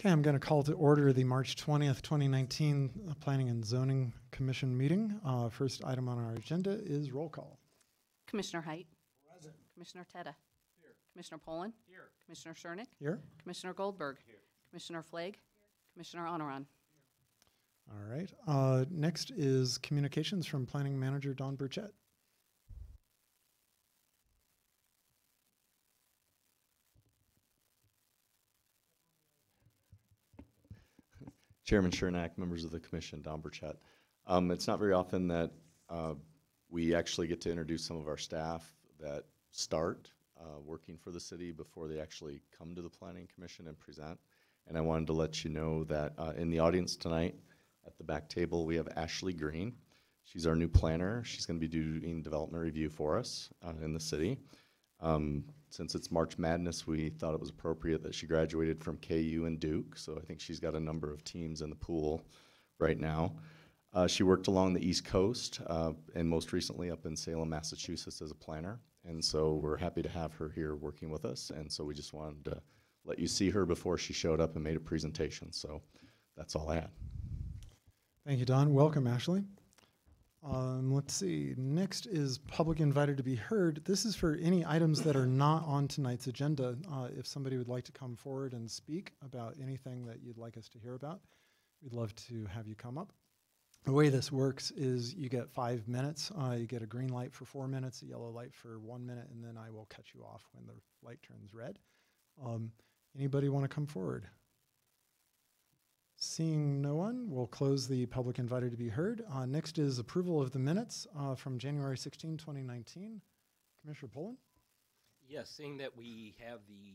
Okay, I'm going to call to order the March 20th, 2019 Planning and Zoning Commission meeting. First item on our agenda is roll call. Commissioner Height. Present. Commissioner Tedda. Here. Commissioner Poland. Here. Commissioner Schernick. Here. Commissioner Goldberg. Here. Commissioner Flagg. Here. Commissioner Honoran. All right. Next is communications from Planning Manager Dawn Burchett. Chairman Schernack, members of the commission, Don Burchett. It's not very often that we actually get to introduce some of our staff that start working for the city before they actually come to the Planning Commission and present. And I wanted to let you know that in the audience tonight at the back table, we have Ashley Green. She's our new planner. She's going to be doing development review for us in the city. Since it's March Madness, we thought it was appropriate that she graduated from KU and Duke, so I think she's got a number of teams in the pool right now. She worked along the East Coast and most recently up in Salem, Massachusetts as a planner, and so we're happy to have her here working with us, and so we just wanted to let you see her before she showed up and made a presentation, so that's all I had. Thank you, Don. Welcome, Ashley. Let's see. Next is public invited to be heard. This is for any items that are not on tonight's agenda. If somebody would like to come forward and speak about anything that you'd like us to hear about, we'd love to have you come up. The way this works is you get 5 minutes. You get a green light for 4 minutes, a yellow light for 1 minute, and then I will cut you off when the light turns red. Anybody want to come forward? Seeing no one, we'll close the public invited to be heard. Next is approval of the minutes from January 16, 2019. Commissioner Poland? Yes, seeing that we have the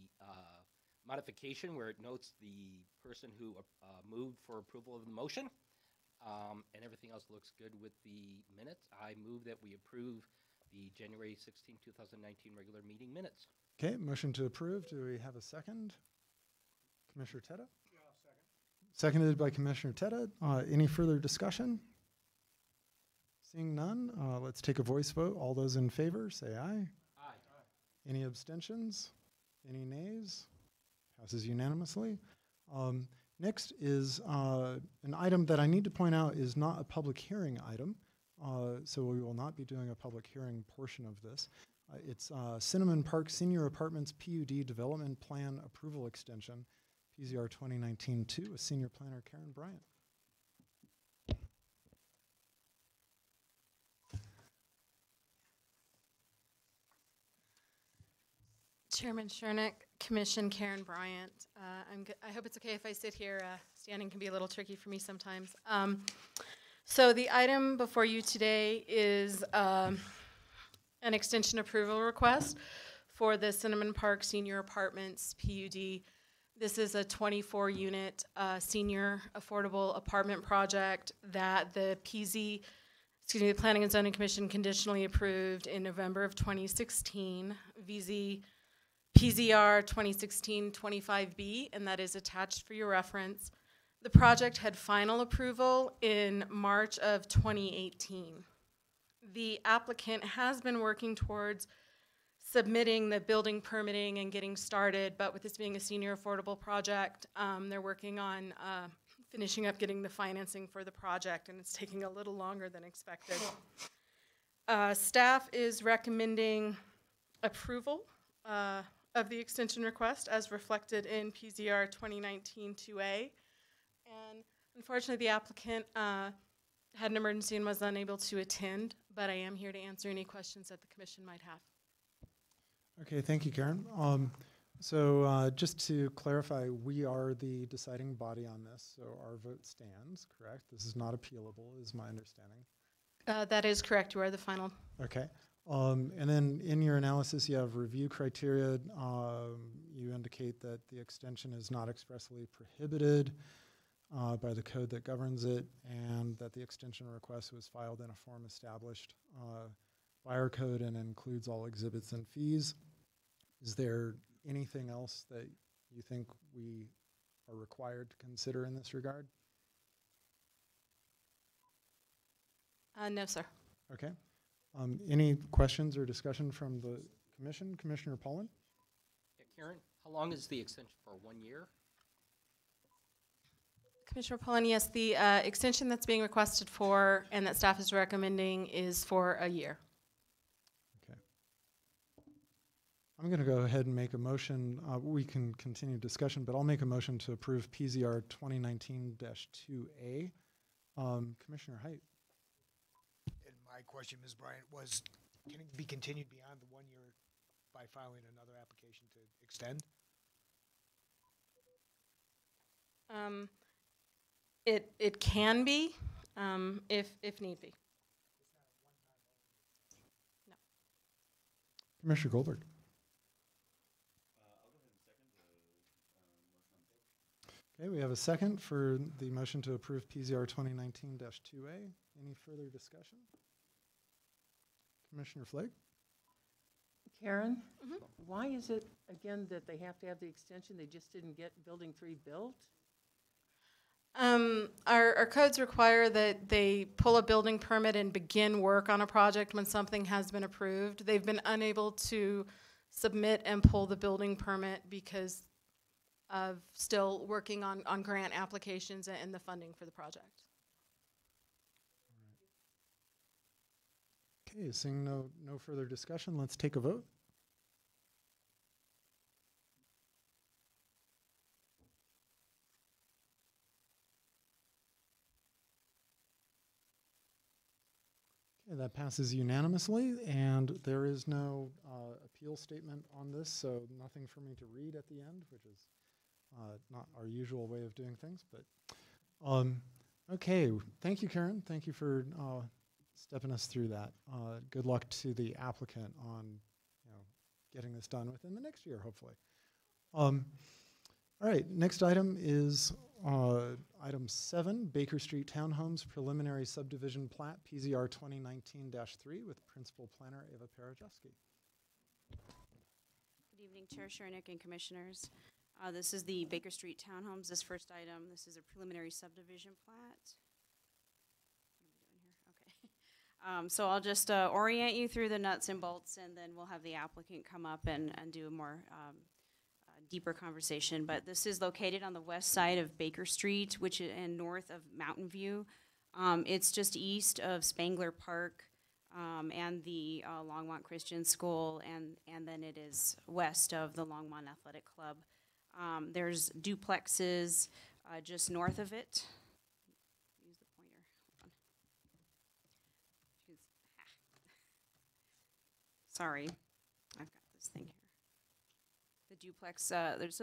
modification where it notes the person who moved for approval of the motion, and everything else looks good with the minutes, I move that we approve the January 16, 2019 regular meeting minutes. Okay, motion to approve. Do we have a second? Commissioner Teta? Yeah, second. Seconded by Commissioner Teta. Any further discussion? Seeing none, let's take a voice vote. All those in favor, say aye. Aye. Any abstentions? Any nays? Passes unanimously. Next is an item that I need to point out is not a public hearing item, so we will not be doing a public hearing portion of this. It's Cinnamon Park Senior Apartments PUD Development Plan Approval Extension, PZR 2019-2, with Senior Planner Karen Bryant. Chairman Shernick, Commission Karen Bryant. I hope it's okay if I sit here. Standing can be a little tricky for me sometimes. So the item before you today is an extension approval request for the Cinnamon Park Senior Apartments PUD. This is a 24-unit senior affordable apartment project that the the Planning and Zoning Commission conditionally approved in November of 2016, PZR 2016-25B, and that is attached for your reference. The project had final approval in March of 2018. The applicant has been working towards submitting the building permitting and getting started, but with this being a senior affordable project, they're working on finishing up getting the financing for the project, and it's taking a little longer than expected. Staff is recommending approval of the extension request as reflected in PZR 2019-2A. And unfortunately, the applicant had an emergency and was unable to attend, but I am here to answer any questions that the commission might have. Okay, thank you, Karen. So just to clarify, we are the deciding body on this, so our vote stands, correct? This is not appealable, is my understanding. That is correct. You are the final. Okay. And then in your analysis, you have review criteria. You indicate that the extension is not expressly prohibited by the code that governs it, and that the extension request was filed in a form established by our code and includes all exhibits and fees. Is there anything else that you think we are required to consider in this regard? No, sir. Okay. Any questions or discussion from the commission? Commissioner Pollan? Yeah, Karen, how long is the extension for? 1 year? Commissioner Pullen, yes, the extension that's being requested for and that staff is recommending is for a year. Okay. I'm going to go ahead and make a motion. We can continue discussion, but I'll make a motion to approve PZR 2019-2A. Commissioner Height. And my question, Ms. Bryant, was, can it be continued beyond the 1 year by filing another application to extend? It can be, if need be. No. Commissioner Goldberg. Okay, we have a second for the motion to approve PZR 2019-2A. Any further discussion? Commissioner Flake? Karen, Mhm. why is it, again, that they have to have the extension? They just didn't get Building 3 built? Our codes require that they pull a building permit and begin work on a project when something has been approved. They've been unable to submit and pull the building permit because of still working on grant applications and the funding for the project. Okay, seeing no further discussion, let's take a vote. Okay, that passes unanimously, and there is no appeal statement on this, so nothing for me to read at the end, which is not our usual way of doing things. But okay, thank you, Karen. Thank you for stepping us through that. Good luck to the applicant on getting this done within the next year, hopefully. All right, next item is item 7, Baker Street Townhomes Preliminary Subdivision Plat, PZR 2019-3, with Principal Planner Eva Parajewski. Good evening, Chair Shernick and Commissioners. This is the Baker Street Townhomes. This first item, this is a preliminary subdivision plat. What am I doing here? Okay. So I'll just orient you through the nuts and bolts, and then we'll have the applicant come up and do a more deeper conversation. But this is located on the west side of Baker Street, which is and north of Mountain View. It's just east of Spangler Park and the Longmont Christian School, and then it is west of the Longmont Athletic Club. There's duplexes just north of it. Use the pointer. Hold on. Sorry, I've got this thing here. The duplex.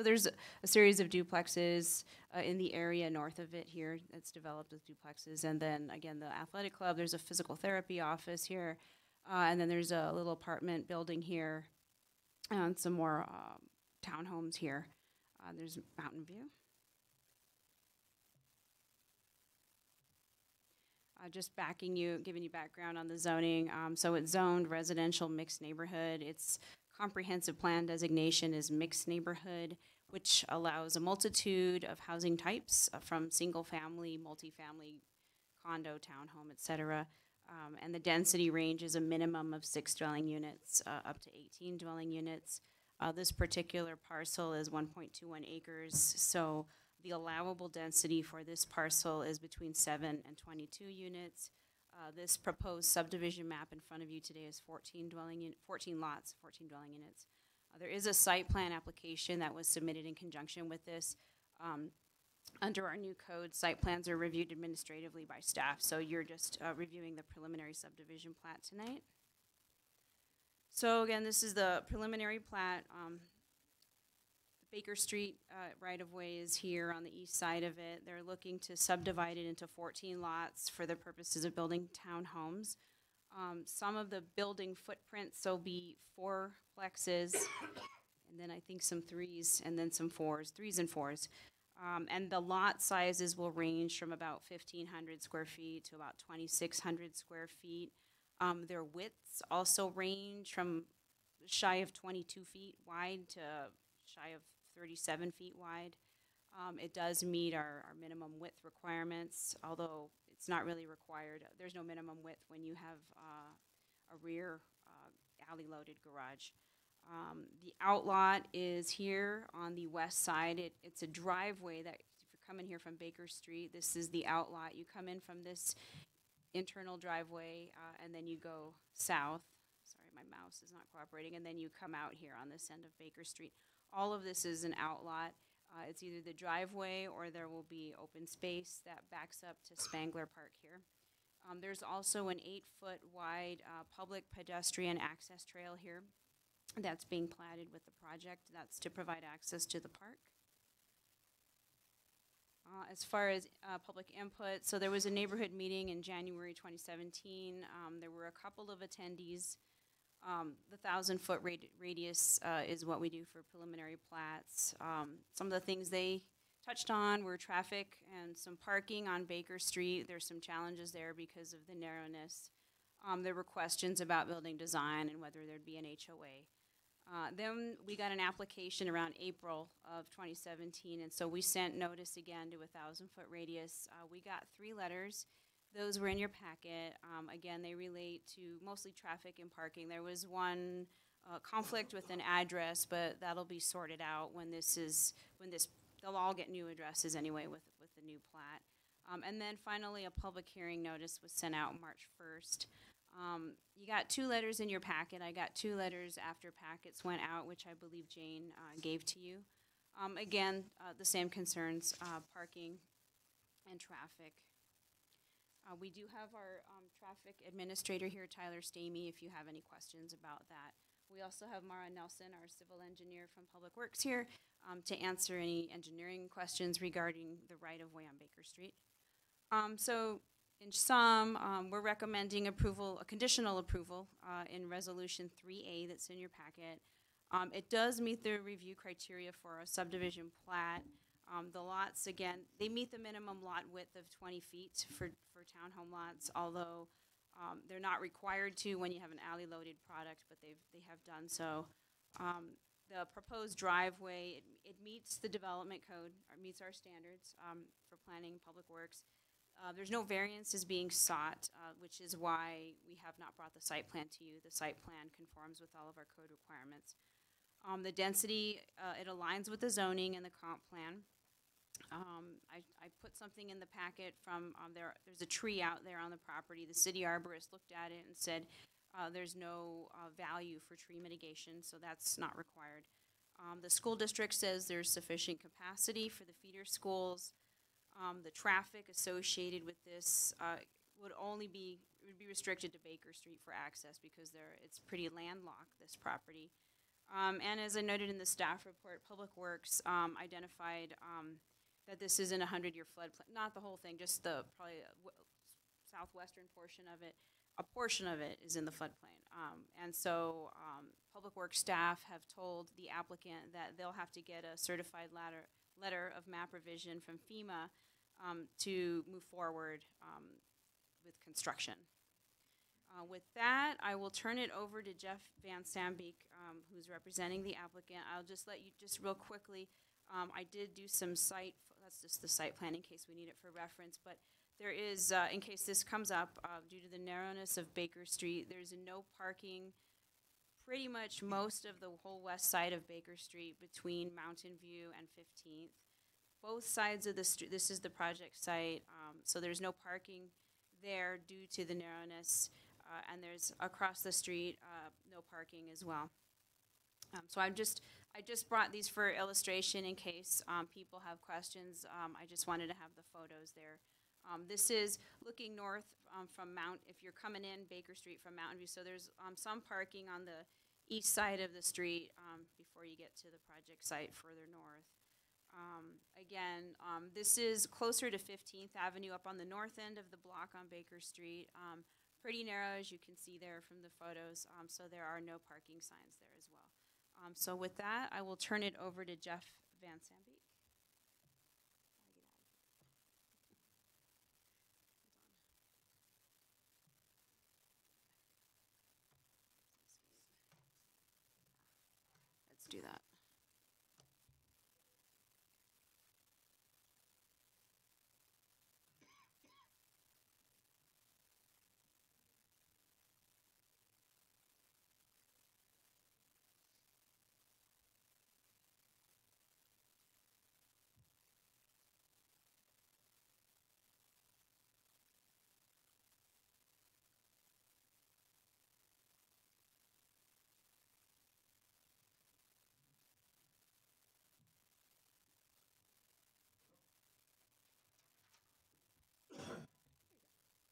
There's a series of duplexes in the area north of it here that's developed with duplexes, and then again the athletic club. There's a physical therapy office here, and then there's a little apartment building here, and some more townhomes here. There's Mountain View. Just backing you, giving you background on the zoning. So it's zoned residential mixed neighborhood. Its comprehensive plan designation is mixed neighborhood, which allows a multitude of housing types from single family, multifamily, condo, townhome, etc. And the density range is a minimum of 6 dwelling units up to 18 dwelling units. This particular parcel is 1.21 acres, so the allowable density for this parcel is between 7 and 22 units. This proposed subdivision map in front of you today is 14 lots, 14 dwelling units. There is a site plan application that was submitted in conjunction with this. Under our new code, site plans are reviewed administratively by staff, so you're just reviewing the preliminary subdivision plat tonight. So again, this is the preliminary plat. Baker Street right-of-way is here on the east side of it. They're looking to subdivide it into 14 lots for the purposes of building townhomes. Some of the building footprints will be 4 plexes, and then I think some 3s, and then some 4s, 3s and 4s. And the lot sizes will range from about 1,500 square feet to about 2,600 square feet. Their widths also range from shy of 22 feet wide to shy of 37 feet wide. It does meet our minimum width requirements, although it's not really required. There's no minimum width when you have a rear alley-loaded garage. The outlot is here on the west side. It's a driveway that, if you're coming here from Baker Street, this is the outlot. You come in from this internal driveway, and then you go south. Sorry, my mouse is not cooperating. And then you come out here on this end of Baker Street. All of this is an outlot. It's either the driveway or there will be open space that backs up to Spangler Park here. There's also an 8-foot wide public pedestrian access trail here that's being platted with the project. That's to provide access to the park. As far as public input, so there was a neighborhood meeting in January 2017. There were a couple of attendees. The 1,000-foot radius is what we do for preliminary plats. Some of the things they touched on were traffic and some parking on Baker Street. There's some challenges there because of the narrowness. There were questions about building design and whether there'd be an HOA. Then we got an application around April of 2017, and so we sent notice again to a 1,000-foot radius. We got 3 letters. Those were in your packet. Again, they relate to mostly traffic and parking. There was one conflict with an address, but that'll be sorted out when they'll all get new addresses anyway with the new plat. And then finally, a public hearing notice was sent out March 1st. You got 2 letters in your packet. I got 2 letters after packets went out, which I believe Jane gave to you. Again, the same concerns, parking and traffic. We do have our traffic administrator here, Tyler Stamey, if you have any questions about that. We also have Mara Nelson, our civil engineer from Public Works here, to answer any engineering questions regarding the right-of-way on Baker Street. So in sum, we're recommending approval, a conditional approval in Resolution 3A that's in your packet. It does meet the review criteria for a subdivision plat. The lots, again, they meet the minimum lot width of 20 feet for townhome lots, although they're not required to when you have an alley-loaded product, but they have done so. The proposed driveway, it meets the development code, or meets our standards for planning, public works. There's no variances being sought, which is why we have not brought the site plan to you. The site plan conforms with all of our code requirements. The density, it aligns with the zoning and the comp plan. I put something in the packet from there's a tree out there on the property. The city arborist looked at it and said there's no value for tree mitigation, so that's not required. The school district says there's sufficient capacity for the feeder schools. The traffic associated with this would be restricted to Baker Street for access because it's pretty landlocked, this property. And as I noted in the staff report, Public Works identified that this isn't a 100-year floodplain, not the whole thing, just the probably southwestern portion of it. A portion of it is in the floodplain. And so Public Works staff have told the applicant that they'll have to get a certified letter of map revision from FEMA to move forward with construction. With that, I will turn it over to Jeff Van Sambeek, who's representing the applicant. I'll just let you just real quickly, I did do some that's just the site plan in case we need it for reference, but there is, in case this comes up, due to the narrowness of Baker Street, there's no parking pretty much most of the whole west side of Baker Street between Mountain View and 15th. Both sides of the street, this is the project site, so there's no parking there due to the narrowness, and there's across the street no parking as well. So I just brought these for illustration in case people have questions. I just wanted to have the photos there. This is looking north from if you're coming in Baker Street from Mountain View. So there's some parking on the east side of the street before you get to the project site further north. Again, this is closer to 15th Avenue up on the north end of the block on Baker Street. Pretty narrow, as you can see there from the photos, so there are no parking signs there as well. So with that, I will turn it over to Jeff Van Sambeek. Let's do that.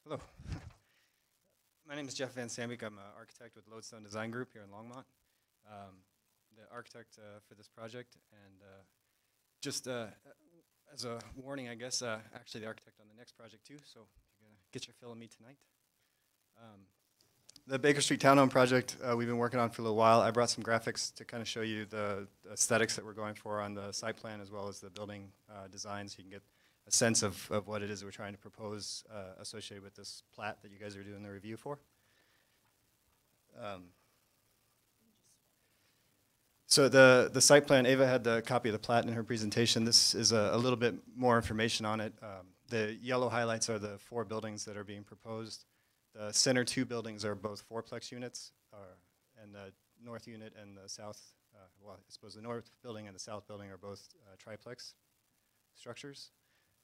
Hello. My name is Jeff Van Sambeek. I'm an architect with Lodestone Design Group here in Longmont. The architect for this project, and just as a warning, I guess, actually the architect on the next project too, so you're going to get your fill of me tonight. The Baker Street Townhome project we've been working on for a little while. I brought some graphics to kind of show you the aesthetics that we're going for on the site plan as well as the building design, so you can get a sense of what it is that we're trying to propose associated with this plat that you guys are doing the review for. So the site plan, Ava had the copy of the plat in her presentation. This is a little bit more information on it. The yellow highlights are the 4 buildings that are being proposed. The center 2 buildings are both 4-plex units, and the north unit and the south, well, I suppose the north building and the south building are both triplex structures.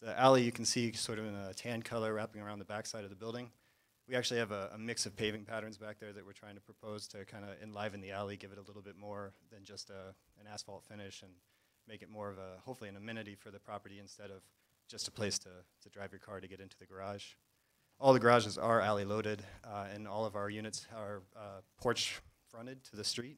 The alley you can see sort of in a tan color wrapping around the backside of the building. We actually have a mix of paving patterns back there that we're trying to propose to kind of enliven the alley, give it a little bit more than just an asphalt finish, and make it more of hopefully an amenity for the property instead of just a place to drive your car to get into the garage. All the garages are alley loaded, and all of our units are porch fronted to the street.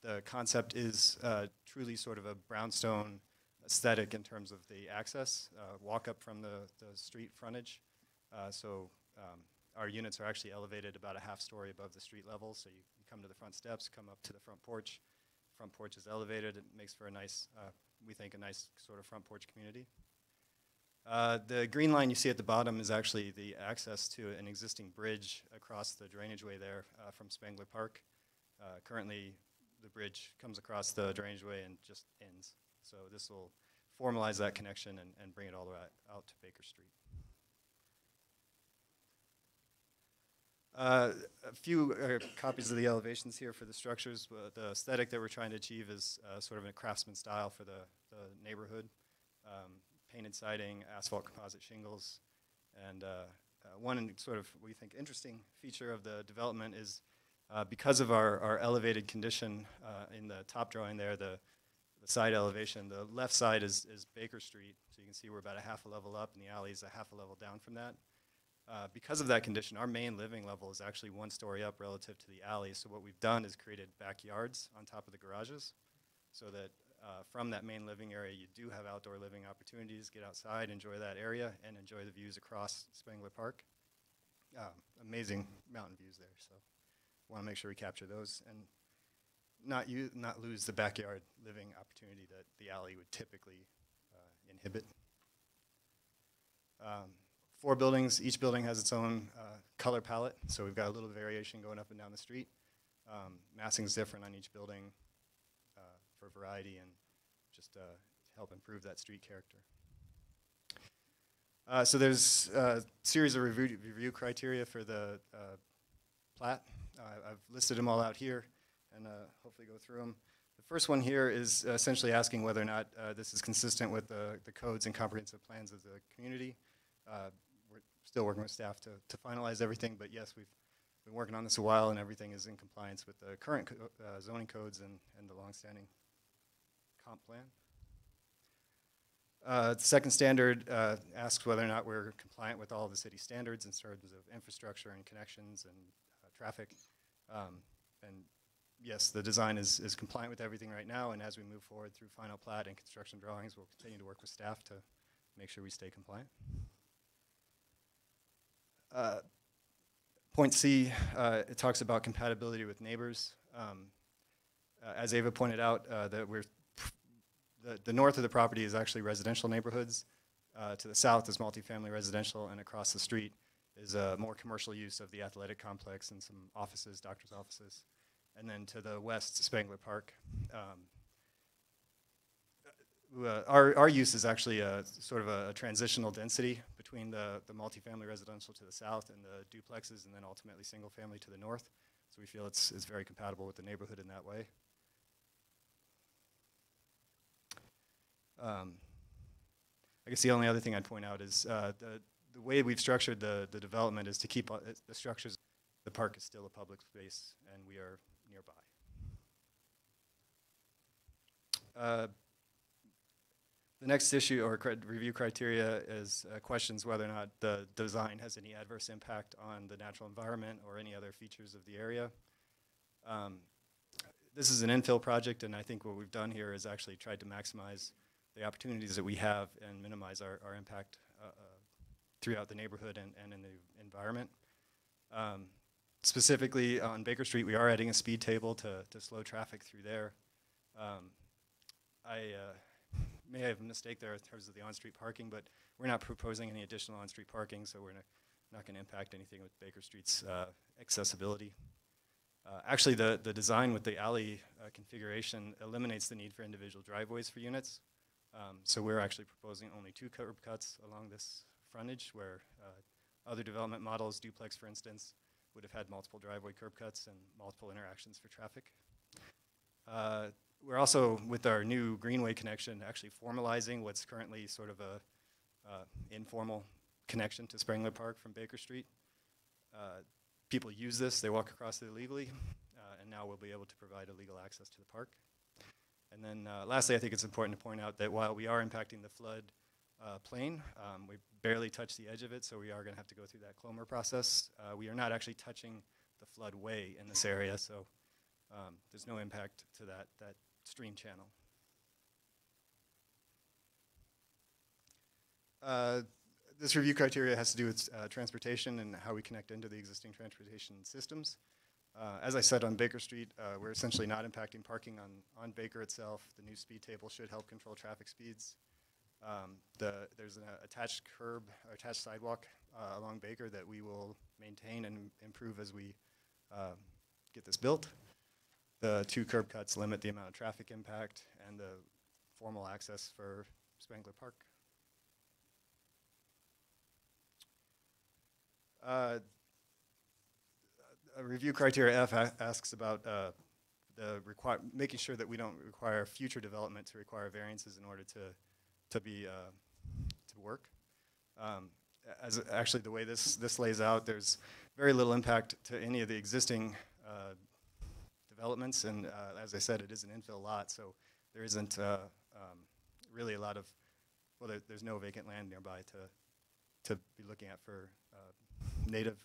The concept is truly sort of a brownstone aesthetic in terms of the access, walk up from the street frontage. Our units are actually elevated about a half story above the street level, so you come to the front steps, come up to the front porch, front porch is elevated. It makes for a nice, we think, a nice sort of front porch community. The green line you see at the bottom is actually the access to an existing bridge across the drainage way there from Spangler Park. Currently, the bridge comes across the drainage way and just ends. So this will formalize that connection and bring it all the way out to Baker Street. A few copies of the elevations here for the structures. The aesthetic that we're trying to achieve is sort of a craftsman style for the neighborhood. Painted siding, asphalt composite shingles, and one sort of, we think, interesting feature of the development is because of our elevated condition in the top drawing there, the side elevation, the left side is Baker Street, so you can see we're about a half a level up, and the alley is a half a level down from that. Because of that condition, our main living level is actually 1 story up relative to the alley, so what we've done is created backyards on top of the garages, so that from that main living area, you do have outdoor living opportunities, get outside, enjoy that area, and enjoy the views across Spangler Park. Amazing mountain views there, so want to make sure we capture those and not lose the backyard living opportunity that the alley would typically inhibit. 4 buildings, each building has its own color palette, so we've got a little variation going up and down the street. Massing is different on each building for variety and just help improve that street character. So there's a series of review criteria for the plat. I've listed them all out here and hopefully go through them. The first one here is essentially asking whether or not this is consistent with the codes and comprehensive plans of the community. We're still working with staff to finalize everything, but yes, we've been working on this a while and everything is in compliance with the current zoning codes and the longstanding comp plan. The second standard asks whether or not we're compliant with all the city standards in terms of infrastructure and connections and traffic. And yes, the design is compliant with everything right now, and as we move forward through final plat and construction drawings, we'll continue to work with staff to make sure we stay compliant. Point C, it talks about compatibility with neighbors. As Ava pointed out, that the north of the property is actually residential neighborhoods. To the south is multifamily residential, and across the street is more commercial use of the athletic complex and some offices, doctor's offices. And then to the west, Spangler Park. Our use is actually sort of a transitional density between the multifamily residential to the south and the duplexes, and then ultimately single family to the north. So we feel it's very compatible with the neighborhood in that way. I guess the only other thing I'd point out is the way we've structured the development is to keep the structures. The park is still a public space, and we are nearby. The next issue or review criteria is questions whether or not the design has any adverse impact on the natural environment or any other features of the area. This is an infill project, and I think what we've done here is actually tried to maximize the opportunities that we have and minimize our impact throughout the neighborhood and in the environment. Specifically on Baker Street, we are adding a speed table to slow traffic through there. I may have a mistake there in terms of the on-street parking, but we're not proposing any additional on-street parking, so we're not going to impact anything with Baker Street's accessibility. Actually, the design with the alley configuration eliminates the need for individual driveways for units. So we're actually proposing only 2 curb cuts along this frontage, where other development models, duplex for instance, would have had multiple driveway curb cuts and multiple interactions for traffic. We're also, with our new greenway connection, actually formalizing what's currently sort of a informal connection to Spangler Park from Baker Street. People use this, they walk across it illegally, and now we'll be able to provide illegal access to the park. And then lastly, I think it's important to point out that while we are impacting the flood plain, we barely touch the edge of it, so we are going to have to go through that Clomer process. We are not actually touching the floodway in this area, so there's no impact to that stream channel. This review criteria has to do with transportation and how we connect into the existing transportation systems. As I said, on Baker Street, we're essentially not impacting parking on Baker itself. The new speed table should help control traffic speeds. There's an attached curb, or attached sidewalk along Baker that we will maintain and improve as we get this built. The 2 curb cuts limit the amount of traffic impact and the formal access for Spangler Park. Review criteria F asks about making sure that we don't require future development to require variances in order to work. As actually the way this lays out, there's very little impact to any of the existing developments, and as I said, it is an infill lot, so there isn't really a lot of, well, there's no vacant land nearby to be looking at for native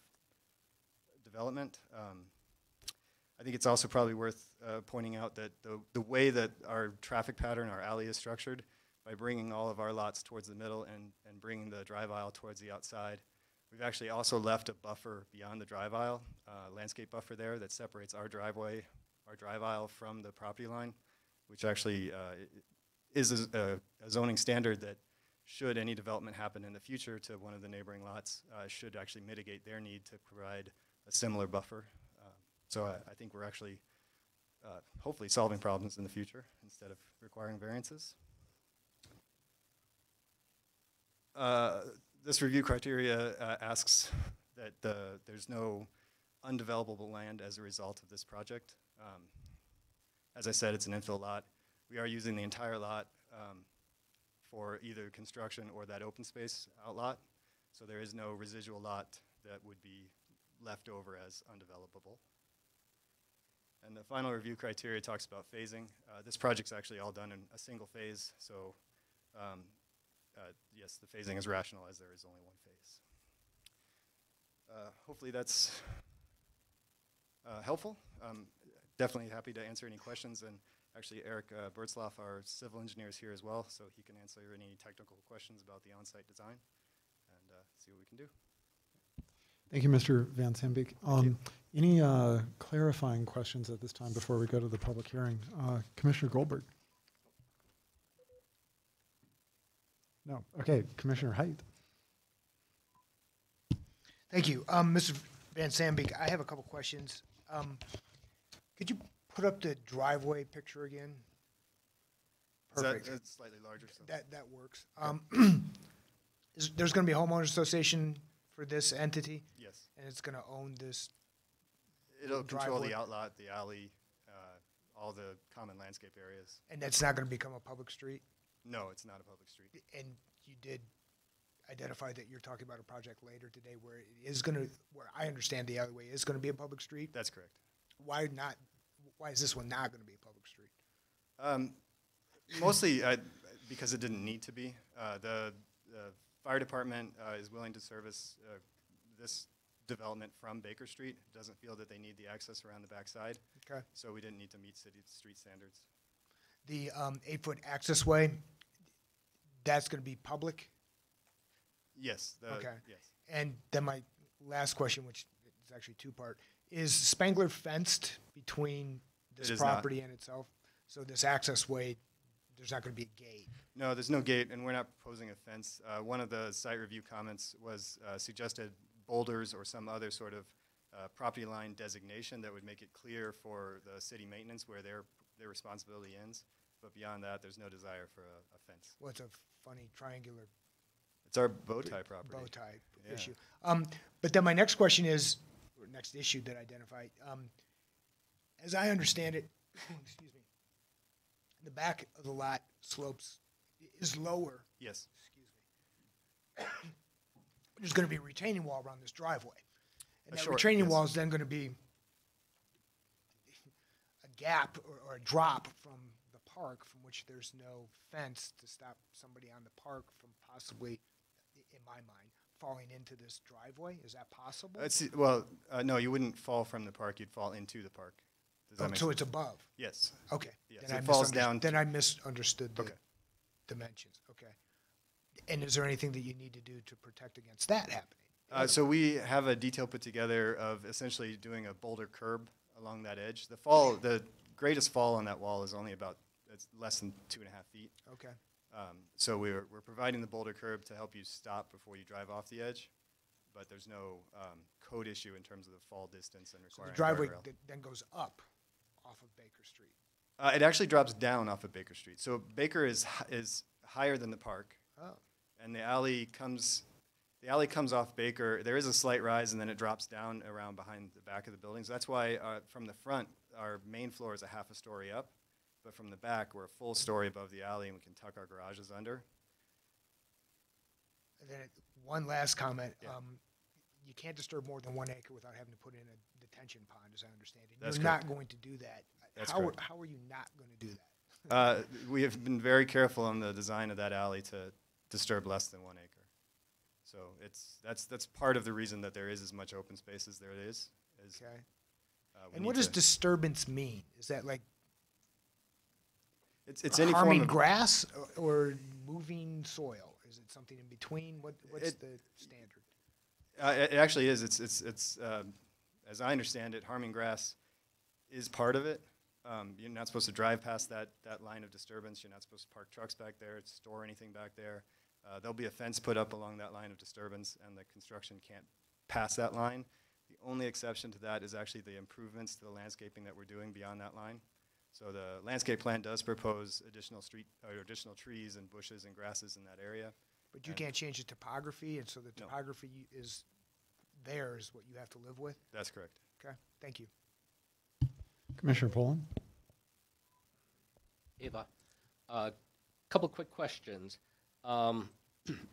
development. I think it's also probably worth pointing out that the way that our traffic pattern, our alley is structured, by bringing all of our lots towards the middle and bringing the drive aisle towards the outside, we've actually also left a buffer beyond the drive aisle, landscape buffer there that separates our drive aisle from the property line, which actually is a zoning standard that should any development happen in the future to one of the neighboring lots, should actually mitigate their need to provide a similar buffer. So I think we're actually hopefully solving problems in the future instead of requiring variances. This review criteria asks that there's no undevelopable land as a result of this project. As I said, it's an infill lot. We are using the entire lot for either construction or that open space outlot. So there is no residual lot that would be left over as undevelopable. And the final review criteria talks about phasing. This project's actually all done in a single phase, so yes, the phasing is rational as there is only one phase. Hopefully that's helpful. Definitely happy to answer any questions, and actually Eric Bertzloff, our civil engineer, is here as well, so he can answer any technical questions about the on-site design and see what we can do. Thank you, Mr. Van Sandbeek. Any clarifying questions at this time before we go to the public hearing? Commissioner Goldberg? No. Okay, Commissioner Height. Thank you. Mr. Van Sandbeek, I have a couple questions. Could you put up the driveway picture again? Perfect. That's slightly larger. So. That works. There's going to be a homeowners association for this entity? Yes. And it's going to own this It'll control driveway? the outlot, the alley, all the common landscape areas. And that's not going to become a public street? No, it's not a public street. And you did identify that you're talking about a project later today where it is going to, where I understand the alleyway is going to be a public street? That's correct. Why not? Why is this one not going to be a public street? Mostly because it didn't need to be. The fire department is willing to service this development from Baker Street. Doesn't feel that they need the access around the backside. Okay. So we didn't need to meet city street standards. The 8-foot access way, that's going to be public? Yes. Okay. Yes. And then my last question, which is actually two-part, is Spangler fenced between this It is property and itself? So this access way, there's not going to be a gate? No, there's no gate, and we're not proposing a fence. One of the site review comments was suggested boulders or some other sort of property line designation that would make it clear for the city maintenance where their responsibility ends. But beyond that, there's no desire for a fence. Well, it's a funny triangular It's our bow tie property. bow tie Yeah. issue. But then my next question is, or next issue that I identified, as I understand it, excuse me, the back of the lot slopes is lower. Yes. Excuse me. There's going to be a retaining wall around this driveway. And A that short, retaining yes. wall is then going to be a gap or a drop from the park from which there's no fence to stop somebody on the park from possibly, in my mind, falling into this driveway. Is that possible? No, you wouldn't fall from the park. You'd fall into the park. Does that Oh, make so sense? it's above? Yes. Okay. Yes, Then it I falls down. Then I misunderstood the Okay. dimensions. Okay. And is there anything that you need to do to protect against that happening? So we have a detail put together of essentially doing a boulder curb along that edge. The greatest fall on that wall is only it's less than 2.5 feet. Okay. So we're providing the boulder curb to help you stop before you drive off the edge, but there's no code issue in terms of the fall distance and So the requiring driveway guardrail. then goes up off of Baker Street. It actually drops down off of Baker Street. So Baker is higher than the park, Oh. and the alley comes off Baker. There is a slight rise, and then it drops down around behind the back of the buildings. That's why from the front, our main floor is a half a story up, but from the back, we're a full story above the alley, and we can tuck our garages under. And then one last comment. Yeah. You can't disturb more than 1 acre without having to put in a detention pond, as I understand it. That's You're correct. not going to do that. That's how correct. How are you not going to do that? We have been very careful on the design of that alley to disturb less than 1 acre. So that's part of the reason that there is as much open space as there is. Okay. We And what need does to- disturbance mean? Is that like it's any harming form of grass or moving soil? Is it something in between? What's the standard? It actually is. It's as I understand it, harming grass is part of it. You're not supposed to drive past that line of disturbance. You're not supposed to park trucks back there, store anything back there. There'll be a fence put up along that line of disturbance, and the construction can't pass that line. The only exception to that is actually the improvements to the landscaping that we're doing beyond that line. So the landscape plan does propose additional additional trees and bushes and grasses in that area. But you can't change the topography, and so the No. topography is what you have to live with? That's correct. Okay, thank you. Commissioner Poland? Ava, couple quick questions.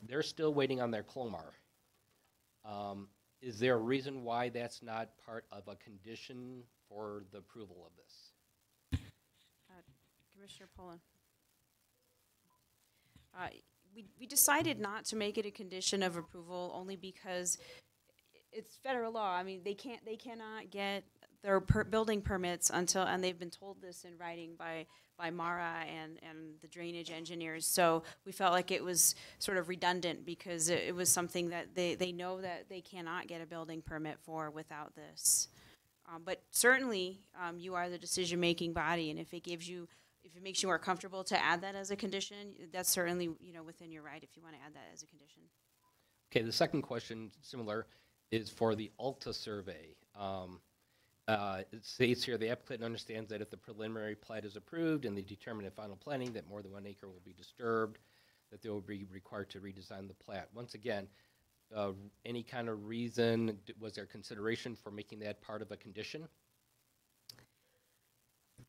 They're still waiting on their Clomar. Is there a reason why that's not part of a condition for the approval of this? Commissioner Poland. We decided not to make it a condition of approval only because it's federal law. I mean, they cannot get their building permits and they've been told this in writing by Mara and the drainage engineers. So we felt like it was sort of redundant because it was something that they know that they cannot get a building permit for without this. But certainly, you are the decision-making body, and if it makes you more comfortable to add that as a condition, that's certainly, within your right if you want to add that as a condition. Okay, the second question, similar, is for the Alta survey. It states here, the applicant understands that if the preliminary plat is approved and they determine in final planning that more than 1 acre will be disturbed, that they will be required to redesign the plat. Once again, any kind of reason, was there consideration for making that part of a condition?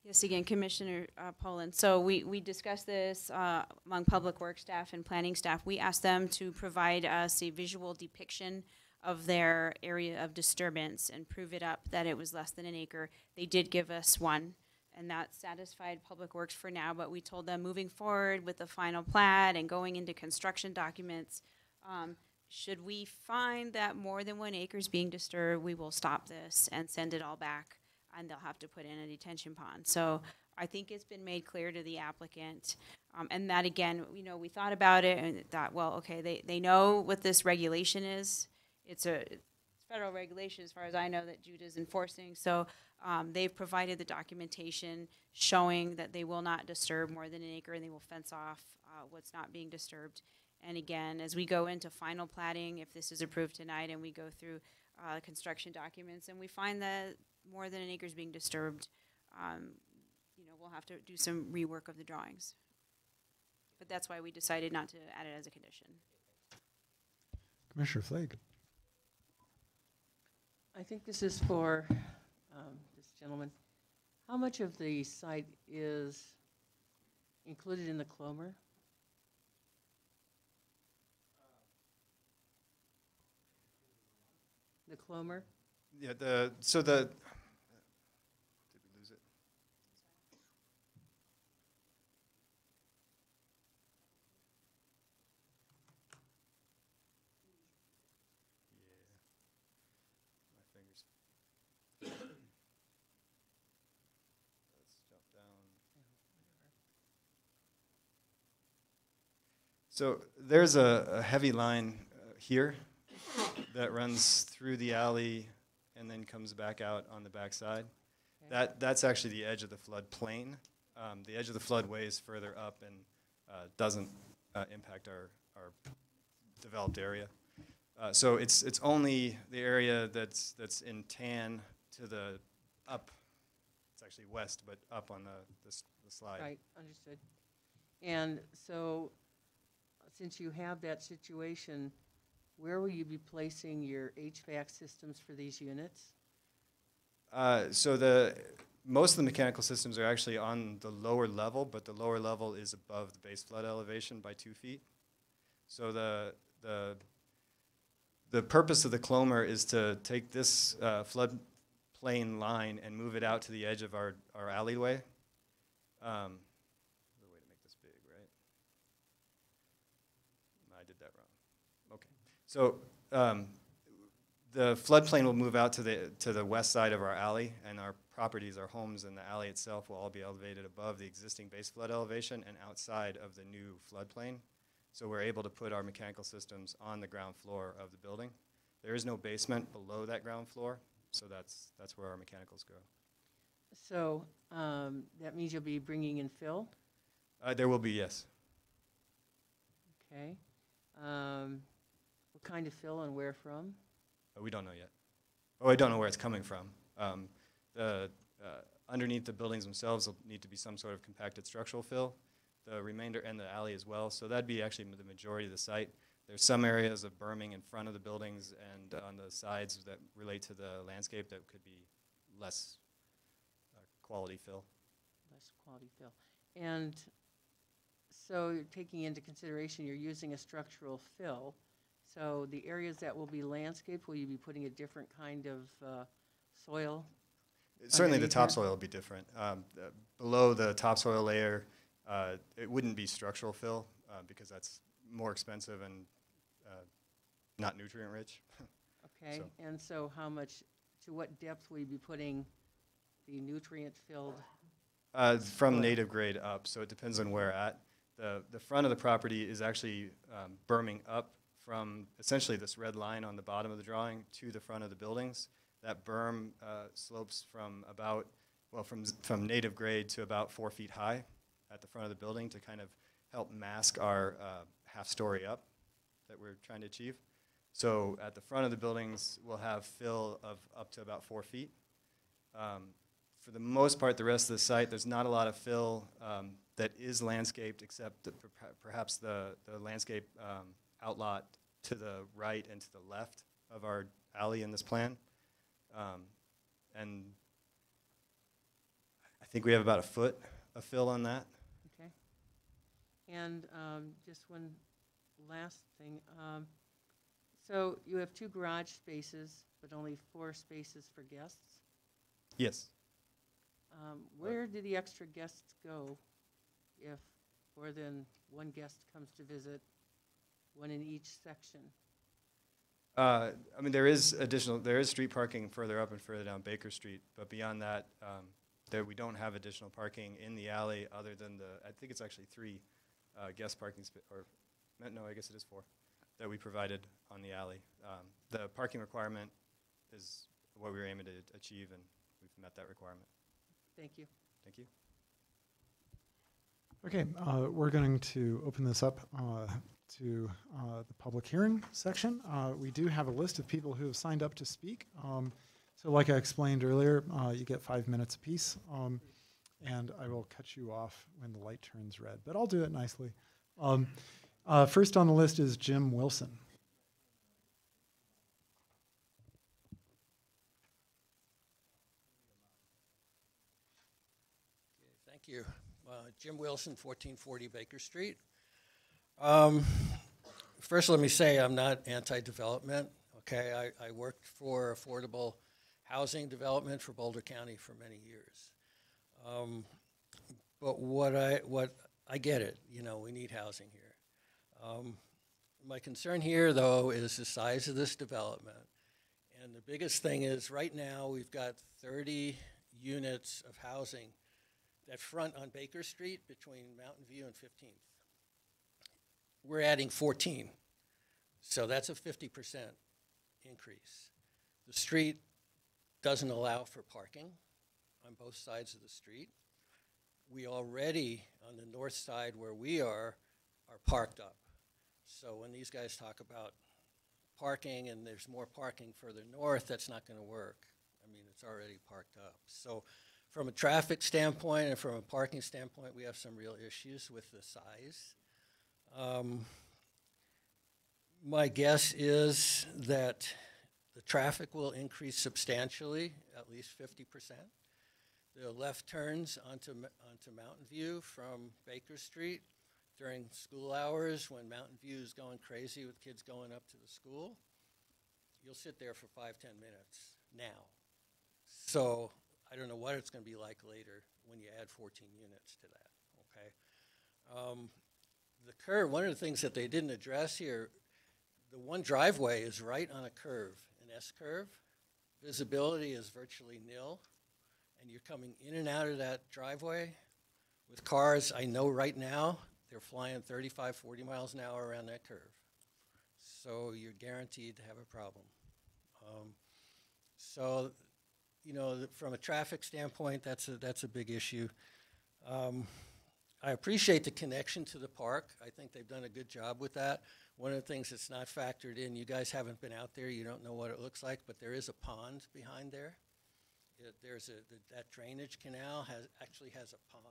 Yes, again, Commissioner Poland. So we discussed this among Public Works staff and planning staff. We asked them to provide us a visual depiction of their area of disturbance and prove it up that it was less than 1 acre. They did give us one, and that satisfied Public Works for now, but we told them moving forward with the final plat and going into construction documents, should we find that more than 1 acre is being disturbed, we will stop this and send it all back, and they'll have to put in a detention pond. So I think it's been made clear to the applicant. And that, again, we thought about it and thought, well, okay, they know what this regulation is. It's federal regulation, as far as I know, that Jude is enforcing. So they've provided the documentation showing that they will not disturb more than 1 acre, and they will fence off what's not being disturbed. And again, as we go into final platting, if this is approved tonight and we go through construction documents and we find that more than 1 acre is being disturbed, we'll have to do some rework of the drawings. But that's why we decided not to add it as a condition. Commissioner Flake? I think this is for this gentleman. How much of the site is included in the Clomer? The Clomer? Yeah. Did we lose it? My fingers. Let's jump down. So there's a heavy line here that runs through the alley and then comes back out on the backside. That's actually the edge of the floodplain. The edge of the floodway is further up and doesn't impact our developed area. So it's only the area that's in tan to the up. It's actually west, but up on the slide. Right, understood. And so, since you have that situation, where will you be placing your HVAC systems for these units? So most of the mechanical systems are actually on the lower level, but the lower level is above the base flood elevation by 2 feet. So the purpose of the clomer is to take this floodplain line and move it out to the edge of our alleyway. There's a way to make this big, right? I did that wrong. Okay. So the floodplain will move out to the west side of our alley, and our properties, our homes, and the alley itself will all be elevated above the existing base flood elevation and outside of the new floodplain. So we're able to put our mechanical systems on the ground floor of the building. There is no basement below that ground floor, so that's where our mechanicals go. So that means you'll be bringing in fill? There will be, yes. Okay. What kind of fill and where from? We don't know yet. Oh, I don't know where it's coming from. Underneath the buildings themselves will need to be some sort of compacted structural fill. The remainder, and the alley as well. So that'd be actually the majority of the site. There's some areas of berming in front of the buildings and on the sides that relate to the landscape that could be less quality fill. Less quality fill. And so you're taking into consideration you're using a structural fill. So the areas that will be landscaped, will you be putting a different kind of soil? Certainly the underneath topsoil will be different. Below the topsoil layer, it wouldn't be structural fill because that's more expensive and not nutrient rich. Okay, and so to what depth will you be putting the nutrient-filled? From native grade up, so it depends on where at. The front of the property is actually berming up from essentially this red line on the bottom of the drawing to the front of the buildings. That berm slopes from from native grade to about 4 feet high at the front of the building to kind of help mask our half story up that we're trying to achieve. So at the front of the buildings, we'll have fill of up to about 4 feet. For the most part, the rest of the site, there's not a lot of fill that is landscaped except perhaps the landscape outlot to the right and to the left of our alley in this plan. And I think we have about a foot of fill on that. Okay. And just one last thing. So you have 2 garage spaces, but only 4 spaces for guests? Yes. Where do the extra guests go if more than one guest comes to visit, one in each section? I mean, there is street parking further up and further down Baker Street, but beyond that, we don't have additional parking in the alley other than I think it's actually 3 guest parking no, I guess it is 4 that we provided on the alley. The parking requirement is what we were aiming to achieve, and we've met that requirement. Thank you. Thank you. Okay, we're going to open this up to the public hearing section. We do have a list of people who have signed up to speak. So like I explained earlier, you get 5 minutes apiece, and I will cut you off when the light turns red, but I'll do it nicely. First on the list is Jim Wilson. Thank you. Jim Wilson, 1440 Baker Street. First, let me say I'm not anti-development. Okay, I worked for affordable housing development for Boulder County for many years. But what I get it, you know, we need housing here. My concern here, though, is the size of this development. And the biggest thing is right now we've got 30 units of housing that front on Baker Street between Mountain View and 15th. We're adding 14. So that's a 50% increase. The street doesn't allow for parking on both sides of the street. We already, on the north side where we are parked up. So when these guys talk about parking and there's more parking further north, that's not going to work. I mean, it's already parked up. So from a traffic standpoint and from a parking standpoint, we have some real issues with the size. My guess is that the traffic will increase substantially, at least 50%. The left turns onto Mountain View from Baker Street during school hours when Mountain View is going crazy with kids going up to the school, you'll sit there for 5-10 minutes now. So I don't know what it's going to be like later when you add 14 units to that, okay? The curve, one of the things that they didn't address here, the one driveway is right on a curve, an S-curve. Visibility is virtually nil, and you're coming in and out of that driveway with cars. I know right now they're flying 35, 40 miles an hour around that curve. So you're guaranteed to have a problem. So, you know, from a traffic standpoint, that's a big issue. I appreciate the connection to the park. I think they've done a good job with that. One of the things that's not factored in, you guys haven't been out there, you don't know what it looks like, but there is a pond behind there. That drainage canal actually has a pond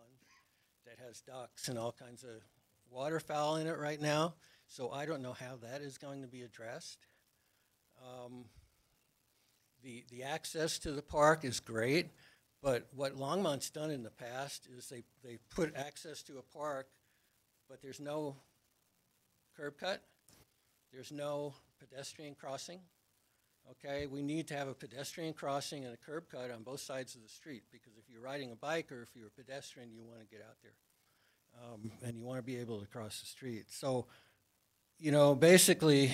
that has ducks and all kinds of waterfowl in it right now. So I don't know how that is going to be addressed. The access to the park is great, but what Longmont's done in the past is they put access to a park, but there's no curb cut, there's no pedestrian crossing. Okay, we need to have a pedestrian crossing and a curb cut on both sides of the street, because if you're riding a bike or if you're a pedestrian, you want to get out there. And you want to be able to cross the street. So, you know, basically,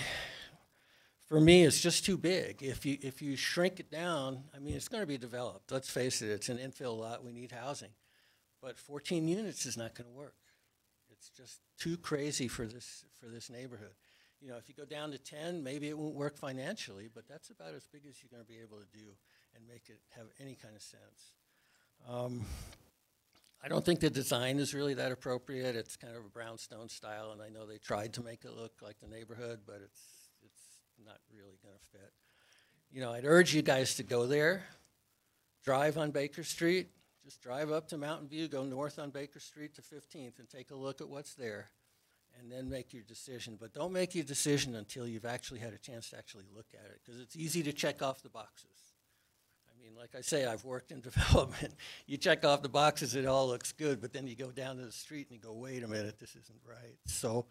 for me, it's just too big. If you shrink it down, I mean, it's going to be developed. Let's face it, it's an infill lot. We need housing. But 14 units is not going to work. It's just too crazy for this neighborhood. You know, if you go down to 10, maybe it won't work financially, but that's about as big as you're going to be able to do and make it have any kind of sense. I don't think the design is really that appropriate. It's kind of a brownstone style, and I know they tried to make it look like the neighborhood, but it's not really going to fit. You know, I'd urge you guys to go there, drive on Baker Street, just drive up to Mountain View, go north on Baker Street to 15th and take a look at what's there, and then make your decision. But don't make your decision until you've actually had a chance to actually look at it, because it's easy to check off the boxes. I mean, like I say, I've worked in development. You check off the boxes, it all looks good, but then you go down to the street and you go, wait a minute, this isn't right. So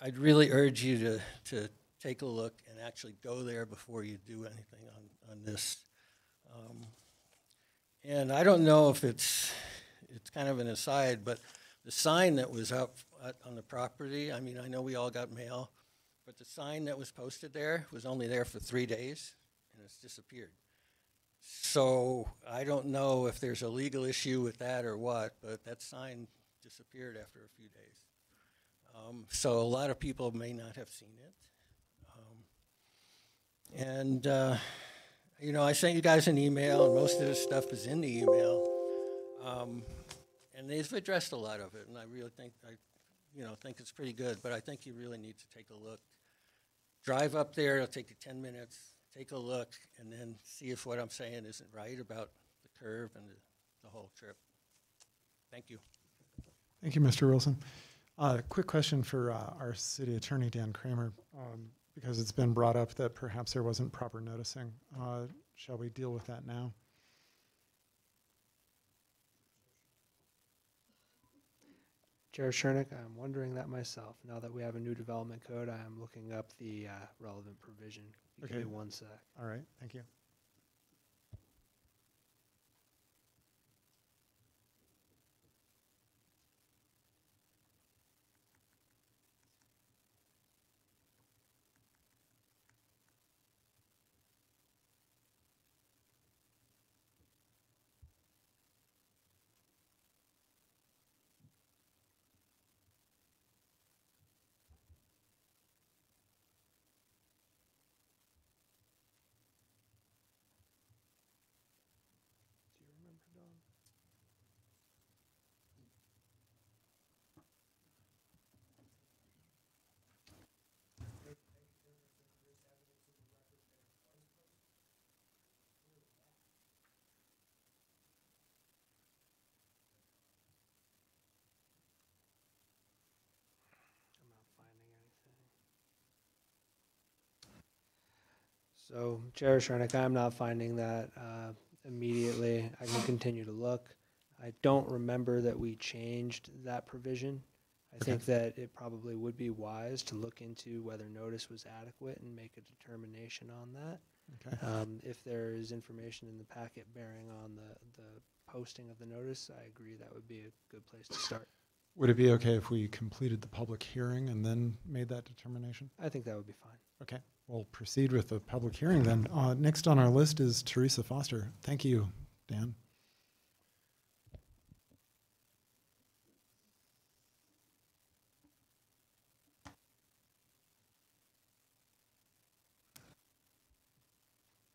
I'd really urge you to take a look and actually go there before you do anything on this. And I don't know if it's kind of an aside, but the sign that was up on the property, I mean, I know we all got mail, but the sign that was posted there was only there for 3 days, and it's disappeared. So I don't know if there's a legal issue with that or what, but that sign disappeared after a few days. So a lot of people may not have seen it. You know, I sent you guys an email, and most of this stuff is in the email. And they've addressed a lot of it, and I really think, think it's pretty good, but I think you really need to take a look. Drive up there, it'll take you 10 minutes, take a look, and then see if what I'm saying isn't right about the curve and the whole trip. Thank you. Thank you, Mr. Wilson. Quick question for our city attorney, Dan Kramer, because it's been brought up that perhaps there wasn't proper noticing. Shall we deal with that now? Chair Shernick, I'm wondering that myself. Now that we have a new development code, I am looking up the relevant provision. Give me 1 sec. All right, thank you. So, Chair Shernick, I'm not finding that immediately. I can continue to look. I don't remember that we changed that provision. I think that it probably would be wise to look into whether notice was adequate and make a determination on that. Okay. If there is information in the packet bearing on the posting of the notice, I agree that would be a good place to start. Would it be okay if we completed the public hearing and then made that determination? I think that would be fine. Okay, we'll proceed with the public hearing then. Next on our list is Teresa Foster. Thank you, Dan.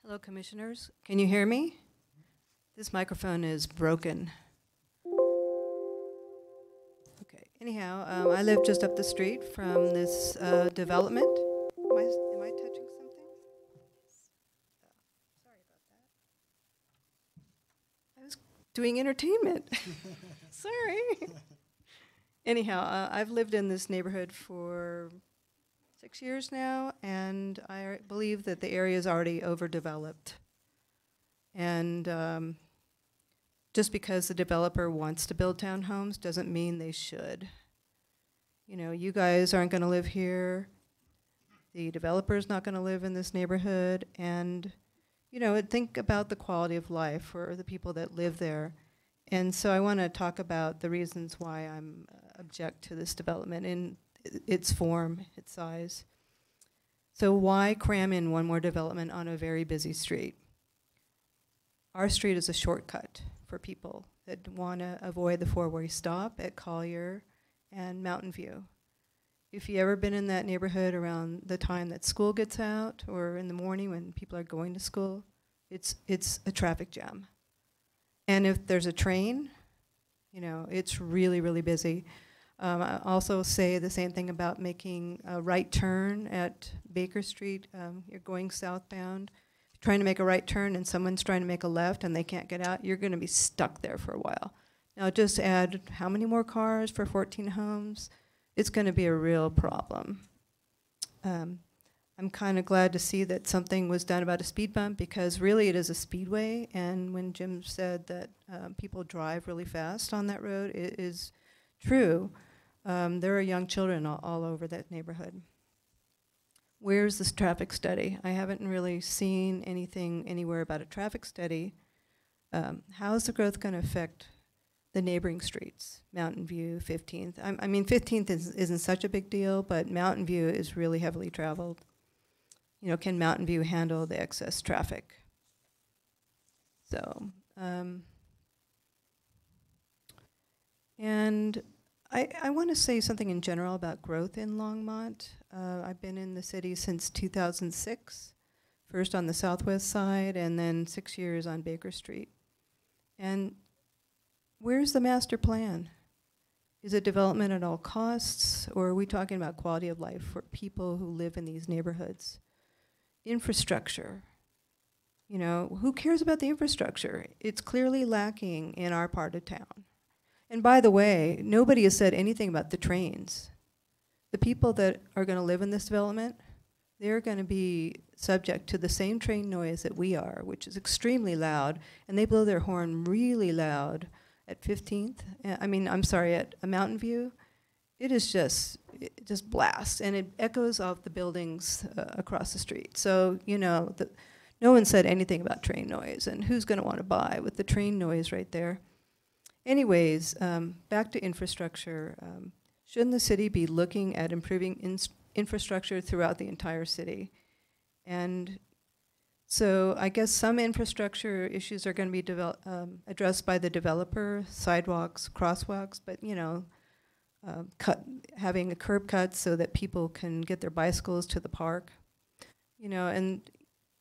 Hello, Commissioners. Can you hear me? This microphone is broken. Okay, anyhow, I live just up the street from this development. Am I touching something? Sorry about that. I was doing entertainment. Sorry. Anyhow, I've lived in this neighborhood for 6 years now, and I believe that the area is already overdeveloped. And just because the developer wants to build townhomes doesn't mean they should. You know, you guys aren't going to live here. The developer's not going to live in this neighborhood. And, you know, think about the quality of life for the people that live there. And so I want to talk about the reasons why I'm object to this development in its form, its size. So why cram in one more development on a very busy street? Our street is a shortcut for people that want to avoid the four-way stop at Collier and Mountain View. If you've ever been in that neighborhood around the time that school gets out or in the morning when people are going to school, it's a traffic jam. And if there's a train, you know, it's really, really busy. I also say the same thing about making a right turn at Baker Street. You're going southbound, trying to make a right turn, and someone's trying to make a left and they can't get out. You're going to be stuck there for a while. Now just add how many more cars for 14 homes? It's going to be a real problem. I'm kind of glad to see that something was done about a speed bump, because really it is a speedway, and when Jim said that people drive really fast on that road, it is true. There are young children all over that neighborhood. Where's this traffic study? I haven't really seen anything anywhere about a traffic study. How is the growth going to affect the neighboring streets? Mountain View, 15th. I mean, 15th isn't such a big deal, but Mountain View is really heavily traveled. You know, can Mountain View handle the excess traffic? So, and I want to say something in general about growth in Longmont. I've been in the city since 2006, first on the southwest side and then 6 years on Baker Street. And where's the master plan? Is it development at all costs, or are we talking about quality of life for people who live in these neighborhoods? Infrastructure. You know, who cares about the infrastructure? It's clearly lacking in our part of town. And by the way, nobody has said anything about the trains. The people that are going to live in this development, they're going to be subject to the same train noise that we are, which is extremely loud, and they blow their horn really loud at 15th. At Mountain View. It just blasts, and it echoes off the buildings across the street. So, you know, no one said anything about train noise, and who's going to want to buy with the train noise right there? Anyways, back to infrastructure. Shouldn't the city be looking at improving infrastructure throughout the entire city? And so I guess some infrastructure issues are going to be addressed by the developer, sidewalks, crosswalks, but, you know, having a curb cut so that people can get their bicycles to the park. You know, and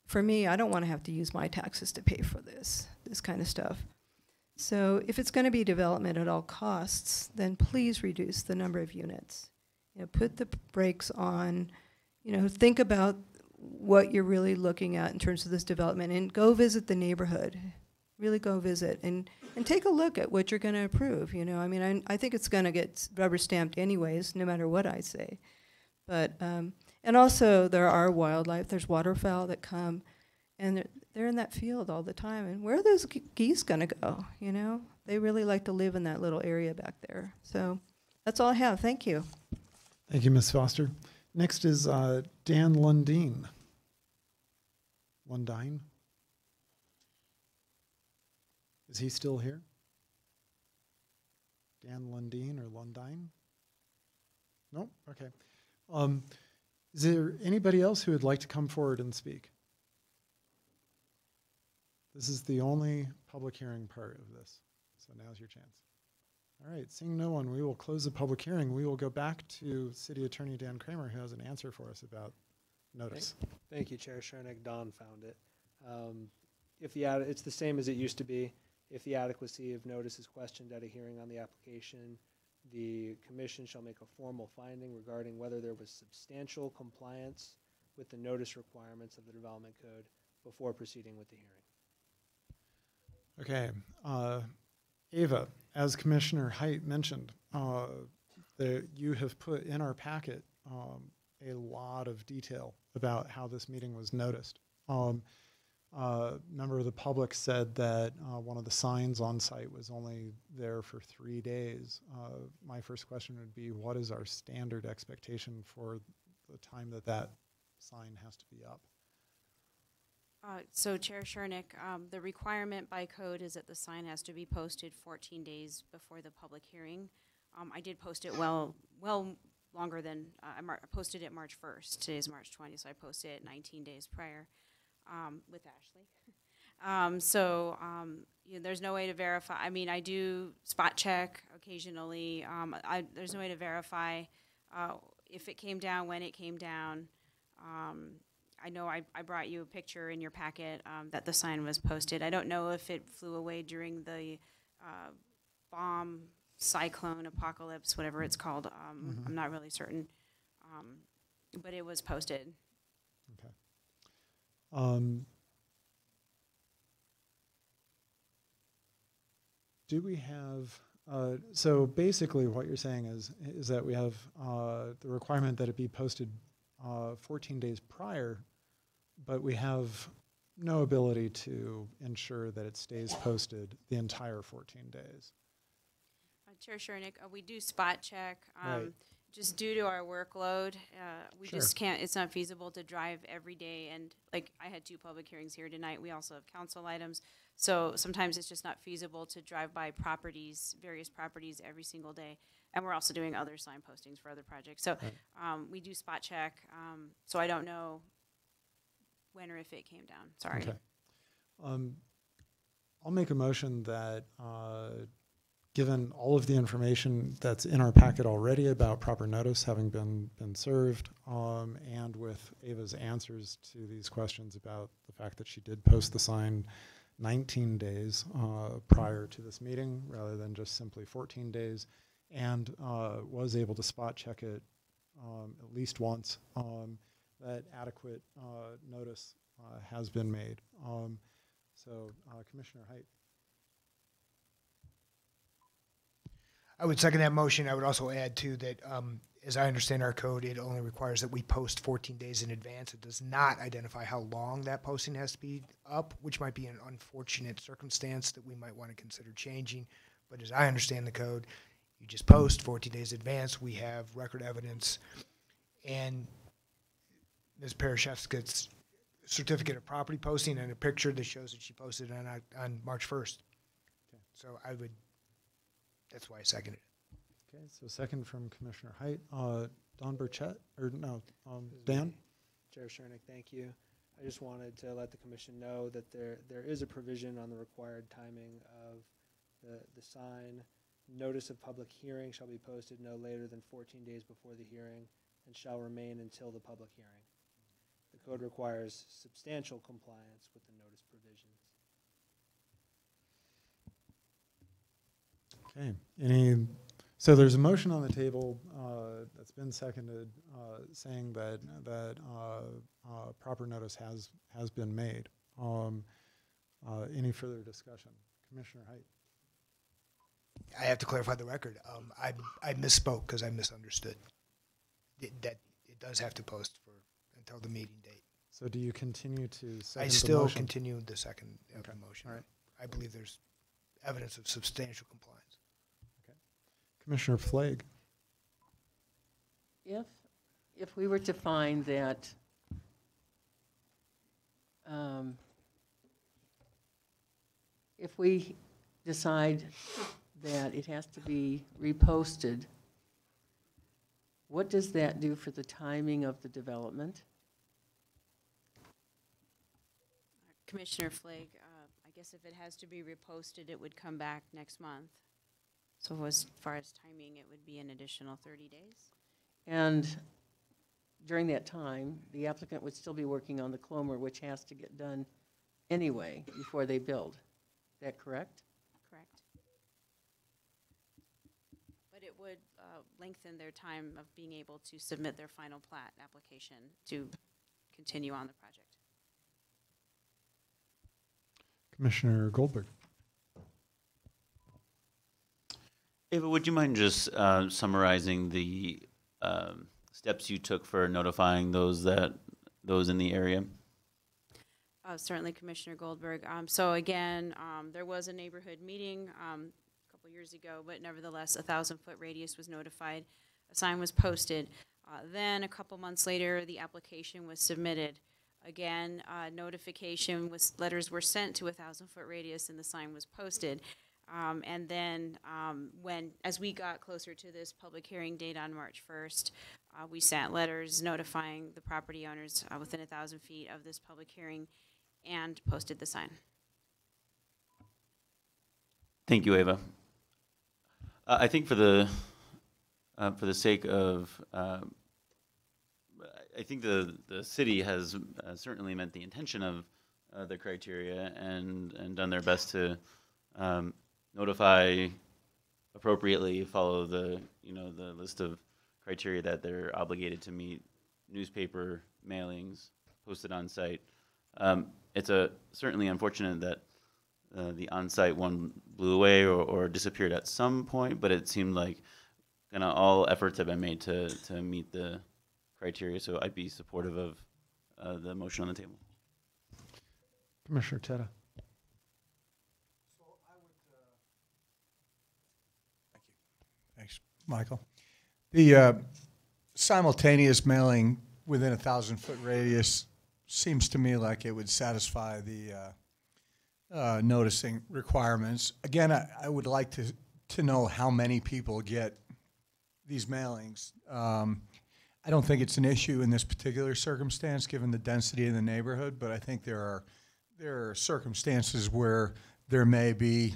for me, I don't want to have to use my taxes to pay for this kind of stuff. So if it's going to be development at all costs, then please reduce the number of units. You know, put the brakes on, you know, think about what you're really looking at in terms of this development, and go visit the neighborhood. Really go visit and take a look at what you're going to approve. You know, I mean, I think it's going to get rubber stamped anyways, no matter what I say. But And also, there are wildlife. There's waterfowl that come, and they're in that field all the time. And where are those geese going to go, you know? They really like to live in that little area back there. So that's all I have. Thank you. Thank you, Ms. Foster. Next is Dan Lundeen. Lundine? Is he still here? Dan Lundeen or Lundine? Nope, okay. Is there anybody else who would like to come forward and speak? This is the only public hearing part of this, so now's your chance. All right, seeing no one, we will close the public hearing. We will go back to City Attorney Dan Kramer, who has an answer for us about notice. Thank you, Chair Shernick. Don found it. It's the same as it used to be. If the adequacy of notice is questioned at a hearing on the application, the commission shall make a formal finding regarding whether there was substantial compliance with the notice requirements of the development code before proceeding with the hearing. Okay, Ava, as Commissioner Height mentioned, you have put in our packet a lot of detail about how this meeting was noticed. A member of the public said that one of the signs on site was only there for 3 days. My first question would be, what is our standard expectation for the time that that sign has to be up? So Chair Shernick, the requirement by code is that the sign has to be posted 14 days before the public hearing. I did post it well longer than, I posted it March 1st. Today's March 20th, so I posted it 19 days prior with Ashley. You know, there's no way to verify. I mean, I do spot check occasionally. There's no way to verify if it came down, when it came down. I know I brought you a picture in your packet that the sign was posted. I don't know if it flew away during the bomb, cyclone, apocalypse, whatever it's called. I'm not really certain, but it was posted. Okay. Do we have, so basically what you're saying is that we have the requirement that it be posted 14 days prior, but we have no ability to ensure that it stays posted the entire 14 days. Chair Shernick, we do spot check. Right. Just due to our workload, we Sure. just can't, it's not feasible to drive every day. And like I had 2 public hearings here tonight. We also have council items. So sometimes it's just not feasible to drive by properties, various properties every single day. And we're also doing other sign postings for other projects. So we do spot check. So I don't know when or if it came down. Sorry. Okay. I'll make a motion that given all of the information that's in our packet already about proper notice having been served, and with Ava's answers to these questions about the fact that she did post the sign 19 days prior to this meeting rather than just simply 14 days, and was able to spot check it at least once, that adequate notice has been made. Commissioner Height. I would second that motion. I would also add, too, that as I understand our code, it only requires that we post 14 days in advance. It does not identify how long that posting has to be up, which might be an unfortunate circumstance that we might want to consider changing. But as I understand the code, you just post 14 days in advance. We have record evidence. And Ms. Parashevska's certificate of property posting and a picture that shows that she posted on March 1st. Okay. So that's why I seconded it. Okay, so second from Commissioner Height. Don Burchett, or no, Dan? Chair Shernick, thank you. I just wanted to let the commission know that there is a provision on the required timing of the sign. Notice of public hearing shall be posted no later than 14 days before the hearing and shall remain until the public hearing. The code requires substantial compliance with the notice provisions. Okay. So there's a motion on the table that's been seconded, saying that proper notice has been made. Any further discussion, Commissioner Height? I have to clarify the record. I misspoke because I misunderstood. It does have to post for until the meeting date. So do you continue to second I the still motion? continue the second of the motion. all right. I believe there's evidence of substantial compliance. Commissioner Flagg. If we were to find that if we decide that it has to be reposted, what does that do for the timing of the development? Commissioner Flake, I guess if it has to be reposted, it would come back next month. So as far as timing, it would be an additional 30 days. And during that time, the applicant would still be working on the clomer, which has to get done anyway before they build. Is that correct? Correct. But it would lengthen their time of being able to submit their final plat application to continue on the project. Commissioner Goldberg. Ava, would you mind just summarizing the steps you took for notifying those in the area? Certainly, Commissioner Goldberg. So again, there was a neighborhood meeting a couple years ago, but nevertheless, a 1,000-foot radius was notified. A sign was posted. Then a couple months later, the application was submitted. Again, notification was, letters were sent to a 1,000-foot radius, and the sign was posted. And then as we got closer to this public hearing date on March 1st, we sent letters notifying the property owners within 1,000 feet of this public hearing and posted the sign. Thank you, Ava. I think for the sake of, I think the city has certainly met the intention of the criteria and done their best to notify appropriately, follow the list of criteria that they're obligated to meet, newspaper mailings, posted on site. It's certainly unfortunate that the on-site one blew away or disappeared at some point, but it seemed like kind of all efforts have been made to meet the criteria. So I'd be supportive of the motion on the table. Commissioner Teta. Thanks, Michael. The simultaneous mailing within a 1,000-foot radius seems to me like it would satisfy the noticing requirements. Again, I would like to know how many people get these mailings. I don't think it's an issue in this particular circumstance, given the density in the neighborhood, but I think there are circumstances where there may be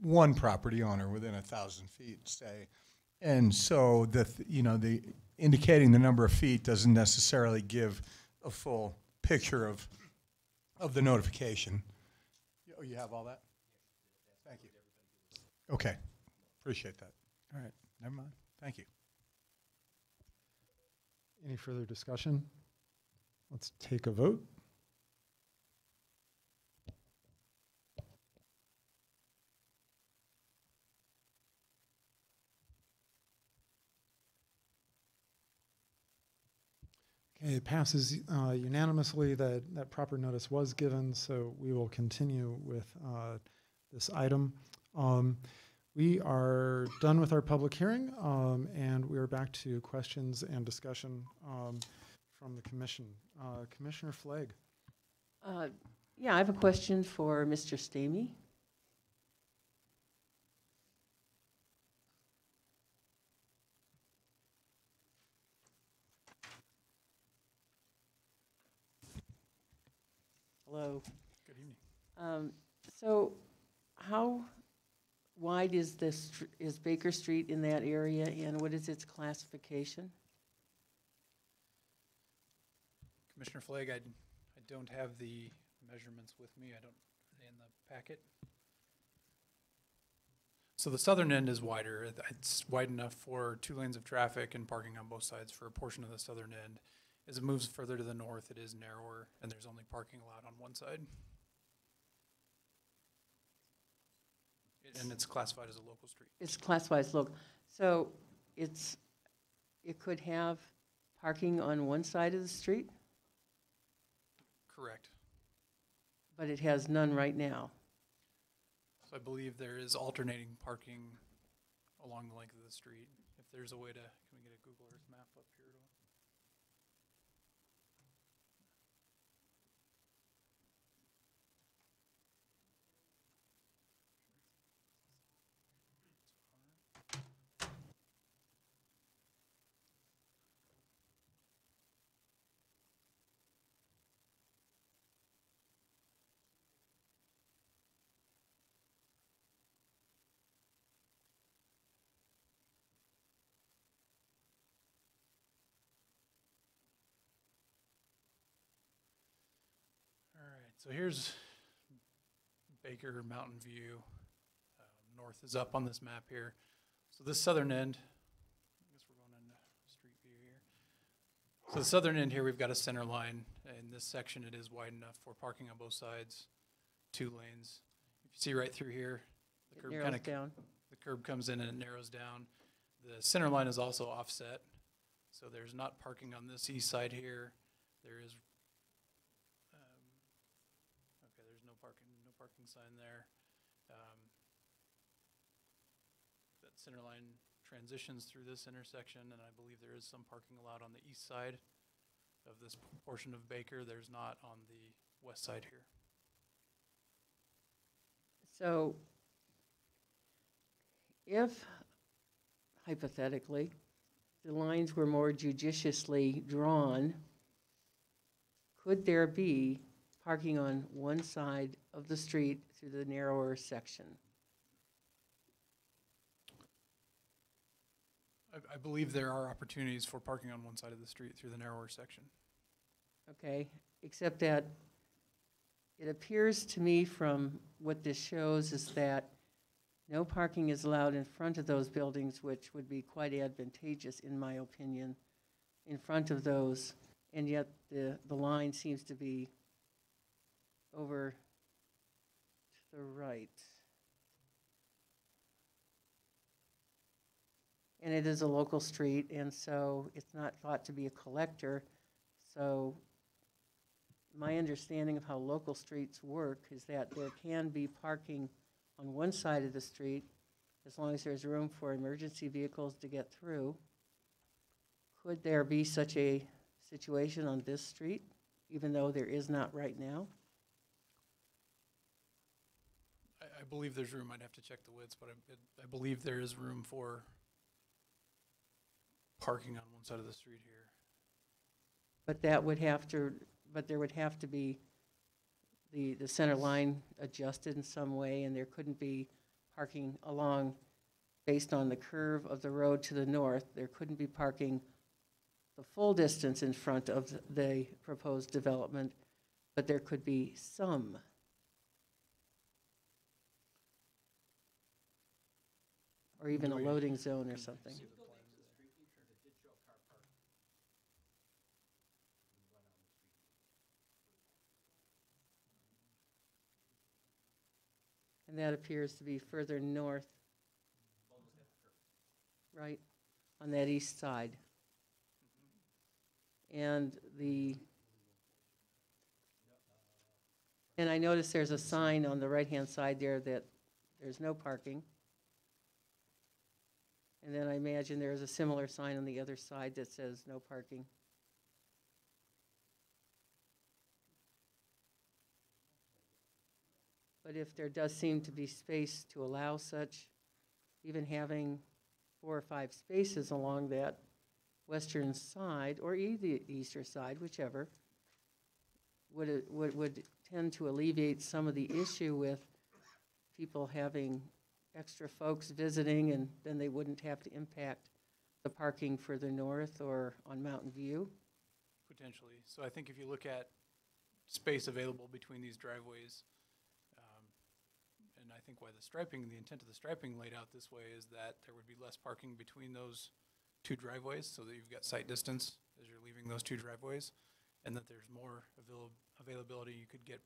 one property owner within 1,000 feet, say, and so the indicating the number of feet doesn't necessarily give a full picture of the notification. Oh, you have all that? Thank you. Okay, appreciate that. All right, never mind. Thank you. Any further discussion? Let's take a vote. Okay, it passes unanimously that proper notice was given, so we will continue with this item. We are done with our public hearing, and we are back to questions and discussion from the commission. Commissioner Flagg. Yeah, I have a question for Mr. Stamey. Hello. Good evening. So how wide is is Baker Street in that area, and what is its classification? Commissioner Flagg, I don't have the measurements with me. I don't in the packet. So the southern end is wider. It's wide enough for 2 lanes of traffic and parking on both sides for a portion of the southern end. As it moves further to the north, it is narrower, and there's only parking lot on one side. And it's classified as a local street. It's classified as local. So it could have parking on one side of the street, Correct. but it has none right now. So I believe there is alternating parking along the length of the street. If there's a way to, can we get a Google Earth map up here? All right, so here's Baker Mountain View. North is up on this map here. So this southern end, I guess we're going into street view here. So the southern end here, we've got a center line. In this section, it is wide enough for parking on both sides, 2 lanes. If you see right through here, the It curb narrows kind of down. the curb comes in and it narrows down. The center line is also offset, so there's not parking on this east side here. There is, okay, there's no parking sign there. That center line transitions through this intersection, and I believe there is some parking allowed on the east side of this portion of Baker. There's not on the west side here. So if, hypothetically, the lines were more judiciously drawn, could there be parking on one side of the street through the narrower section? I believe there are opportunities for parking on one side of the street through the narrower section. Okay, except that it appears to me from what this shows is that no parking is allowed in front of those buildings, which would be quite advantageous, in my opinion, in front of those, and yet the line seems to be over to the right. And it is a local street, and so it's not thought to be a collector. So my understanding of how local streets work is that there can be parking on one side of the street as long as there's room for emergency vehicles to get through. Could there be such a situation on this street, even though there is not right now? I believe there's room. I'd have to check the widths, but I believe there is room for parking on one side of the street here. But that would have to, but there would have to be the center line adjusted in some way, and there couldn't be parking along, based on the curve of the road to the north, there couldn't be parking the full distance in front of the proposed development, but there could be some. Or even a loading zone or something. And that appears to be further north, right, on that east side. And I notice there's a sign on the right-hand side there that there's no parking. And then I imagine there's a similar sign on the other side that says no parking. But if there does seem to be space to allow such, even having 4 or 5 spaces along that western side, or the eastern side, whichever, would tend to alleviate some of the issue with people having extra folks visiting, and then they wouldn't have to impact the parking further north or on Mountain View. Potentially. So I think if you look at space available between these driveways, and I think why the intent of the striping laid out this way is that there would be less parking between those 2 driveways, so that you've got sight distance as you're leaving those 2 driveways, and that there's more availability. You could get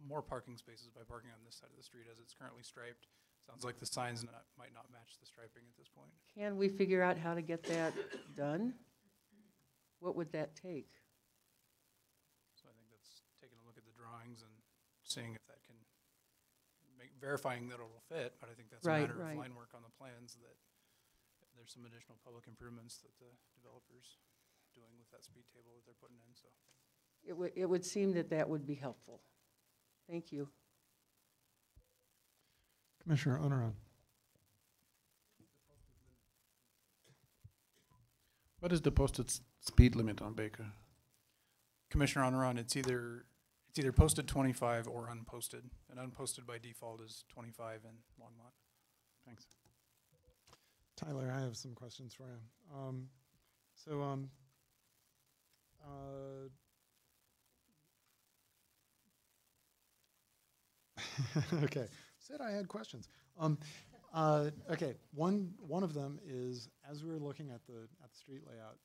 more parking spaces by parking on this side of the street as it's currently striped. Sounds like the signs might not match the striping at this point. Can we figure out how to get that done? What would that take? So I think that's taking a look at the drawings and seeing if that can verifying that it'll fit, but I think that's a Right, matter right. of line work on the plans, that there's some additional public improvements that the developer's doing with that speed table that they're putting in, so. It would seem that that would be helpful. Thank you. Commissioner Onaran. What is the posted speed limit on Baker? Commissioner Onaran, it's either posted 25 or unposted, and unposted by default is 25 in Longmont. Thanks. Tyler, I have some questions for you. Okay, said I had questions. Okay, one of them is, as we were looking at the street layout,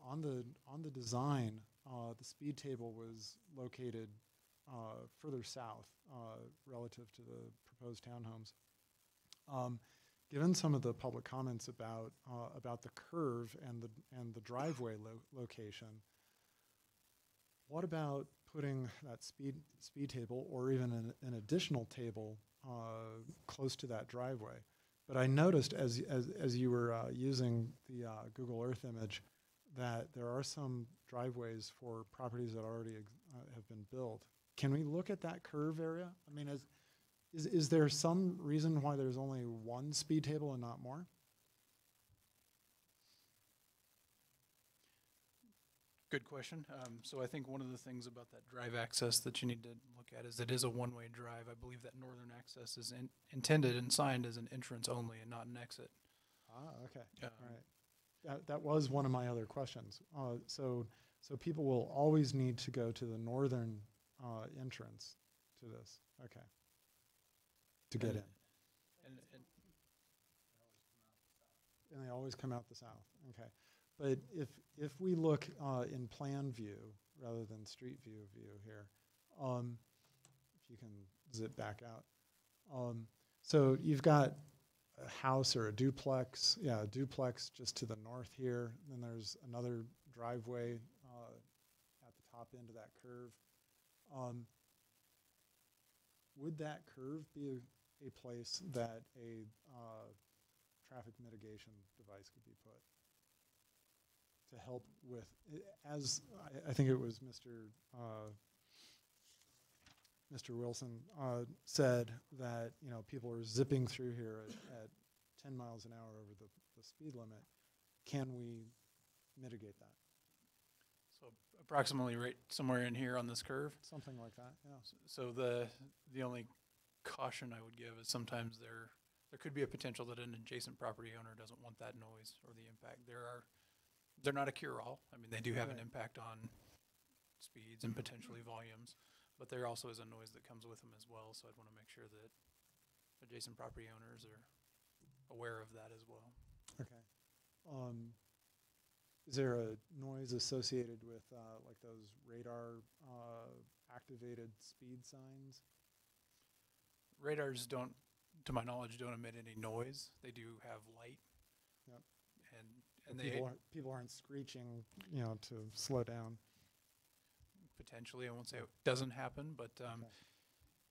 on the design, the speed table was located further south relative to the proposed townhomes. Given some of the public comments about the curve and the driveway location, what about putting that speed table or even an additional table close to that driveway? But I noticed as you were using the Google Earth image that there are some driveways for properties that already have been built. Can we look at that curve area? I mean, is there some reason why there's only one speed table and not more? Good question. So I think one of the things about that drive access that you need to look at is it is a one-way drive. I believe that northern access is intended and signed as an entrance only and not an exit. Ah, okay, all right. That was one of my other questions. So people will always need to go to the northern entrance to this, okay, to get in. And they always come out the south, okay. But if we look in plan view rather than street view here, if you can zip back out. So you've got a house or a duplex, a duplex just to the north here. Then there's another driveway at the top end of that curve. Would that curve be a place that a traffic mitigation device could be put to help with, as I think it was Mr. Wilson said that, you know, people are zipping through here at 10 miles an hour over the speed limit. Can we mitigate that? So approximately right somewhere in here on this curve. Something like that, yeah. So the only caution I would give is sometimes there could be a potential that an adjacent property owner doesn't want that noise or the impact. They're not a cure-all. I mean, they do have an impact on speeds and potentially volumes, but there also is a noise that comes with them as well. So I'd want to make sure that adjacent property owners are aware of that as well. Okay. Is there a noise associated with like those radar activated speed signs? Radars don't, to my knowledge, don't emit any noise. They do have light. Yep. And people aren't screeching, you know, to slow down. Potentially, I won't say it doesn't happen, but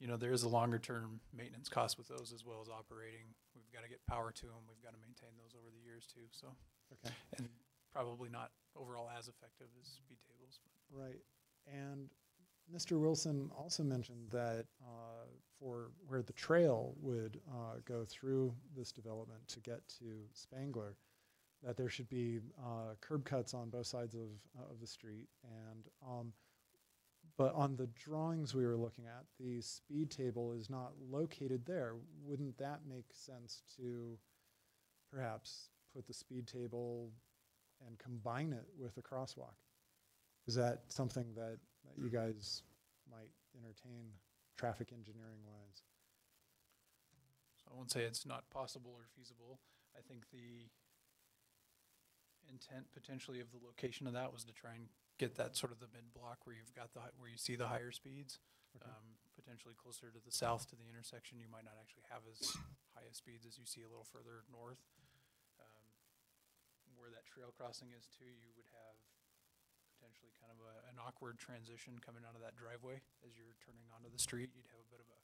you know, there is a longer term maintenance cost with those as well as operating. We've got to get power to them. We've got to maintain those over the years too. So, okay, and probably not overall as effective as speed tables. But. Right, and Mr. Wilson also mentioned that for where the trail would go through this development to get to Spangler, that there should be curb cuts on both sides of the street. And but on the drawings we were looking at, the speed table is not located there. Wouldn't that make sense to perhaps put the speed table and combine it with a crosswalk? Is that something that you guys might entertain traffic engineering wise? So I won't say it's not possible or feasible. I think the intent potentially of the location of that was to try and get that sort of the mid block where you've got where you see the higher speeds. Okay. Potentially closer to the south to the intersection, you might not actually have as high as speeds as you see a little further north. Where that trail crossing is too, you would have potentially kind of an awkward transition coming out of that driveway as you're turning onto the street. You'd have a bit of a,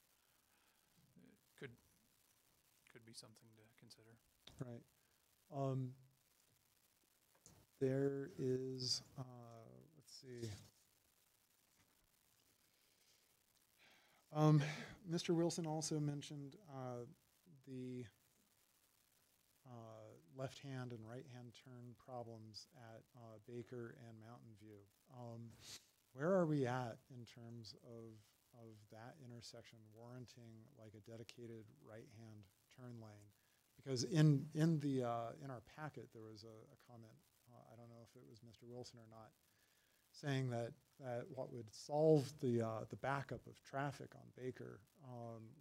could be something to consider. Right. There is, let's see. Mr. Wilson also mentioned the left-hand and right-hand turn problems at Baker and Mountain View. Where are we at in terms of that intersection warranting like a dedicated right-hand turn lane? Because in our packet there was a comment. I don't know if it was Mr. Wilson or not, saying that what would solve the backup of traffic on Baker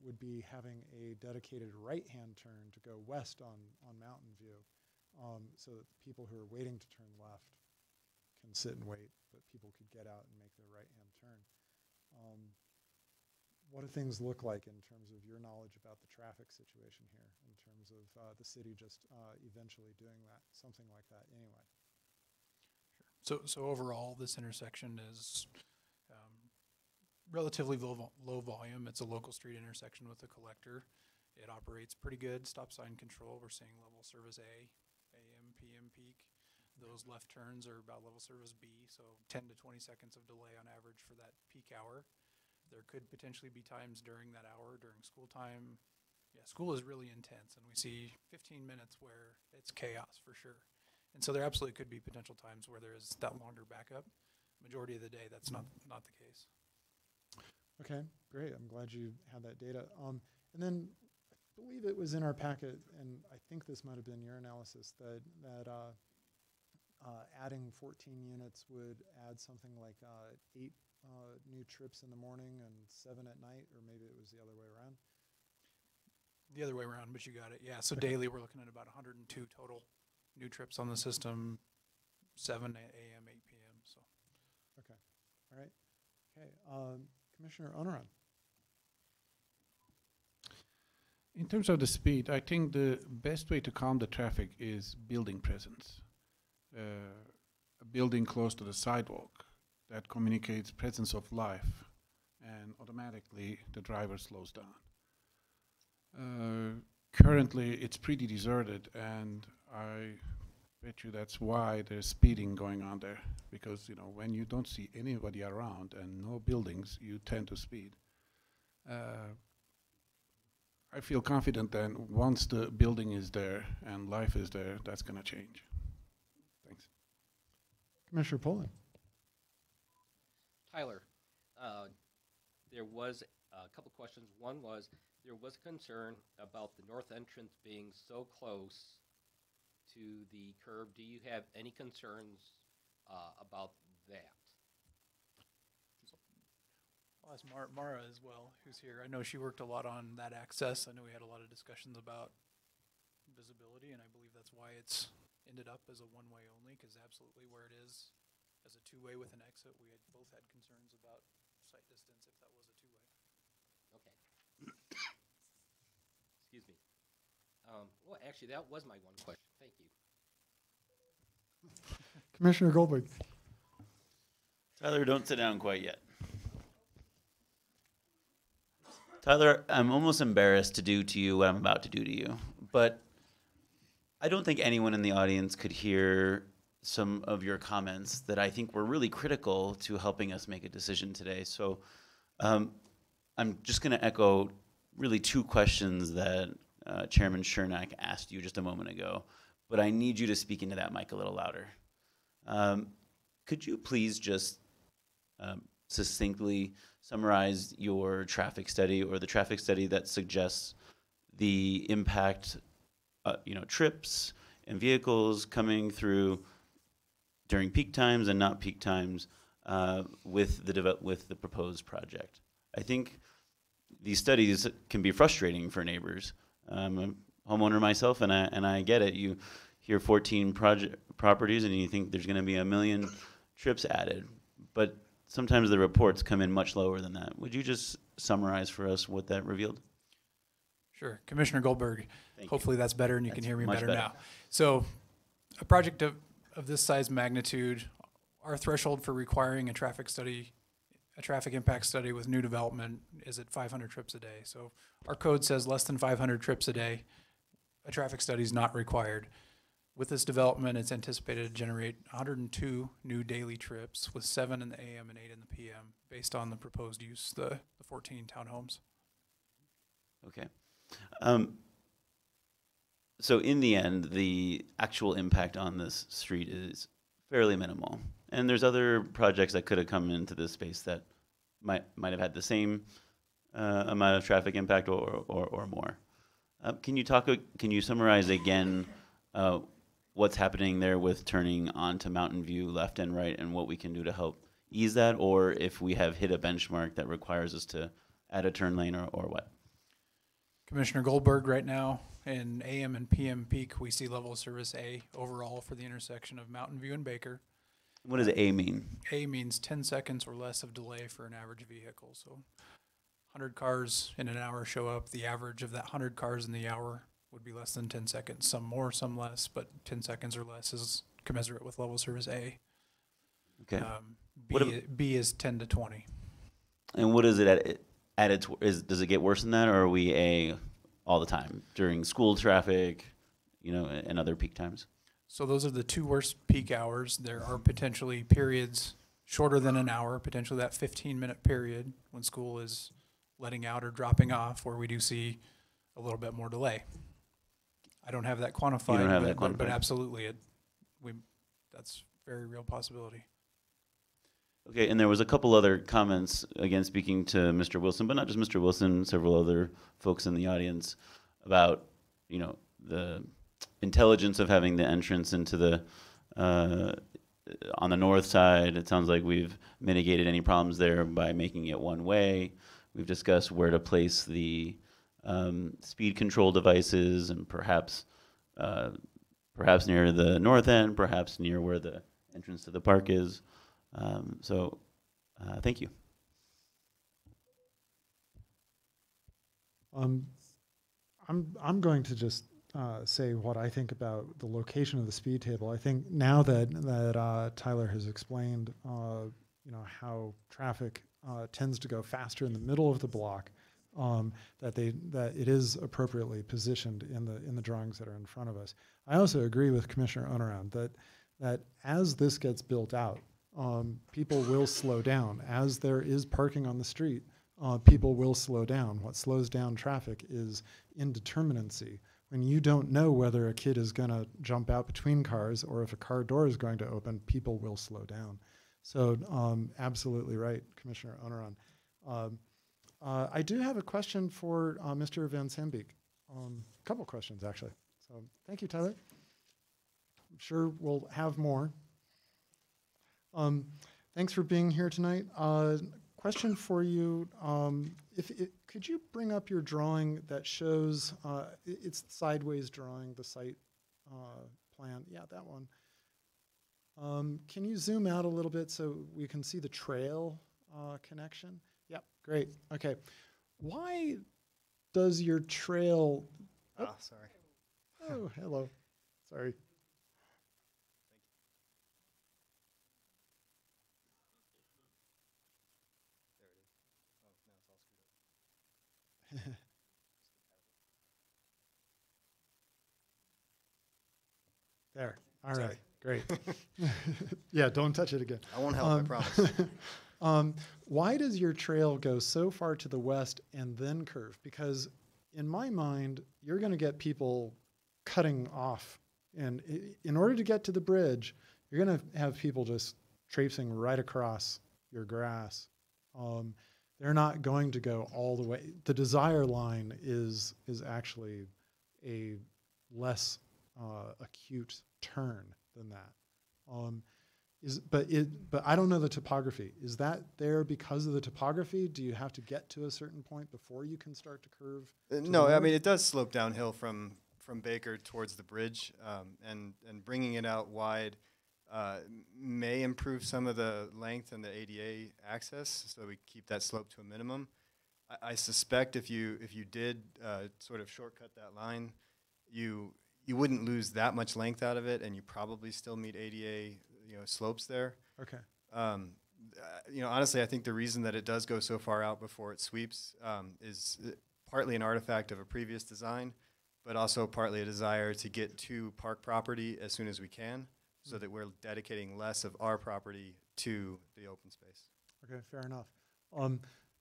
would be having a dedicated right-hand turn to go west on Mountain View, so that the people who are waiting to turn left can sit and wait, but people could get out and make their right-hand turn. What do things look like in terms of your knowledge about the traffic situation here, in terms of the city just eventually doing something like that anyway? So overall, this intersection is relatively low volume. It's a local street intersection with a collector. It operates pretty good. Stop sign control. We're seeing level service A, AM, PM peak. Those left turns are about level service B, so 10 to 20 seconds of delay on average for that peak hour. There could potentially be times during that hour, during school time. Yeah, school is really intense, and we see 15 minutes where it's chaos for sure. And so there absolutely could be potential times where there is that longer backup. Majority of the day, that's not the case. Okay, great. I'm glad you had that data. And then I believe it was in our packet, and I think this might have been your analysis, that adding 14 units would add something like 8 new trips in the morning and 7 at night, or maybe it was the other way around. The other way around, but you got it. Yeah, so Okay. daily we're looking at about 102 total new trips on the system, 7 a.m., 8 p.m. So. Okay, all right. Okay, Commissioner Onaran. In terms of the speed, I think the best way to calm the traffic is building presence. A building close to the sidewalk that communicates presence of life, and automatically the driver slows down. Currently, it's pretty deserted, and I bet you that's why there's speeding going on there. Because when you don't see anybody around and no buildings, you tend to speed. I feel confident that once the building is there and life is there, that's going to change. Thanks. Commissioner Poland. Tyler, there was a couple questions. One was, there was concern about the north entrance being so close to the curb. Do you have any concerns about that? I'll ask Mara as well, who's here. I know she worked a lot on that access. I know we had a lot of discussions about visibility, and I believe that's why it's ended up as a one-way only, because absolutely where it is as a two-way with an exit, we had both had concerns about sight distance if that was a two-way. Okay. Excuse me. Well, actually, that was my one question. Thank you. Commissioner Goldberg. Tyler, don't sit down quite yet. Tyler, I'm almost embarrassed to do to you what I'm about to do to you, but I don't think anyone in the audience could hear some of your comments that I think were really critical to helping us make a decision today. So I'm just going to echo really two questions that Chairman Chernak asked you just a moment ago, but I need you to speak into that mic a little louder. Could you please just succinctly summarize your traffic study, or the traffic study that suggests the impact, trips and vehicles coming through during peak times and not peak times with the proposed project? I think these studies can be frustrating for neighbors. I'm a homeowner myself, and I get it. You hear 14 properties, and you think there's going to be 1 million trips added, but sometimes the reports come in much lower than that. Would you just summarize for us what that revealed? Sure. Commissioner Goldberg, hopefully that's better and you can hear me much better better now. So a project of this size magnitude, our threshold for requiring a traffic impact study with new development is at 500 trips a day. So our code says less than 500 trips a day, a traffic study is not required. With this development, it's anticipated to generate 102 new daily trips with 7 in the AM and 8 in the PM based on the proposed use, the 14 townhomes. Okay. So in the end, the actual impact on this street is fairly minimal. And there's other projects that could have come into this space that might have had the same amount of traffic impact or more. Can you summarize again what's happening there with turning onto Mountain View left and right, and what we can do to help ease that, or if we have hit a benchmark that requires us to add a turn lane or what? Commissioner Goldberg, right now in AM and PM peak, we see level of service A overall for the intersection of Mountain View and Baker. What does A mean? A means 10 seconds or less of delay for an average vehicle. So 100 cars in an hour show up. The average of that 100 cars in the hour would be less than 10 seconds. Some more, some less, but 10 seconds or less is commensurate with level of service A. Okay. B is 10 to 20. And what is it at its, does it get worse than that, or are we A all the time during school traffic, and other peak times? So those are the two worst peak hours. There are potentially periods shorter than an hour, potentially that 15-minute period when school is letting out or dropping off, where we do see a little bit more delay. I don't have that quantified, You don't have that quantified. but absolutely, that's a very real possibility. Okay, and there was a couple other comments, again, speaking to Mr. Wilson, but not just Mr. Wilson, several other folks in the audience about, the intelligence of having the entrance into the, on the north side. It sounds like we've mitigated any problems there by making it one way. We've discussed where to place the speed control devices, and perhaps near the north end, perhaps near where the entrance to the park is. Thank you. I'm going to just say what I think about the location of the speed table. I think now that Tyler has explained, how traffic tends to go faster in the middle of the block, that it is appropriately positioned in the drawings that are in front of us. I also agree with Commissioner Onaran that as this gets built out, people will slow down. As there is parking on the street, people will slow down. What slows down traffic is indeterminacy. When you don't know whether a kid is going to jump out between cars or if a car door is going to open, people will slow down. So absolutely right, Commissioner Onaran. I do have a question for Mr. Van Sandbeek. A couple questions, actually. So thank you, Tyler. I'm sure we'll have more. Thanks for being here tonight. Question for you. Could you bring up your drawing that shows, it's the sideways drawing, the site plan. Yeah, that one. Can you zoom out a little bit so we can see the trail connection? Yep, great. Okay. Why does your trail... Oh, sorry. Oh, hello. Sorry. There. All right. Great. Yeah, don't touch it again. I won't help, I promise. Why does your trail go so far to the west and then curve? Because in my mind, you're going to get people cutting off. And in order to get to the bridge, you're going to have people just traipsing right across your grass. They're not going to go all the way. The desire line is actually a less acute turn than that. But I don't know the topography. Is that there because of the topography? Do you have to get to a certain point before you can start to curve? No, I mean, it does slope downhill from Baker towards the bridge, and bringing it out wide may improve some of the length and the ADA access, so we keep that slope to a minimum. I suspect if you did sort of shortcut that line, you wouldn't lose that much length out of it, and you probably still meet ADA slopes there. Okay. Honestly, I think the reason that it does go so far out before it sweeps is partly an artifact of a previous design, but also partly a desire to get to park property as soon as we can, so that we're dedicating less of our property to the open space. Okay, fair enough.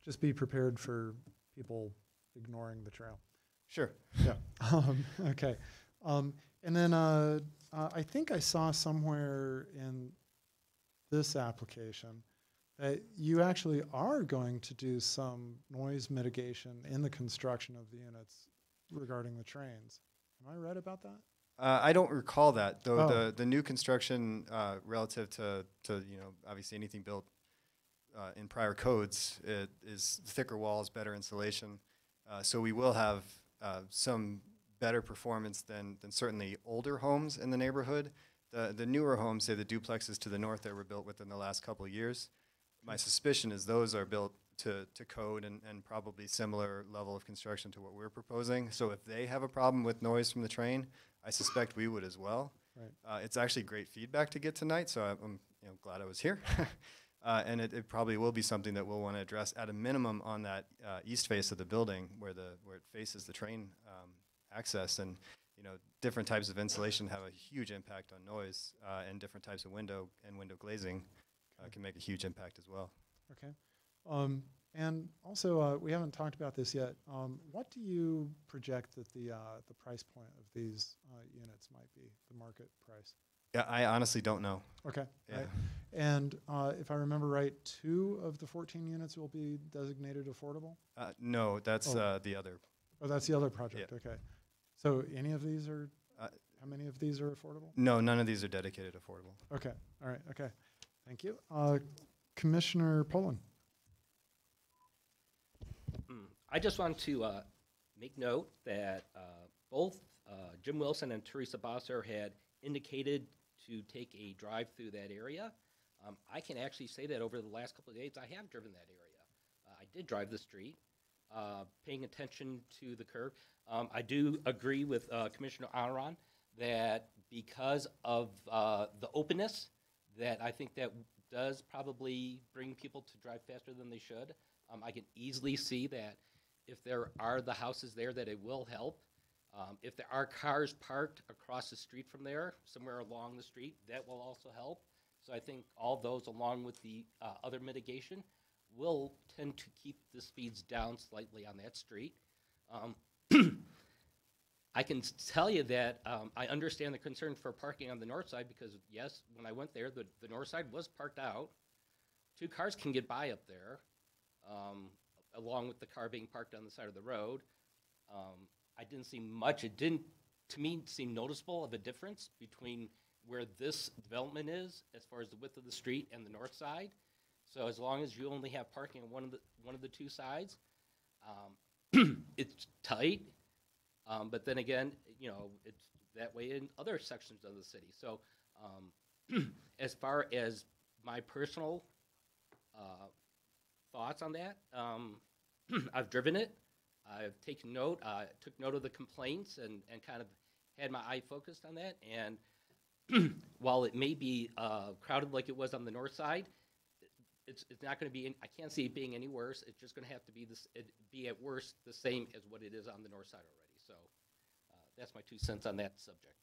Just be prepared for people ignoring the trail. Sure. Yeah. Okay. And then I think I saw somewhere in this application that you actually are going to do some noise mitigation in the construction of the units regarding the trains. Am I right about that? I don't recall that, though. Oh. The new construction relative to obviously anything built in prior codes, it is thicker walls, better insulation. So we will have some better performance than certainly older homes in the neighborhood. The newer homes, say the duplexes to the north that were built within the last couple of years, my suspicion is those are built to code and probably similar level of construction to what we're proposing. So if they have a problem with noise from the train, I suspect we would as well. Right. It's actually great feedback to get tonight, so I'm glad I was here. And it probably will be something that we'll want to address at a minimum on that east face of the building where it faces the train access. And different types of insulation have a huge impact on noise, and different types of window glazing can make a huge impact as well. Okay. And also, we haven't talked about this yet. What do you project that the price point of these units might be, the market price? Yeah, I honestly don't know. Okay. Yeah. Right. And if I remember right, 2 of the 14 units will be designated affordable? No, that's the other. Oh, that's the other project. Yeah. Okay. So any of these are, how many of these are affordable? No, none of these are dedicated affordable. Okay. All right. Okay. Thank you. Commissioner Poland. I just want to make note that both Jim Wilson and Teresa Bosser had indicated to take a drive through that area. I can actually say that over the last couple of days, I have driven that area. I did drive the street, paying attention to the curve. I do agree with Commissioner Aaron that because of the openness, that I think that does probably bring people to drive faster than they should. I can easily see that if there are the houses there, that it will help. If there are cars parked across the street from there, somewhere along the street, that will also help. So I think all those, along with the other mitigation, will tend to keep the speeds down slightly on that street. I can tell you that I understand the concern for parking on the north side because, yes, when I went there, the north side was parked out. 2 cars can get by up there, along with the car being parked on the side of the road. I didn't see much. It didn't, to me, seem noticeable of a difference between where this development is as far as the width of the street and the north side. So as long as you only have parking on one of the 2 sides, it's tight. But then again, it's that way in other sections of the city. So as far as my personal thoughts on that, I've driven it. I've taken note, took note of the complaints and kind of had my eye focused on that. And while it may be crowded like it was on the north side, it's not going to be, I can't see it being any worse. It's just going to have to be at worst the same as what it is on the north side already. So that's my 2 cents on that subject.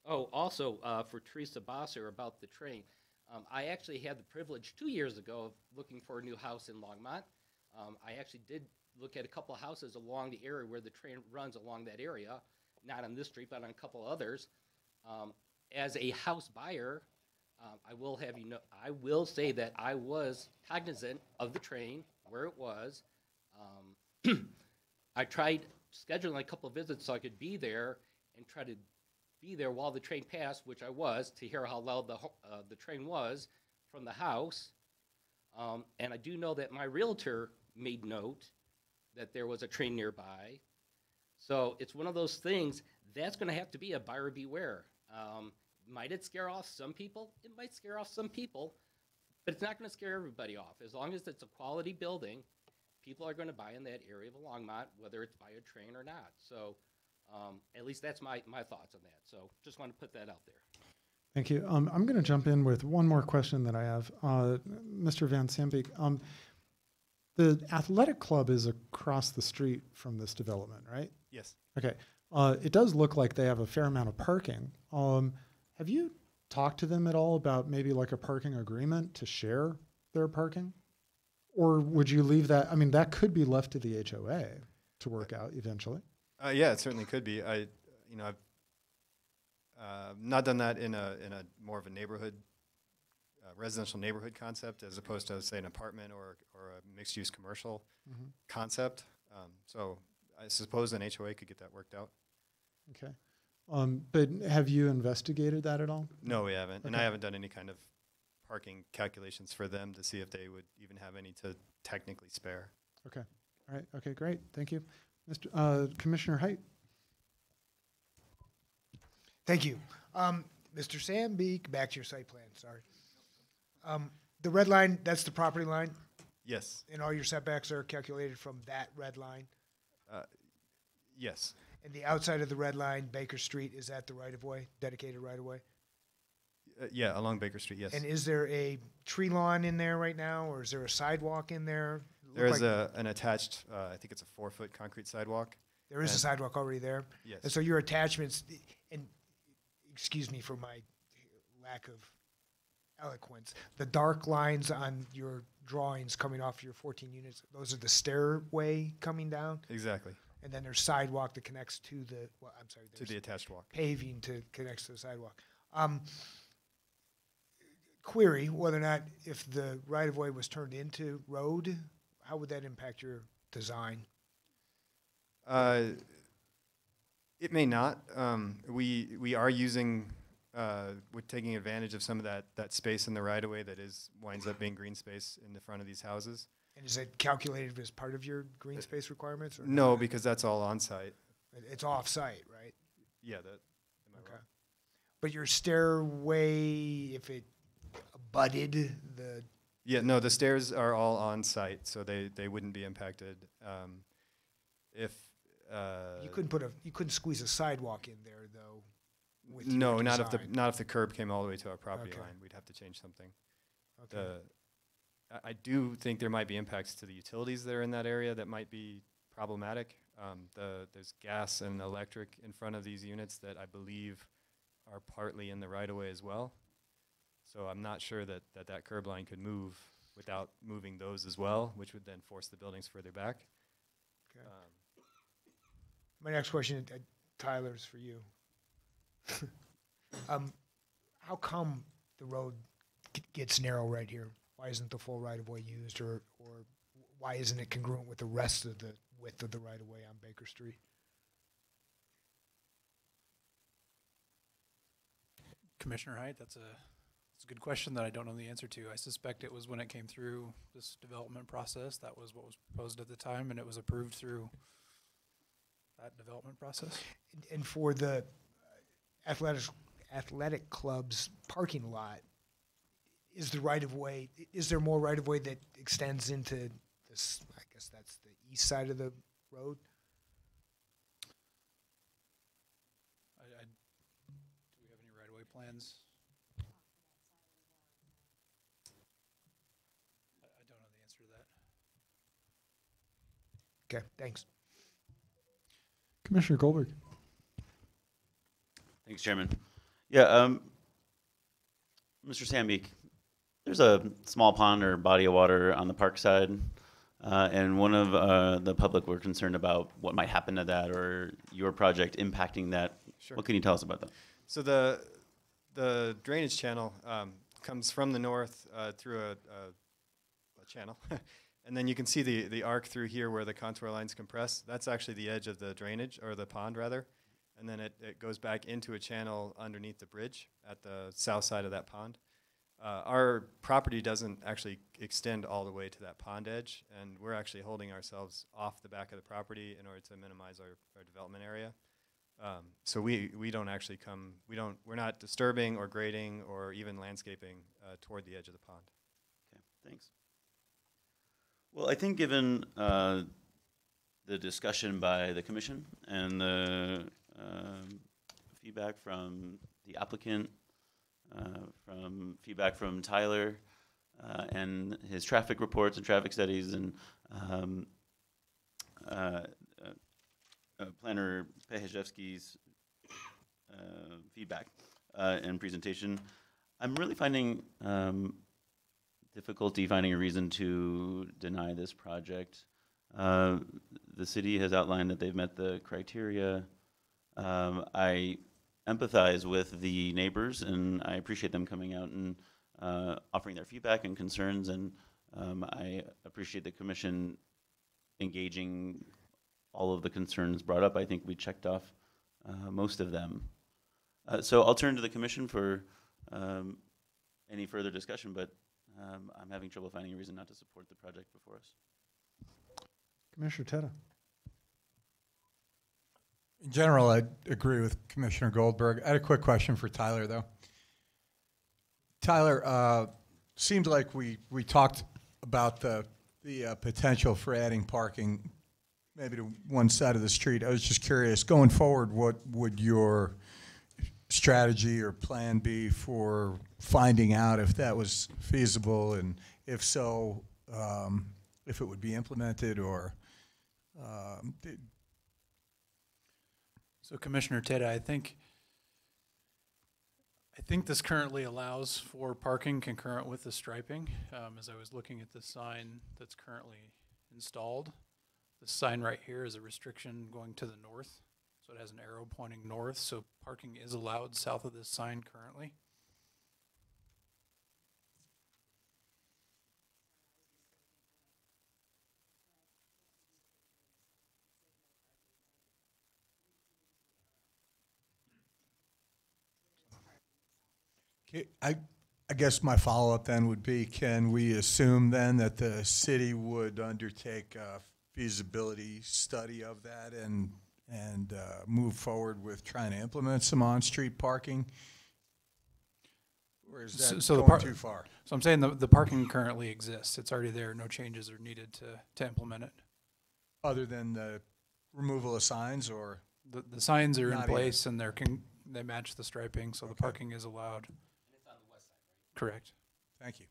Oh, also for Teresa Bosser about the train, I actually had the privilege 2 years ago of looking for a new house in Longmont. I actually did look at a couple of houses along the area where the train runs along that area, not on this street, but on a couple others. As a house buyer, I will say that I was cognizant of the train, where it was. I tried scheduling a couple of visits so I could be there and try to be there while the train passed, which I was, to hear how loud the train was from the house. And I do know that my realtor made note that there was a train nearby. So it's one of those things that's going to have to be a buyer beware. Might it scare off some people? It might scare off some people, but it's not going to scare everybody off. As long as it's a quality building, people are going to buy in that area of Longmont, whether it's by a train or not. So at least that's my thoughts on that. So just want to put that out there. Thank you. I'm going to jump in with one more question that I have. Mr. Van Sambik, the athletic club is across the street from this development, right? Yes. Okay. It does look like they have a fair amount of parking. Have you talked to them at all about maybe like a parking agreement to share their parking? Or would you leave that? I mean, that could be left to the HOA to work out eventually. Yeah, it certainly could be. I've not done that in a more of a neighborhood, residential neighborhood concept as opposed to, say, an apartment or a mixed-use commercial concept. So I suppose an HOA could get that worked out. Okay. But have you investigated that at all? No, we haven't. And I Okay. haven't done any kind of parking calculations for them to see if they would even have any to technically spare. Okay. All right. Okay, great. Thank you. Commissioner Height. Thank you. Mr. Sambeek, back to your site plan, sorry. The red line, that's the property line, Yes. and all your setbacks are calculated from that red line? Yes. And the outside of the red line, Baker Street, is that the right-of-way, dedicated right-of-way? Yeah, along Baker Street, yes. And is there a tree lawn in there right now, or is there a sidewalk in there? There is an attached, I think it's a 4-foot concrete sidewalk. There is a sidewalk already there? Yes. And so your attachments, and excuse me for my lack of eloquence, the dark lines on your drawings coming off your 14 units, those are the stairway coming down? Exactly. And then there's sidewalk that connects to the, well, I'm sorry. To the attached walk. Paving to connects to the sidewalk. Query whether or not if the right-of-way was turned into road, how would that impact your design? It may not. We are using, we're taking advantage of some of that space in the right-of-way that winds up being green space in the front of these houses. And is it calculated as part of your green space requirements? Or No, not? because that's all on-site. It's off-site, right? Yeah, am I Okay. wrong? But your stairway, if it abutted the, Yeah, no, the stairs are all on-site, so they wouldn't be impacted. If you couldn't squeeze a sidewalk in there though. With no, your not design. if the curb came all the way to our property Okay. line, we'd have to change something. Okay. I do think there might be impacts to the utilities that are in that area that might be problematic. There's gas and electric in front of these units that I believe are partly in the right-of-way as well. So I'm not sure that curb line could move without moving those as well, which would then force the buildings further back. Okay. My next question, Tyler's for you. How come the road gets narrow right here? Why isn't the full right-of-way used, or why isn't it congruent with the rest of the width of the right-of-way on Baker Street? Commissioner Height, that's a good question that I don't know the answer to. I suspect it was when it came through this development process. That was what was proposed at the time, and it was approved through that development process. And for the athletic club's parking lot, is there more right-of-way that extends into this, I guess that's the east side of the road? Do we have any right-of-way plans? I don't know the answer to that. Okay, thanks. Commissioner Goldberg. Thanks, Chairman. Yeah, Mr. Sambeek, there's a small pond or body of water on the park side, and one of the public were concerned about what might happen to that or your project impacting that. Sure. What can you tell us about that? So the drainage channel comes from the north through a channel. And then you can see the arc through here where the contour lines compress. That's actually the edge of the drainage, or the pond rather. And then it goes back into a channel underneath the bridge at the south side of that pond. Our property doesn't actually extend all the way to that pond edge, and we're actually holding ourselves off the back of the property in order to minimize our development area. So we don't actually we're not disturbing or grading or even landscaping toward the edge of the pond. Okay, thanks. Well, I think given the discussion by the commission and the feedback from the applicant, from feedback from Tyler and his traffic reports and traffic studies, and Planner Pehezhevsky's feedback and presentation. I'm really finding difficulty finding a reason to deny this project. The city has outlined that they've met the criteria. I empathize with the neighbors, and I appreciate them coming out and offering their feedback and concerns, and I appreciate the commission engaging all of the concerns brought up. I think we checked off most of them. So I'll turn to the commission for any further discussion, but I'm having trouble finding a reason not to support the project before us. Commissioner Teta. In general, I agree with Commissioner Goldberg. I had a quick question for Tyler, though. Tyler, seemed like we talked about the potential for adding parking maybe to one side of the street. I was just curious, going forward, what would your strategy or plan be for finding out if that was feasible, and if so, if it would be implemented, or So Commissioner Teta, I think this currently allows for parking concurrent with the striping. As I was looking at the sign that's currently installed, the sign right here is a restriction going to the north. So it has an arrow pointing north, so parking is allowed south of this sign currently. I guess my follow-up then would be, can we assume then that the city would undertake a feasibility study of that and move forward with trying to implement some on-street parking? Or is that going too far? So I'm saying the parking currently exists. It's already there. No changes are needed to implement it. Other than the removal of signs, or? The signs are in place and they match the striping, so the parking is allowed. And it's on the west side, right? Correct. Thank you.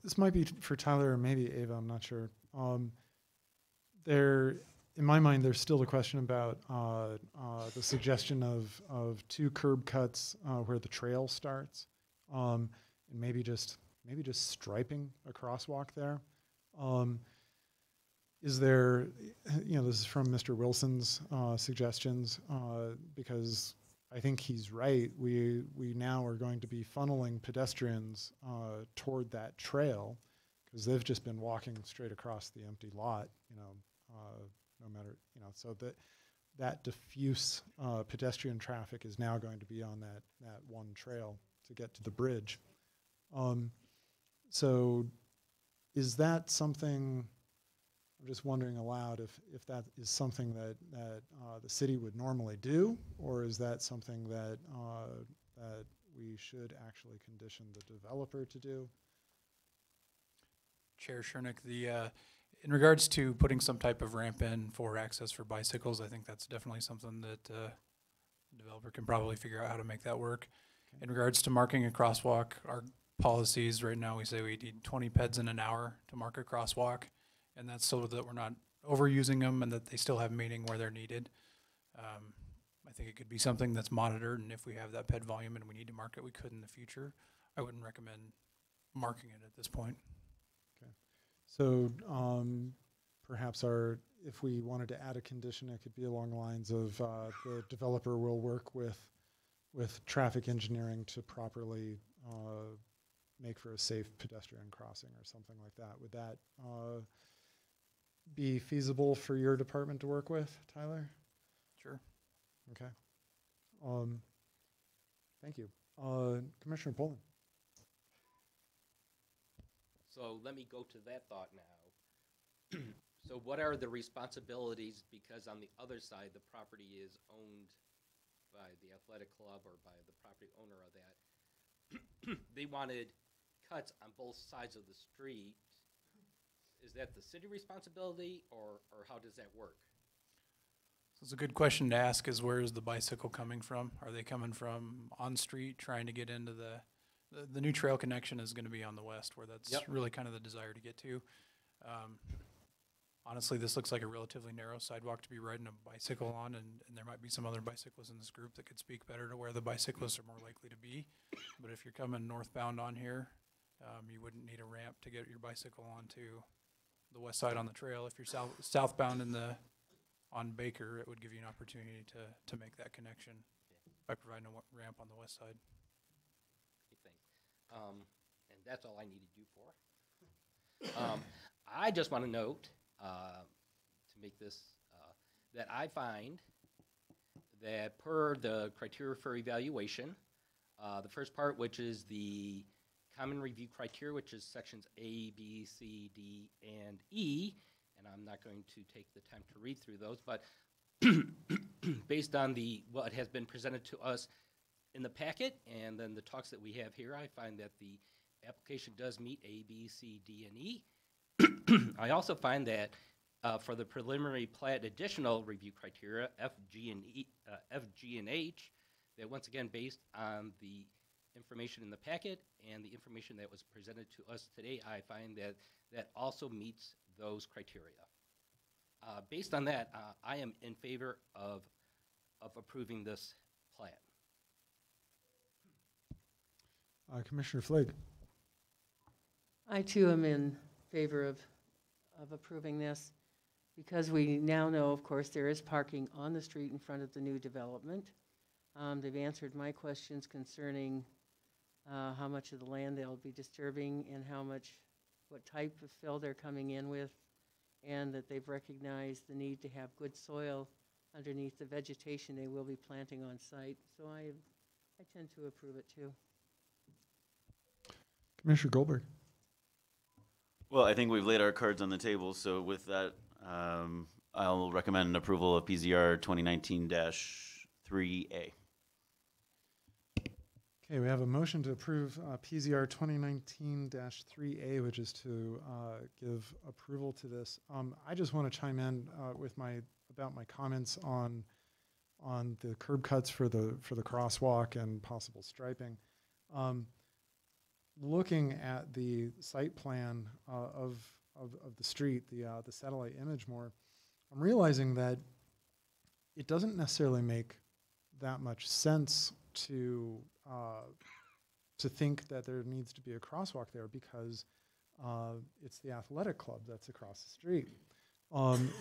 This might be for Tyler or maybe Ava, I'm not sure. In my mind, there's still a question about the suggestion of two curb cuts where the trail starts, and maybe just striping a crosswalk there. Is there, this is from Mr. Wilson's suggestions, because I think he's right. We now are going to be funneling pedestrians toward that trail, because they've just been walking straight across the empty lot, no matter, so that diffuse pedestrian traffic is now going to be on that one trail to get to the bridge. So is that something, I'm just wondering aloud if that is something that the city would normally do, or is that something that we should actually condition the developer to do? Chair Shernick, in regards to putting some type of ramp in for access for bicycles, I think that's definitely something that the developer can probably figure out how to make that work. Okay. In regards to marking a crosswalk, our policies right now, we say we need 20 peds in an hour to mark a crosswalk, and that's so that we're not overusing them and that they still have meaning where they're needed. I think it could be something that's monitored, and if we have that ped volume and we need to mark it, we could in the future. I wouldn't recommend marking it at this point. So perhaps if we wanted to add a condition, it could be along the lines of the developer will work with traffic engineering to properly make for a safe pedestrian crossing or something like that. Would that be feasible for your department to work with, Tyler? Sure. Okay. Thank you. Commissioner Poland. So let me go to that thought now. So what are the responsibilities, because on the other side, the property is owned by the athletic club or by the property owner of that. They wanted cuts on both sides of the street. Is that the city responsibility, or how does that work? So it's a good question to ask is where is the bicycle coming from? Are they coming from on street trying to get into the new trail connection is going to be on the west where that's really kind of the desire to get to. Honestly, this looks like a relatively narrow sidewalk to be riding a bicycle on, and there might be some other bicyclists in this group that could speak better to where the bicyclists are more likely to be. But if you're coming northbound on here, you wouldn't need a ramp to get your bicycle onto the west side on the trail. If you're southbound on Baker, it would give you an opportunity to make that connection by providing a ramp on the west side. Okay, thanks. And that's all I need to do for. I just want to note, to make this, that I find that per the criteria for evaluation, the first part, which is the common review criteria, which is sections A, B, C, D, and E, and I'm not going to take the time to read through those, but based on what has been presented to us in the packet and then the talks that we have here, I find that the application does meet A, B, C, D, and E. I also find that for the preliminary plat additional review criteria, F, G, and H, that once again based on the information in the packet and the information that was presented to us today, I find that that also meets those criteria. Based on that, I am in favor of approving this plan. Commissioner Flake. I too am in favor of approving this because we now know, of course, there is parking on the street in front of the new development. They've answered my questions concerning how much of the land they'll be disturbing and what type of fill they're coming in with, and that they've recognized the need to have good soil underneath the vegetation they will be planting on site. So I tend to approve it too. Commissioner Goldberg. Well, I think we've laid our cards on the table, so with that, I'll recommend approval of PZR 2019-3A. Okay, we have a motion to approve PZR 2019-3A, which is to give approval to this. I just want to chime in about my comments on the curb cuts for the crosswalk and possible striping. Looking at the site plan of the street, the satellite image more, I'm realizing that it doesn't necessarily make that much sense to think that there needs to be a crosswalk there because it's the athletic club that's across the street.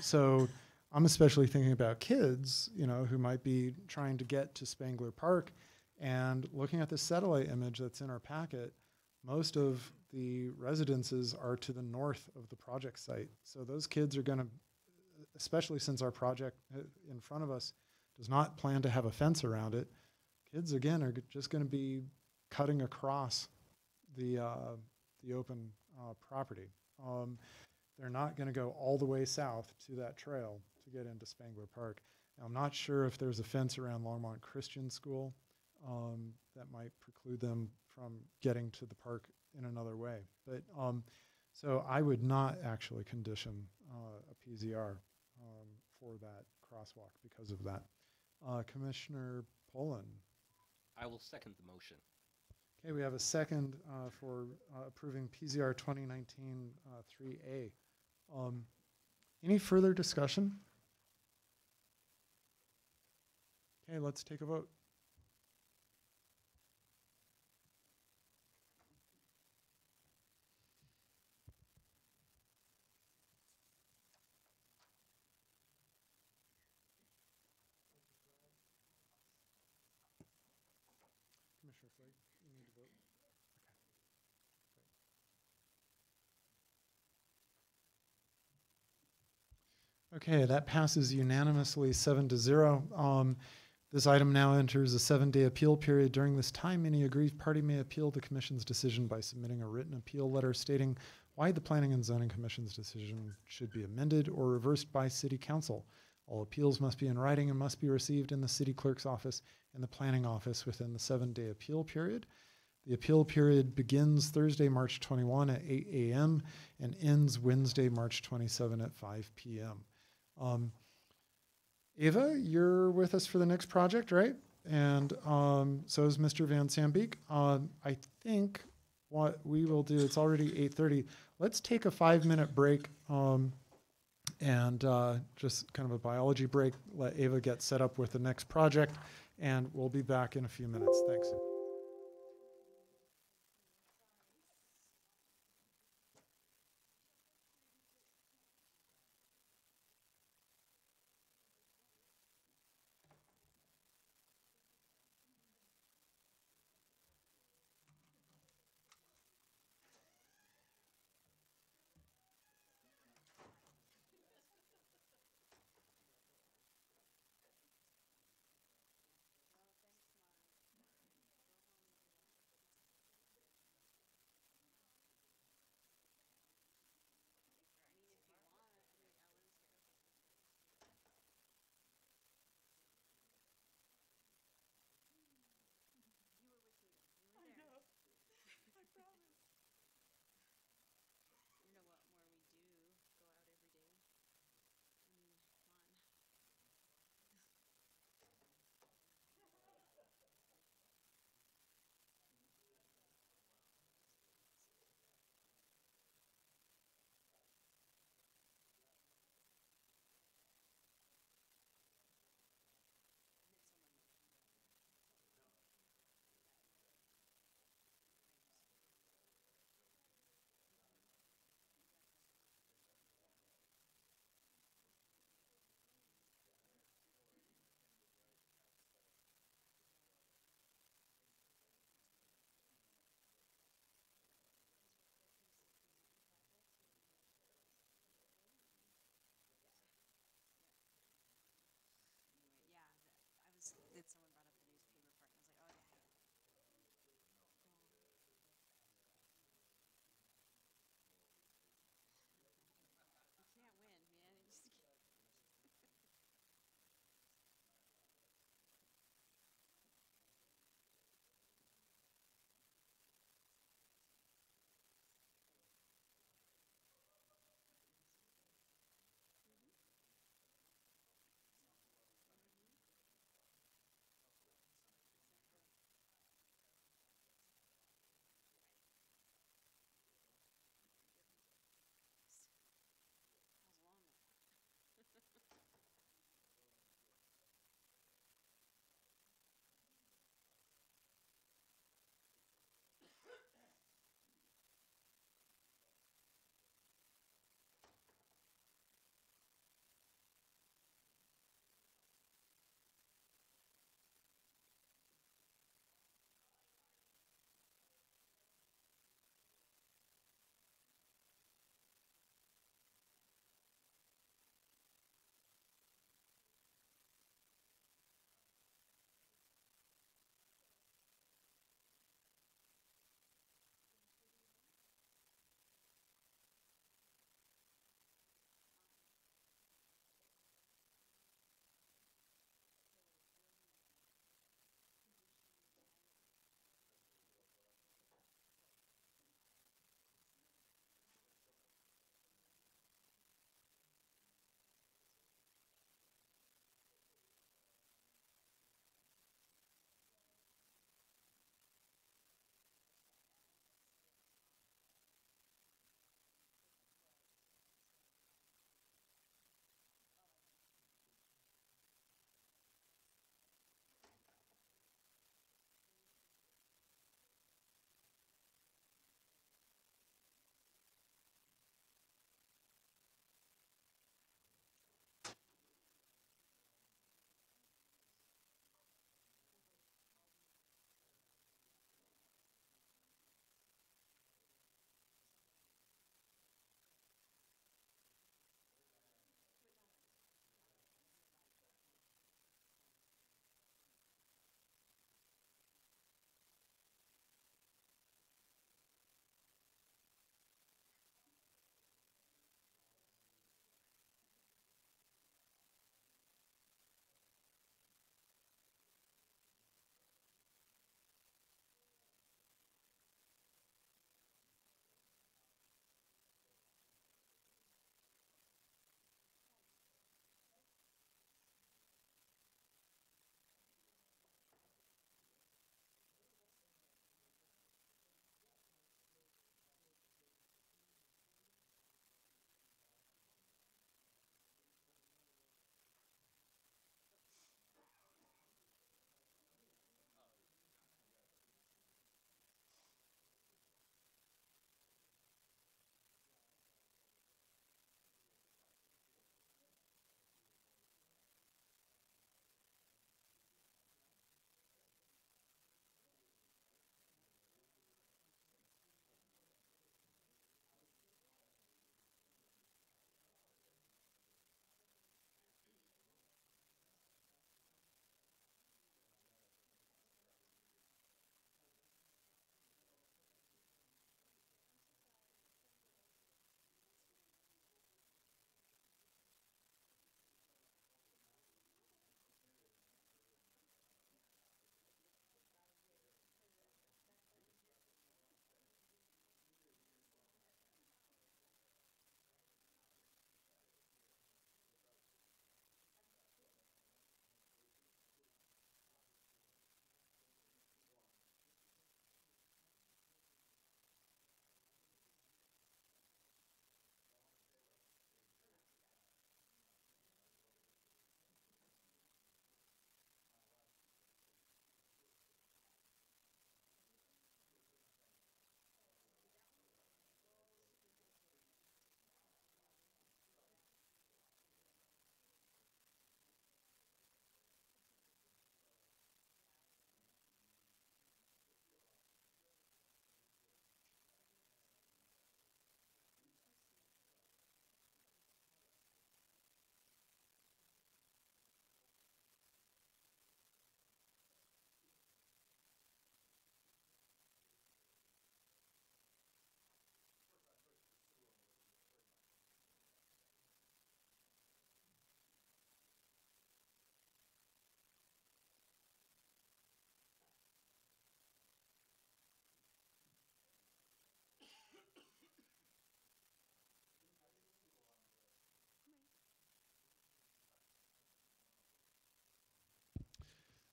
So I'm especially thinking about kids, who might be trying to get to Spangler Park, and looking at the satellite image that's in our packet, most of the residences are to the north of the project site. So those kids are going to, especially since our project in front of us does not plan to have a fence around it, kids, again, are just going to be cutting across the open property. They're not going to go all the way south to that trail to get into Spangler Park. Now, I'm not sure if there's a fence around Longmont Christian School that might preclude them from getting to the park in another way. But so I would not actually condition a PZR for that crosswalk because of that. Commissioner Poland. I will second the motion. Okay, we have a second for approving PZR 2019 3A. Any further discussion? Okay, let's take a vote. Commissioner Flake, you need to vote. Okay, that passes unanimously 7-0. This item now enters a 7-day appeal period. During this time, any aggrieved party may appeal the Commission's decision by submitting a written appeal letter stating why the Planning and Zoning Commission's decision should be amended or reversed by City Council. All appeals must be in writing and must be received in the City Clerk's office and the Planning Office within the 7-day appeal period. The appeal period begins Thursday, March 21 at 8 a.m. and ends Wednesday, March 27 at 5 p.m. Ava, you're with us for the next project, right? And so is Mr. Van Sambeek. I think what we will do, it's already 8:30. Let's take a 5-minute break and just kind of a biology break. Let Ava get set up with the next project, and we'll be back in a few minutes. Thanks.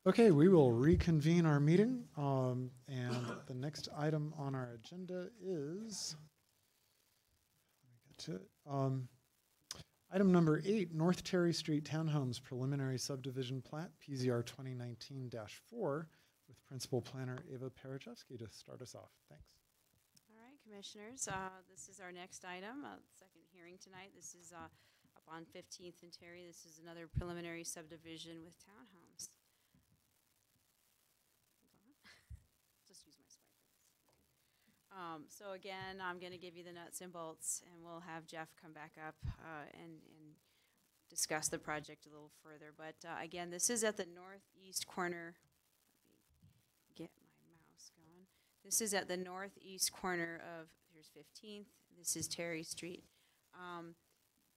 Okay, we will reconvene our meeting, and the next item on our agenda is, let me get to it. Item number 8, North Terry Street Townhomes Preliminary Subdivision Plat, PZR 2019-4, with Principal Planner Ava Parachevsky to start us off. Thanks. All right, Commissioners, this is our next item, second hearing tonight. This is up on 15th and Terry. This is another preliminary subdivision with townhomes. Just use my swiper. So again, I'm going to give you the nuts and bolts, and we'll have Jeff come back up and discuss the project a little further. But again, this is at the northeast corner. Let me get my mouse going. This is at the northeast corner of, here's 15th. This is Terry Street.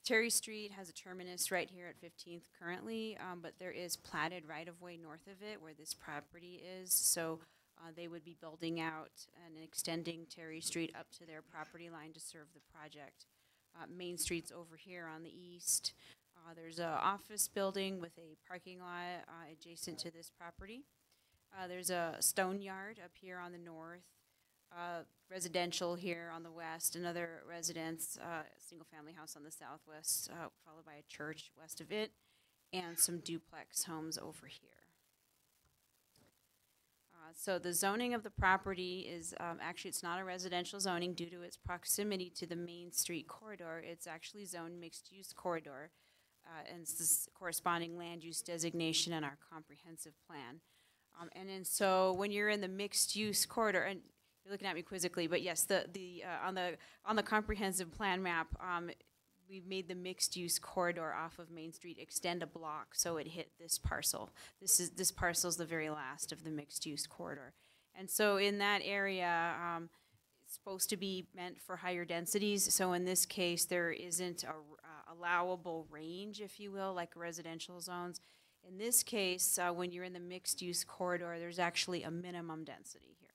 Terry Street has a terminus right here at 15th currently, but there is platted right-of-way north of it where this property is. So they would be building out and extending Terry Street up to their property line to serve the project. Main Street's over here on the east. There's an office building with a parking lot adjacent to this property. There's a stone yard up here on the north. Residential here on the west, another residence, single-family house on the southwest, followed by a church west of it, and some duplex homes over here. So the zoning of the property is, actually it's not a residential zoning due to its proximity to the Main Street corridor. It's actually zoned mixed-use corridor, and it's this corresponding land use designation in our comprehensive plan. And then so when you're in the mixed-use corridor, and you're looking at me quizzically, but yes, on the comprehensive plan map, we've made the mixed-use corridor off of Main Street extend a block, so it hit this parcel. This parcel is the very last of the mixed-use corridor, and so in that area, it's supposed to be meant for higher densities. So in this case, there isn't a allowable range, if you will, like residential zones. In this case, when you're in the mixed-use corridor, there's actually a minimum density here.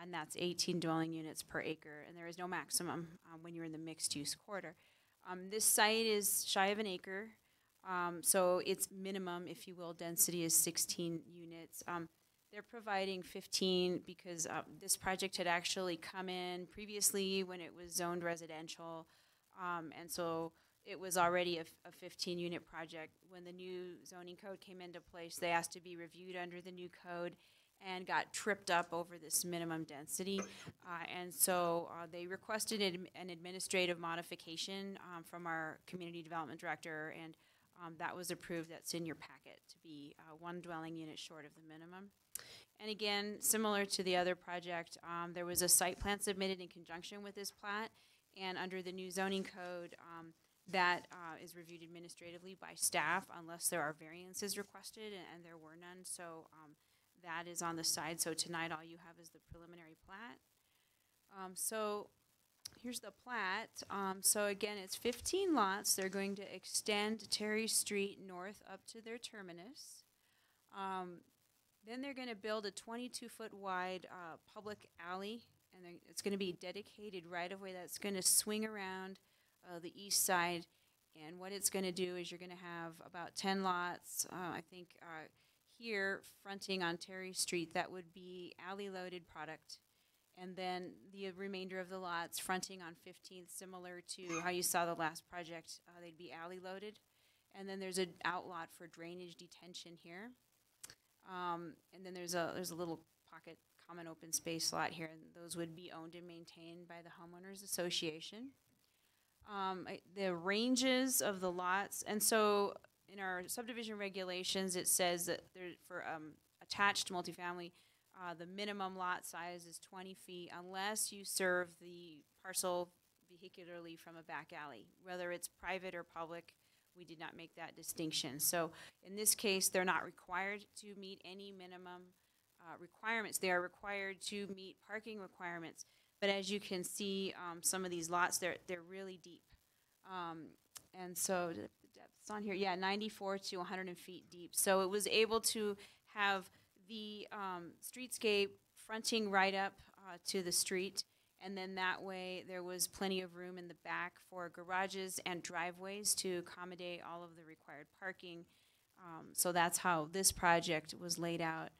And that's 18 dwelling units per acre, and there is no maximum when you're in the mixed-use corridor. This site is shy of an acre, so its minimum, if you will, density is 16 units. They're providing 15 because this project had actually come in previously when it was zoned residential, and so it was already a 15-unit project. When the new zoning code came into place, they asked to be reviewed under the new code and got tripped up over this minimum density. And so they requested an administrative modification from our community development director, and that was approved. That's in your packet to be one dwelling unit short of the minimum. And again, similar to the other project, there was a site plan submitted in conjunction with this plat, and under the new zoning code, that is reviewed administratively by staff unless there are variances requested, and there were none. So that is on the side. So tonight all you have is the preliminary plat. So here's the plat. So again, it's 15 lots. They're going to extend Terry Street north up to their terminus. Then they're going to build a 22-foot wide public alley, and it's going to be dedicated right-of-way that's going to swing around the east side. And what it's going to do is you're going to have about 10 lots, I think, here fronting on Terry Street that would be alley-loaded product. And then the remainder of the lots fronting on 15th, similar to how you saw the last project, they'd be alley-loaded. And then there's an outlot for drainage detention here. And then there's a little pocket common open space lot here, and those would be owned and maintained by the homeowners association. The ranges of the lots, and so in our subdivision regulations, it says that for attached multifamily, the minimum lot size is 20 feet unless you serve the parcel vehicularly from a back alley. Whether it's private or public, we did not make that distinction. So in this case, they're not required to meet any minimum requirements. They are required to meet parking requirements. But as you can see, some of these lots, they're really deep. And so the depth's on here, yeah, 94 to 100 feet deep. So it was able to have the streetscape fronting right up to the street. And then that way there was plenty of room in the back for garages and driveways to accommodate all of the required parking. So that's how this project was laid out.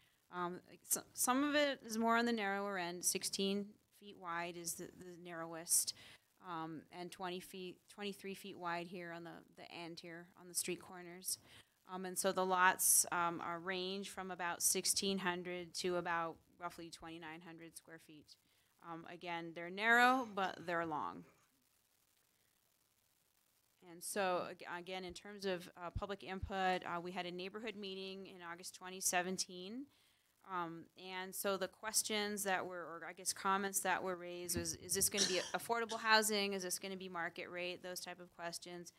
Some of it is more on the narrower end. 16 feet wide is the narrowest, and 23 feet wide here on the end here on the street corners. And so the lots are range from about 1,600 to about roughly 2,900 square feet. Again, they're narrow, but they're long. And so, again, in terms of public input, we had a neighborhood meeting in August 2017. And so the questions that were, or I guess comments that were raised was, is this going to be affordable housing? Is this going to be market rate? Those type of questions.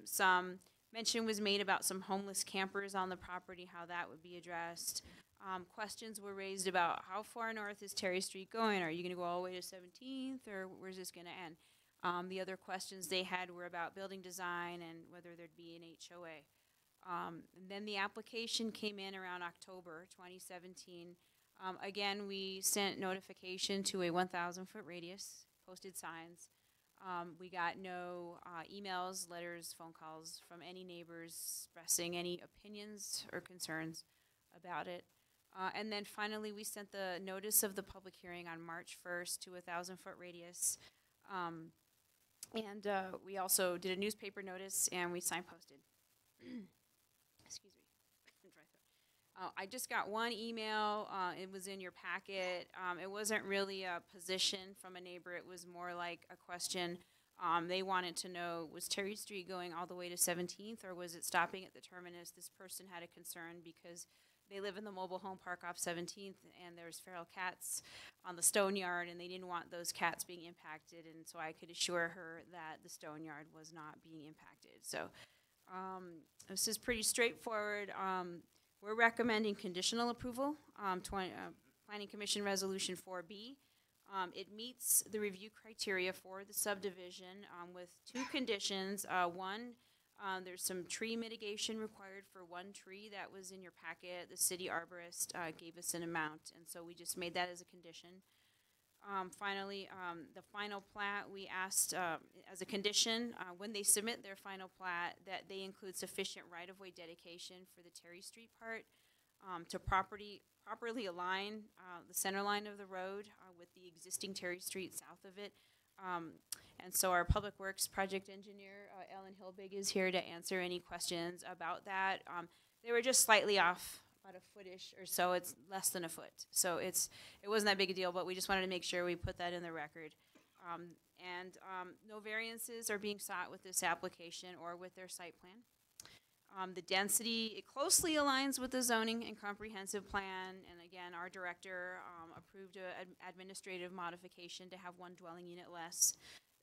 Some mention was made about some homeless campers on the property, how that would be addressed. Questions were raised about how far north is Terry Street going? Are you going to go all the way to 17th, or where's this going to end? The other questions they had were about building design and whether there'd be an HOA. And then the application came in around October 2017. Again, we sent notification to a 1,000-foot radius, posted signs. We got no emails, letters, phone calls from any neighbors expressing any opinions or concerns about it. And then finally, we sent the notice of the public hearing on March 1st to a 1,000-foot radius. And we also did a newspaper notice, and we signposted. Excuse me. Dry throat. I just got one email. It was in your packet. It wasn't really a position from a neighbor. It was more like a question. They wanted to know, was Terry Street going all the way to 17th, or was it stopping at the terminus? This person had a concern because they live in the mobile home park off 17th, and there's feral cats on the stone yard, and they didn't want those cats being impacted, and so I could assure her that the stone yard was not being impacted. So this is pretty straightforward. We're recommending conditional approval, Planning Commission Resolution 4B. It meets the review criteria for the subdivision with two conditions. One, there's some tree mitigation required for one tree that was in your packet. The city arborist gave us an amount, and so we just made that as a condition. Finally, the final plat, we asked as a condition when they submit their final plat that they include sufficient right-of-way dedication for the Terry Street part to properly align the center line of the road with the existing Terry Street south of it. And so our Public Works project engineer, Ellen Hilbig, is here to answer any questions about that. They were just slightly off, about a foot-ish or so. It's less than a foot. So it wasn't that big a deal, but we just wanted to make sure we put that in the record. No variances are being sought with this application or with their site plan. The density, it closely aligns with the zoning and comprehensive plan. And again, our director approved an administrative modification to have one dwelling unit less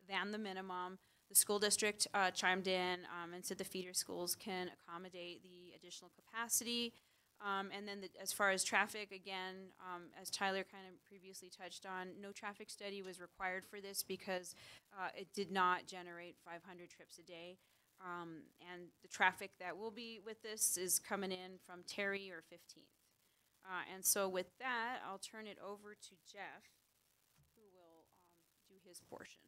than the minimum. The school district chimed in and said the feeder schools can accommodate the additional capacity. And then as far as traffic, again, as Tyler kind of previously touched on, no traffic study was required for this because it did not generate 500 trips a day. And the traffic that will be with this is coming in from Terry or 15th. And so with that, I'll turn it over to Jeff, who will do his portion.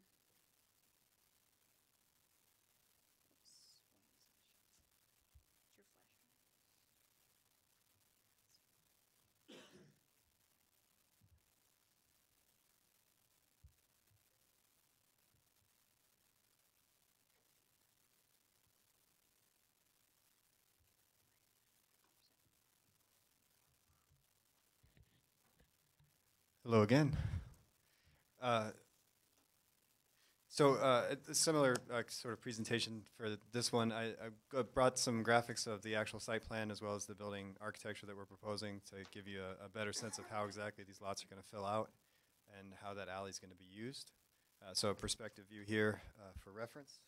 Hello again. A similar sort of presentation for this one. I brought some graphics of the actual site plan as well as the building architecture that we're proposing to give you a better sense of how exactly these lots are going to fill out and how that alley is going to be used. So a perspective view here for reference.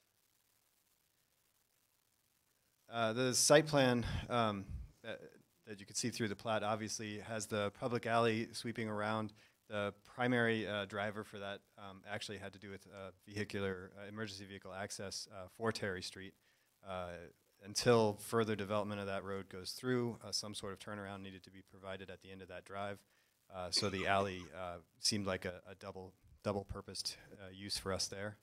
The site plan that you can see through the plat obviously has the public alley sweeping around. The primary driver for that actually had to do with emergency vehicle access for Terry Street. Until further development of that road goes through, some sort of turnaround needed to be provided at the end of that drive. So the alley seemed like a double-purposed use for us there.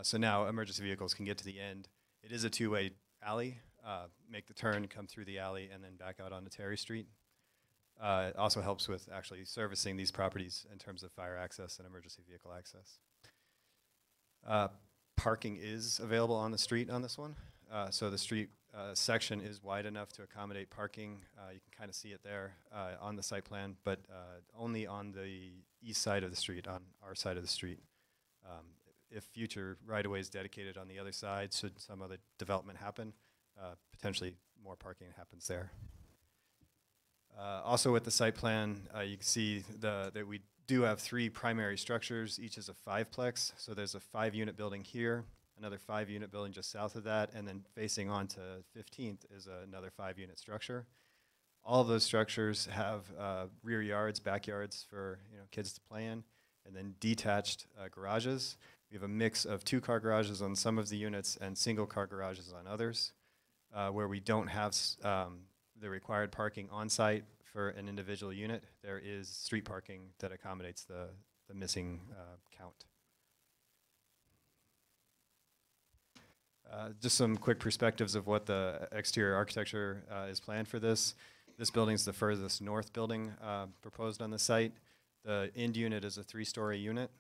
So now emergency vehicles can get to the end. It is a two-way alley, make the turn, come through the alley, and then back out onto Terry Street. It also helps with actually servicing these properties in terms of fire access and emergency vehicle access. Parking is available on the street on this one. So the street section is wide enough to accommodate parking. You can kind of see it there on the site plan, but only on the east side of the street, on our side of the street. If future right-of-way is dedicated on the other side, should some other development happen, potentially more parking happens there. Also with the site plan, you can see that we do have 3 primary structures. Each is a 5-plex. So there's a 5-unit building here, another 5-unit building just south of that, and then facing onto 15th is another 5-unit structure. All of those structures have rear yards, backyards for kids to play in, and then detached garages. We have a mix of 2-car garages on some of the units and single-car garages on others. Where we don't have the required parking on site for an individual unit, there is street parking that accommodates the missing count. Just some quick perspectives of what the exterior architecture is planned for this. This building is the furthest north building proposed on the site. The end unit is a 3-story unit.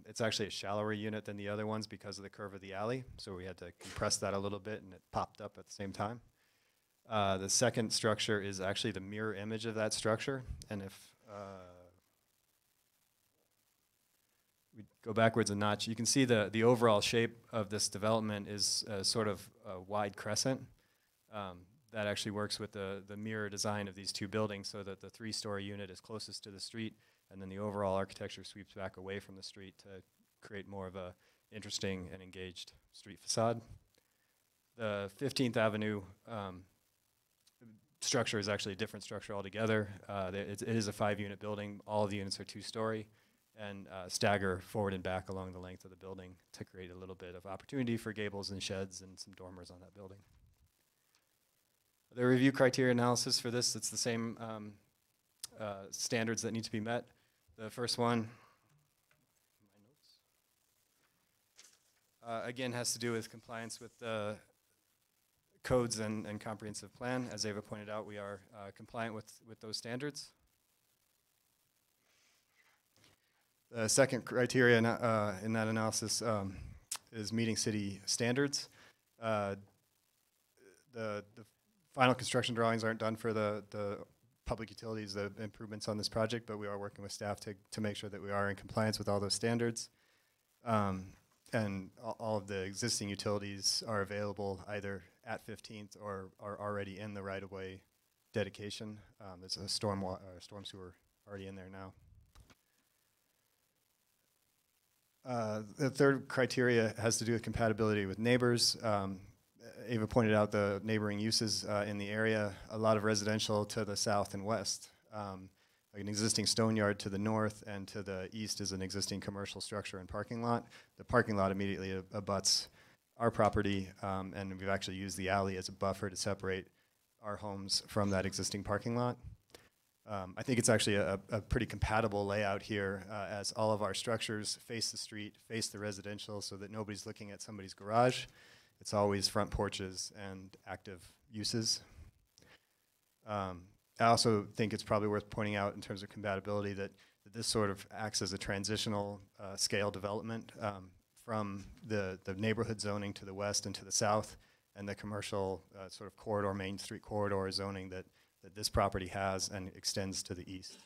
It's actually a shallower unit than the other ones because of the curve of the alley, so we had to compress that a little bit and it popped up at the same time. The second structure is actually the mirror image of that structure, and if we go backwards a notch, you can see the overall shape of this development is sort of a wide crescent. That actually works with the mirror design of these 2 buildings so that the 3-story unit is closest to the street, and then the overall architecture sweeps back away from the street to create more of a interesting and engaged street facade. The 15th Avenue structure is actually a different structure altogether. It is a 5-unit building. All of the units are 2-story and stagger forward and back along the length of the building to create a little bit of opportunity for gables and sheds and some dormers on that building. The review criteria analysis for this, it's the same standards that need to be met. The first one, again, has to do with compliance with the codes and comprehensive plan. As Ava pointed out, we are compliant with those standards. The second criteria in that analysis is meeting city standards. The final construction drawings aren't done for the public utilities, the improvements on this project, but we are working with staff to make sure that we are in compliance with all those standards. And all of the existing utilities are available either at 15th or are already in the right-of-way dedication. There's a storm sewer already in there now. The third criteria has to do with compatibility with neighbors. Ava pointed out the neighboring uses in the area, a lot of residential to the south and west. Like an existing stone yard to the north, and to the east is an existing commercial structure and parking lot. The parking lot immediately abuts our property, and we've actually used the alley as a buffer to separate our homes from that existing parking lot. I think it's actually a pretty compatible layout here, as all of our structures face the street, face the residential, so that nobody's looking at somebody's garage. It's always front porches and active uses. I also think it's probably worth pointing out in terms of compatibility that this sort of acts as a transitional scale development from the neighborhood zoning to the west and to the south, and the commercial sort of corridor, Main Street corridor zoning that this property has and extends to the east.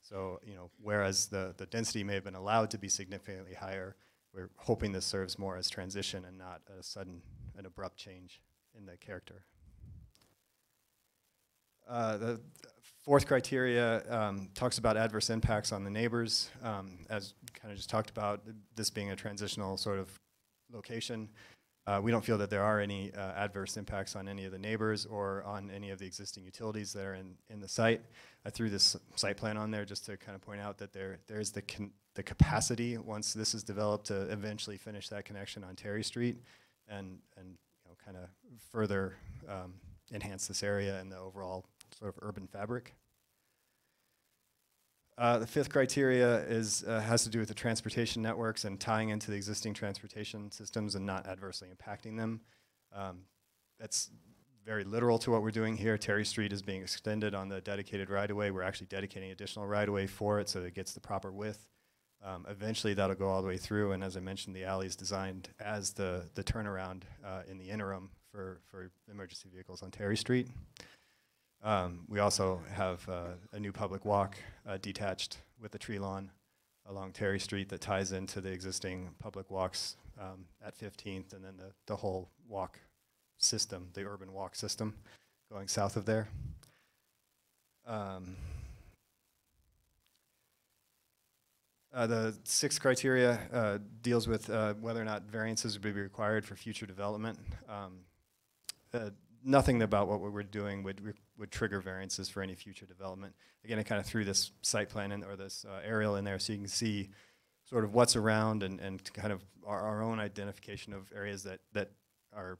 So, whereas the density may have been allowed to be significantly higher, we're hoping this serves more as transition and not a sudden and abrupt change in the character. The fourth criteria talks about adverse impacts on the neighbors. As kind of just talked about, this being a transitional sort of location, we don't feel that there are any adverse impacts on any of the neighbors or on any of the existing utilities that are in the site. I threw this site plan on there just to kind of point out that there's the capacity, once this is developed, to eventually finish that connection on Terry Street and kind of further enhance this area and the overall sort of urban fabric. The fifth criteria has to do with the transportation networks and tying into the existing transportation systems and not adversely impacting them. That's very literal to what we're doing here. Terry Street is being extended on the dedicated right-of-way. We're actually dedicating additional right-of-way for it so that it gets the proper width. Eventually, that'll go all the way through, and as I mentioned, the alley is designed as the turnaround in the interim for emergency vehicles on Terry Street. We also have a new public walk detached with the tree lawn along Terry Street that ties into the existing public walks at 15th, and then the whole walk system, the urban walk system, going south of there. The sixth criteria deals with whether or not variances would be required for future development. Nothing about what we're doing would trigger variances for any future development. Again, I kind of threw this site plan in, or this aerial in there so you can see sort of what's around and kind of our own identification of areas that are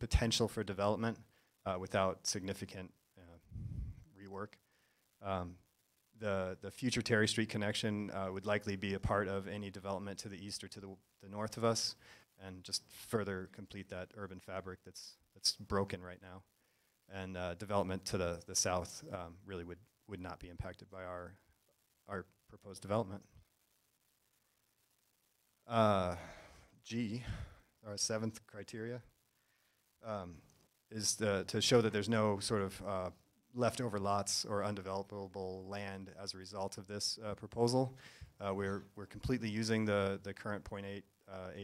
potential for development without significant rework. The future Terry Street connection would likely be a part of any development to the east or to the north of us, and just further complete that urban fabric that's broken right now. And development to the south really would not be impacted by our proposed development. G, our seventh criteria, is to show that there's no sort of leftover lots or undevelopable land as a result of this proposal. We're completely using the current 0.8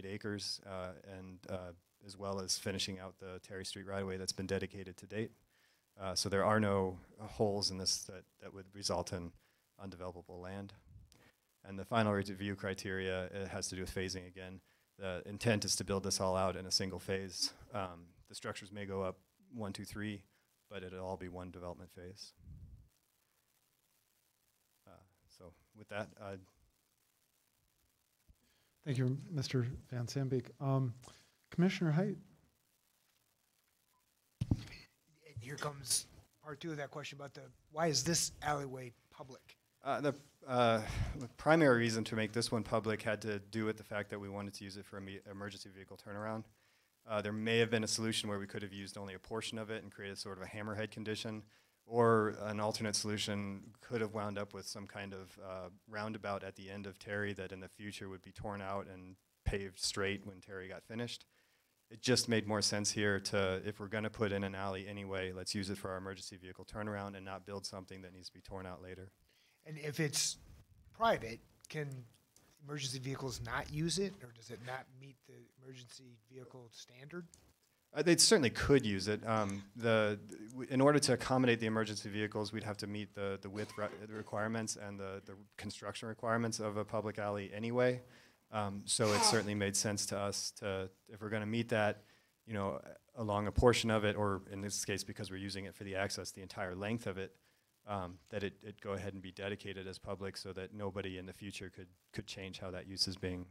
acres and as well as finishing out the Terry Street right-of-way that's been dedicated to date. So there are no holes in this that would result in undevelopable land. And the final review criteria, it has to do with phasing again. The intent is to build this all out in a single phase. The structures may go up 1, 2, 3, but it'll all be one development phase. So with that, Thank you, Mr. Van Sandbeek. Commissioner Height. Here comes part 2 of that question about why is this alleyway public? The primary reason to make this one public had to do with the fact that we wanted to use it for emergency vehicle turnaround. There may have been a solution where we could have used only a portion of it and created sort of a hammerhead condition, or an alternate solution could have wound up with some kind of roundabout at the end of Terry that in the future would be torn out and paved straight when Terry got finished. It just made more sense here to, if we're going to put in an alley anyway, let's use it for our emergency vehicle turnaround and not build something that needs to be torn out later. And if it's private, can emergency vehicles not use it, or does it not meet the emergency vehicle standard? They certainly could use it. In order to accommodate the emergency vehicles, we'd have to meet the width requirements and the construction requirements of a public alley anyway. So it certainly made sense to us if we're going to meet that, along a portion of it, or in this case, because we're using it for the access, the entire length of it, that it go ahead and be dedicated as public so that nobody in the future could change how that use is being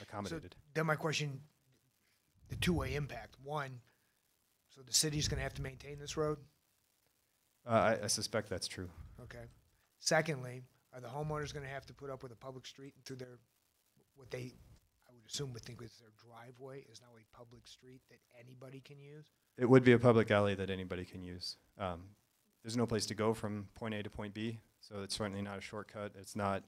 accommodated. So then my question, the two-way impact. One, so the city's going to have to maintain this road? I suspect that's true. Okay. Secondly, are the homeowners going to have to put up with a public street through their, what they, I would assume, would think is their driveway is now a public street that anybody can use? It would be a public alley that anybody can use. There's no place to go from point A to point B, so it's certainly not a shortcut. It's not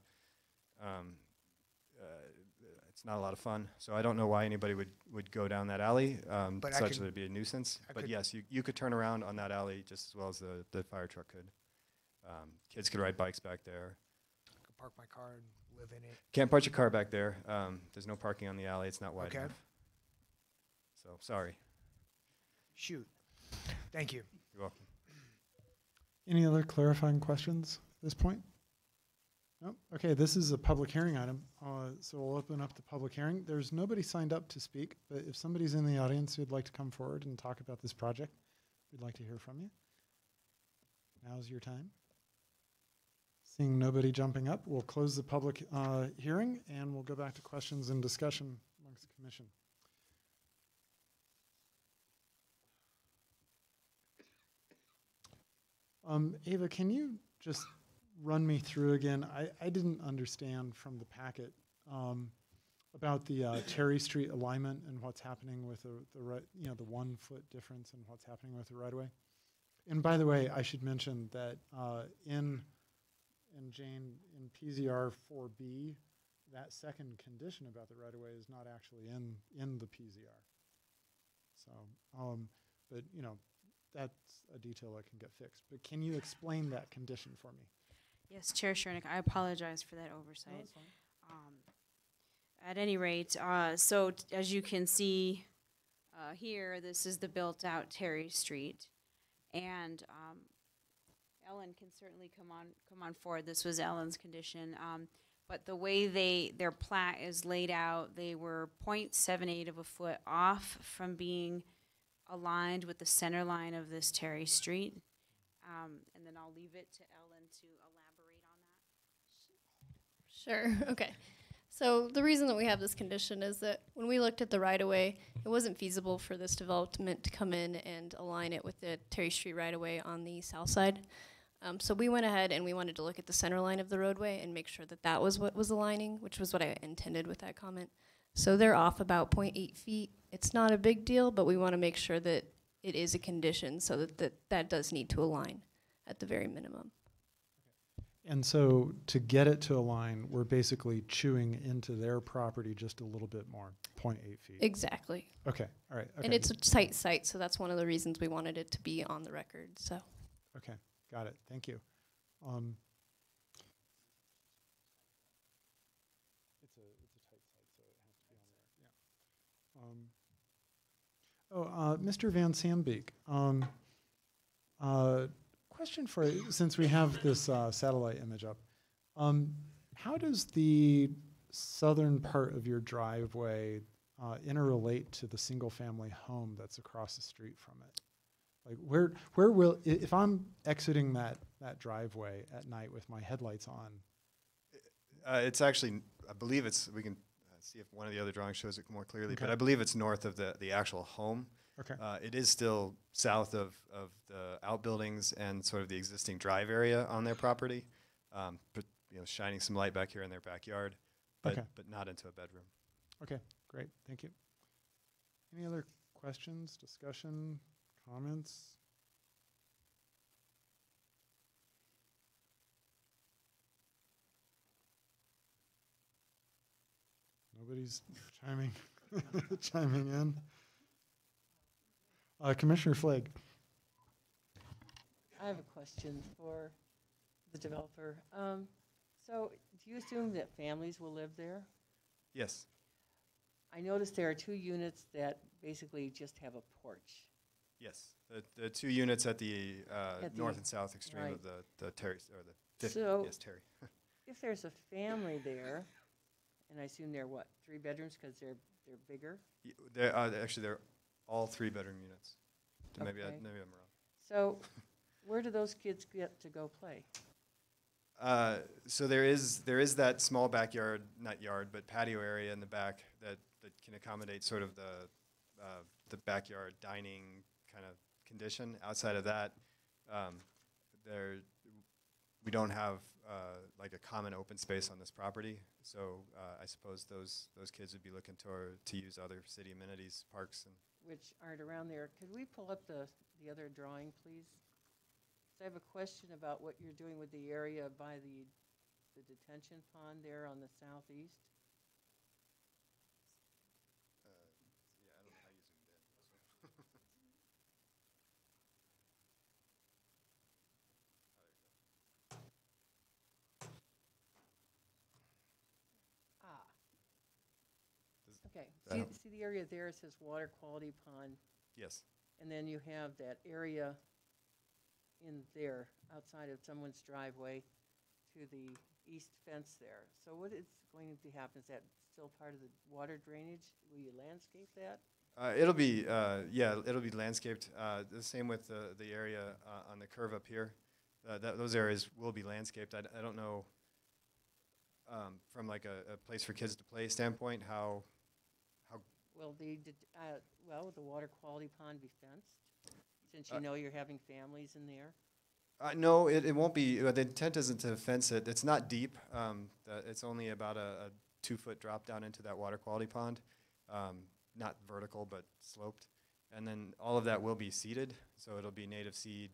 a lot of fun. So I don't know why anybody would go down that alley, such that it'd be a nuisance. But yes, you could turn around on that alley just as well as the fire truck could. Kids could ride bikes back there. I could park my car and live in it. Can't park your car back there. There's no parking on the alley. It's not wide Okay. enough. So sorry. Shoot. Thank you. You're welcome. Any other clarifying questions at this point? Nope. Okay, this is a public hearing item, so we'll open up the public hearing. There's nobody signed up to speak, but if somebody's in the audience who'd like to come forward and talk about this project, we'd like to hear from you. Now's your time. Seeing nobody jumping up, we'll close the public hearing and we'll go back to questions and discussion amongst the commission. Ava, can you just run me through again? I didn't understand from the packet about the Terry Street alignment and what's happening with the right, the 1 foot difference and what's happening with the right of way. And by the way, I should mention that in Jane, in PZR 4B, that second condition about the right of way is not actually in the PZR. So, but that's a detail that can get fixed. But can you explain that condition for me? Yes, Chair Shernick, I apologize for that oversight. At any rate, so as you can see here, this is the built-out Terry Street, and Ellen can certainly come on forward. This was Ellen's condition, but the way their plat is laid out, they were 0.78 of a foot off from being aligned with the center line of this Terry Street, and then I'll leave it to Ellen to elaborate on that. Sure, okay. So the reason that we have this condition is that when we looked at the right-of-way, it wasn't feasible for this development to come in and align it with the Terry Street right-of-way on the south side. So we went ahead and we wanted to look at the center line of the roadway and make sure that that was what was aligning, which was what I intended with that comment. So they're off about 0.8 feet. It's not a big deal, but we want to make sure that it is a condition so that does need to align at the very minimum. And so to get it to align, we're basically chewing into their property just a little bit more, 0.8 feet. Exactly. Okay, all right. Okay. And it's a tight site, so that's one of the reasons we wanted it to be on the record, so. Okay, got it. Thank you. It's a tight site, so it has to be on there. Yeah. Mr. Van Sambeek, question for you, since we have this satellite image up. How does the southern part of your driveway interrelate to the single-family home that's across the street from it? Like, where will, if I'm exiting that driveway at night with my headlights on? It's actually, I believe we can see if one of the other drawings shows it more clearly, Okay. but I believe it's north of the actual home. Okay. It is still south of the outbuildings and sort of the existing drive area on their property, but shining some light back here in their backyard, but Okay. but not into a bedroom. Okay, great, thank you. Any other questions, discussion, comments? Nobody's chiming in. Commissioner Flake. I have a question for the developer. So do you assume that families will live there? Yes. I noticed there are 2 units that basically just have a porch. Yes. The 2 units at the At north the- and south extreme right. of the Terry, or the fifth, So- yes, Terry. If there's a family there, and I assume they're what, 3 bedrooms because they're bigger? They're all 3-bedroom units. Maybe Okay. maybe I'm wrong. So where do those kids get to go play? So there is that small backyard, not yard, but patio area in the back that can accommodate sort of the backyard dining kind of condition. Outside of that, we don't have like a common open space on this property. So I suppose those kids would be looking to use other city amenities, parks, and. Which aren't around there. Could we pull up the other drawing, please? So I have a question about what you're doing with the area by the detention pond there on the southeast. Yeah, I don't know how you zoomed in. Okay, that see the area there, it says water quality pond, Yes. and then you have that area in there, outside of someone's driveway to the east fence there. So what is going to happen, is that still part of the water drainage? Will you landscape that? It'll be it'll be landscaped. The same with the area on the curve up here. Those areas will be landscaped. I don't know from like a place for kids to play standpoint how. Will will the water quality pond be fenced? Since you know you're having families in there? No, it won't be. The intent isn't to fence it. It's not deep. It's only about a 2-foot drop down into that water quality pond, not vertical but sloped. And then all of that will be seeded, so it'll be native seed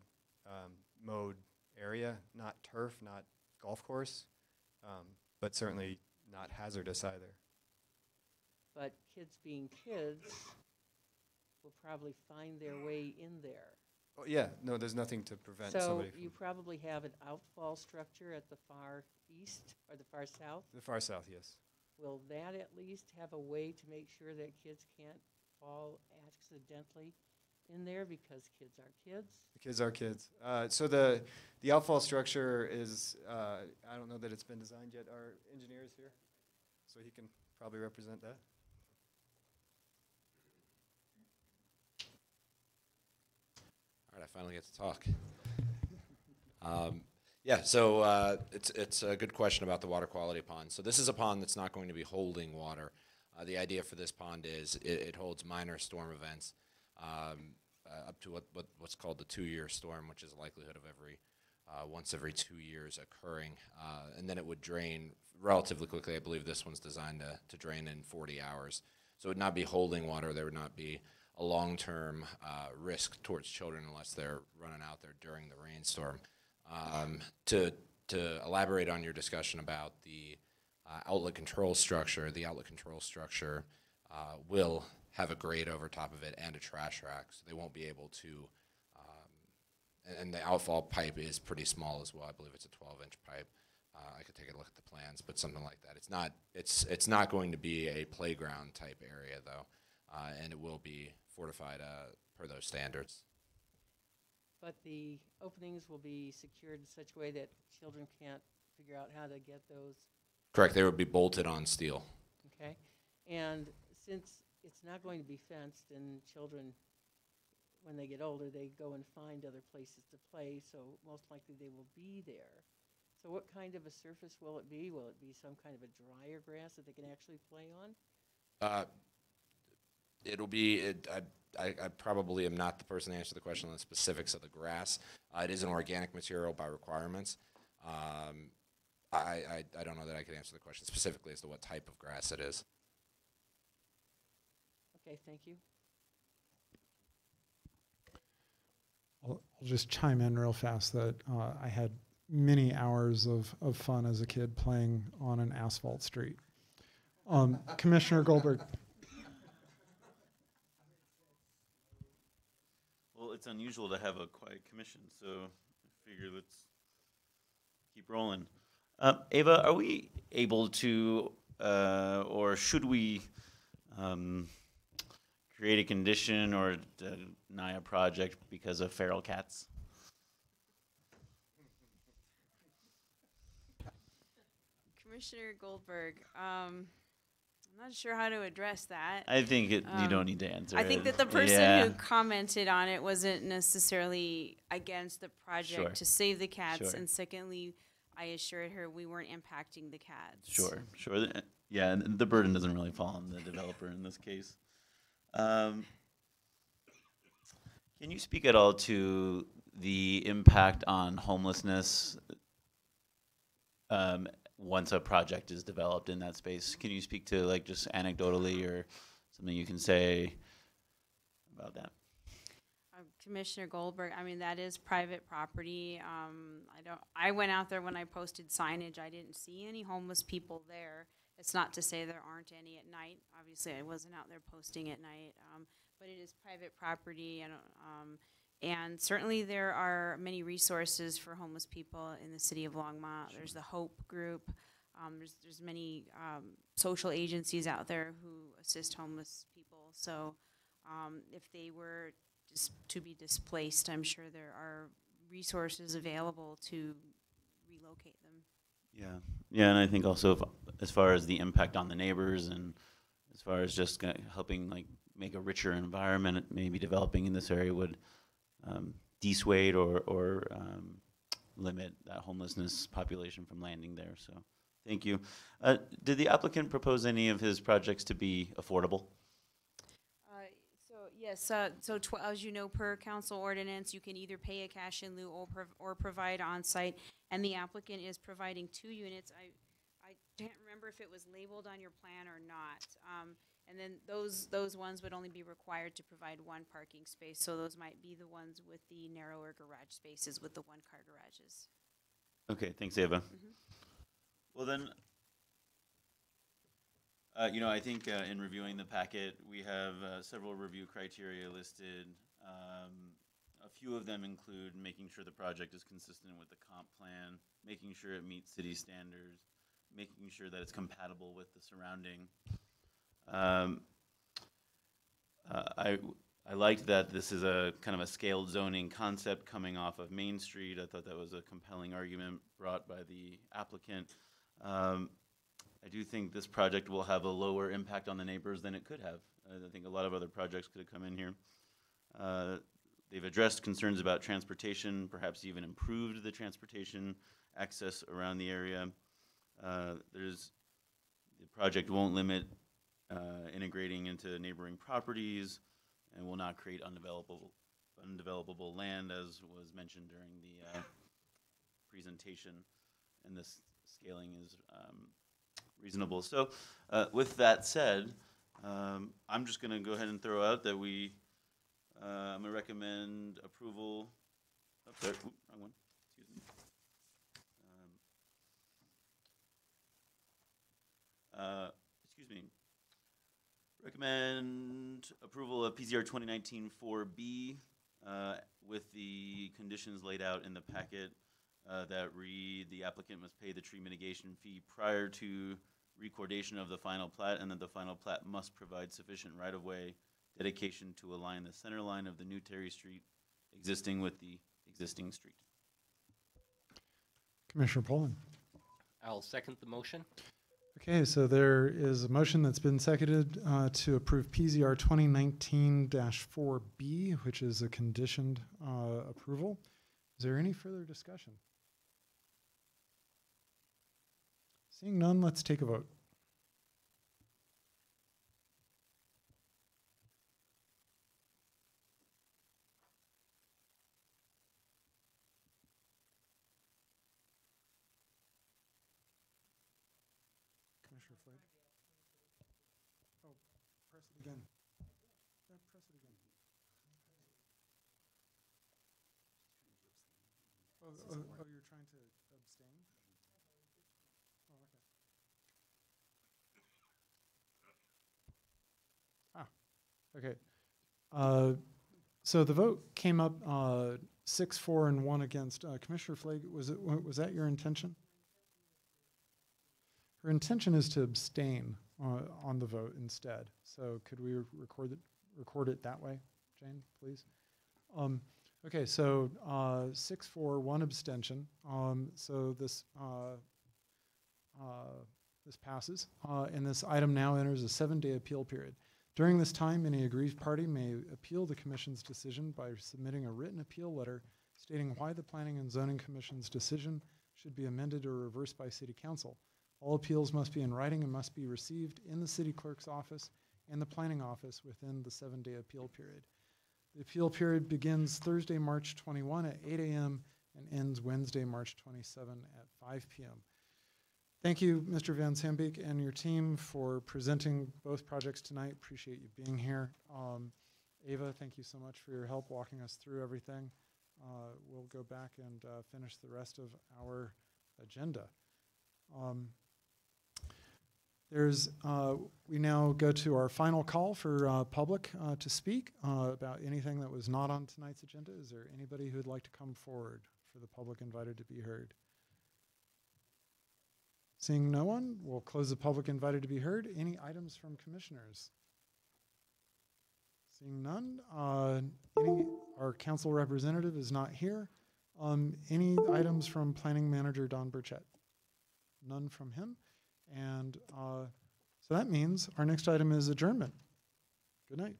mowed area, not turf, not golf course, but certainly not hazardous either. But kids being kids will probably find their way in there. Oh, yeah, no, there's nothing to prevent So somebody you from. probably have an outfall structure at the far east or the far south. The far south, yes. Will that at least have a way to make sure that kids can't fall accidentally in there because kids are kids? The kids are kids. So the outfall structure is, I don't know that it's been designed yet. Our engineer is here, so he can probably represent that. All right, I finally get to talk. Yeah, so it's a good question about the water quality pond. So this is a pond that's not going to be holding water. The idea for this pond is it holds minor storm events up to what's called the 2-year storm, which is a likelihood of once every 2 years occurring. And then it would drain relatively quickly. I believe this one's designed to drain in 40 hours. So it would not be holding water. There would not be a long-term risk towards children unless they're running out there during the rainstorm. To elaborate on your discussion about the outlet control structure, the outlet control structure will have a grate over top of it and a trash rack, so they won't be able to, and the outfall pipe is pretty small as well. I believe it's a 12-inch pipe. I could take a look at the plans, but something like that. It's not going to be a playground type area though, and it will be fortified per those standards. But the openings will be secured in such a way that children can't figure out how to get those. Correct. They would be bolted on steel. Okay. And since it's not going to be fenced and children, when they get older, they go and find other places to play, so most likely they will be there. So what kind of a surface will it be? Will it be some kind of a drier grass that they can actually play on? It'll be, I probably am not the person to answer the question on the specifics of the grass. It is an organic material by requirements. I don't know that I could answer the question specifically as to what type of grass it is. Okay, thank you. I'll just chime in real fast that I had many hours of fun as a kid playing on an asphalt street. Commissioner Goldberg. Well, it's unusual to have a quiet commission, so I figure let's keep rolling. Ava, are we able to, or should we create a condition or deny a project because of feral cats? Commissioner Goldberg, I'm not sure how to address that. I think you don't need to answer I think that the person who commented on it wasn't necessarily against the project to save the cats, and secondly, I assured her we weren't impacting the cats. Sure. Yeah, and the burden doesn't really fall on the developer in this case. Can you speak at all to the impact on homelessness once a project is developed in that space? Can you speak to, like, just anecdotally or something you can say about that? Commissioner Goldberg, I mean, that is private property. I went out there when I posted signage. I didn't see any homeless people there. It's not to say there aren't any at night. Obviously, I wasn't out there posting at night, but it is private property, and certainly there are many resources for homeless people in the city of Longmont. There's the Hope Group. There's many social agencies out there who assist homeless people. So if they were to be displaced, I'm sure there are resources available to relocate them. Yeah, and I think also as far as the impact on the neighbors and as far as just helping like make a richer environment, maybe developing in this area would dissuade or limit that homelessness population from landing there. So thank you. Did the applicant propose any of his projects to be affordable? Yes, as you know, per council ordinance, you can either pay a cash in lieu or provide on-site, and the applicant is providing 2 units. can't remember if it was labeled on your plan or not. And then those ones would only be required to provide one parking space, so those might be the ones with the narrower garage spaces with the one-car garages. Okay, thanks, Ava. Well then, I think in reviewing the packet, we have several review criteria listed. A few of them include making sure the project is consistent with the comp plan, making sure it meets city standards, making sure that it's compatible with the surrounding. I liked that this is a kind of a scaled zoning concept coming off of Main Street. I thought that was a compelling argument brought by the applicant. I do think this project will have a lower impact on the neighbors than it could have. I think a lot of other projects could have come in here. They've addressed concerns about transportation, perhaps even improved the transportation access around the area. The project won't limit integrating into neighboring properties and will not create undevelopable land, as was mentioned during the presentation, and this scaling is reasonable. So with that said, I'm just going to go ahead and throw out that I'm going to recommend approval. Oh, there, wrong one. Excuse me. Excuse me. Recommend approval of PZR 2019-4B with the conditions laid out in the packet that read the applicant must pay the tree mitigation fee prior to recordation of the final plat, and that the final plat must provide sufficient right-of-way dedication to align the center line of the new Terry Street existing with the existing street. Commissioner Poland. I'll second the motion. Okay, so there is a motion that's been seconded to approve PZR 2019-4B, which is a conditioned approval. Is there any further discussion? Seeing none, let's take a vote. Commissioner Flake? Oh, press it again. Yeah, press it again. Oh, you're trying to abstain? Oh, okay. Okay. So the vote came up 6-4 and 1 against. Commissioner Flake, was that your intention? Her intention is to abstain on the vote instead. So could we record it that way, Jane, please? Okay, so 6-4, 1 abstention. So this this passes, and this item now enters a 7-day appeal period. During this time, any aggrieved party may appeal the Commission's decision by submitting a written appeal letter stating why the Planning and Zoning Commission's decision should be amended or reversed by City Council. All appeals must be in writing and must be received in the City Clerk's office and the Planning Office within the 7-day appeal period. The appeal period begins Thursday, March 21 at 8 a.m. and ends Wednesday, March 27 at 5 p.m. Thank you, Mr. Van Sambeek and your team for presenting both projects tonight. Appreciate you being here. Ava, thank you so much for your help walking us through everything. We'll go back and finish the rest of our agenda. We now go to our final call for public to speak about anything that was not on tonight's agenda. Is there anybody who would like to come forward for the public invited to be heard? Seeing no one, we'll close the public invited to be heard. Any items from commissioners? Seeing none, our council representative is not here. Any items from planning manager Don Burchett? None from him. And so that means our next item is adjournment. Good night.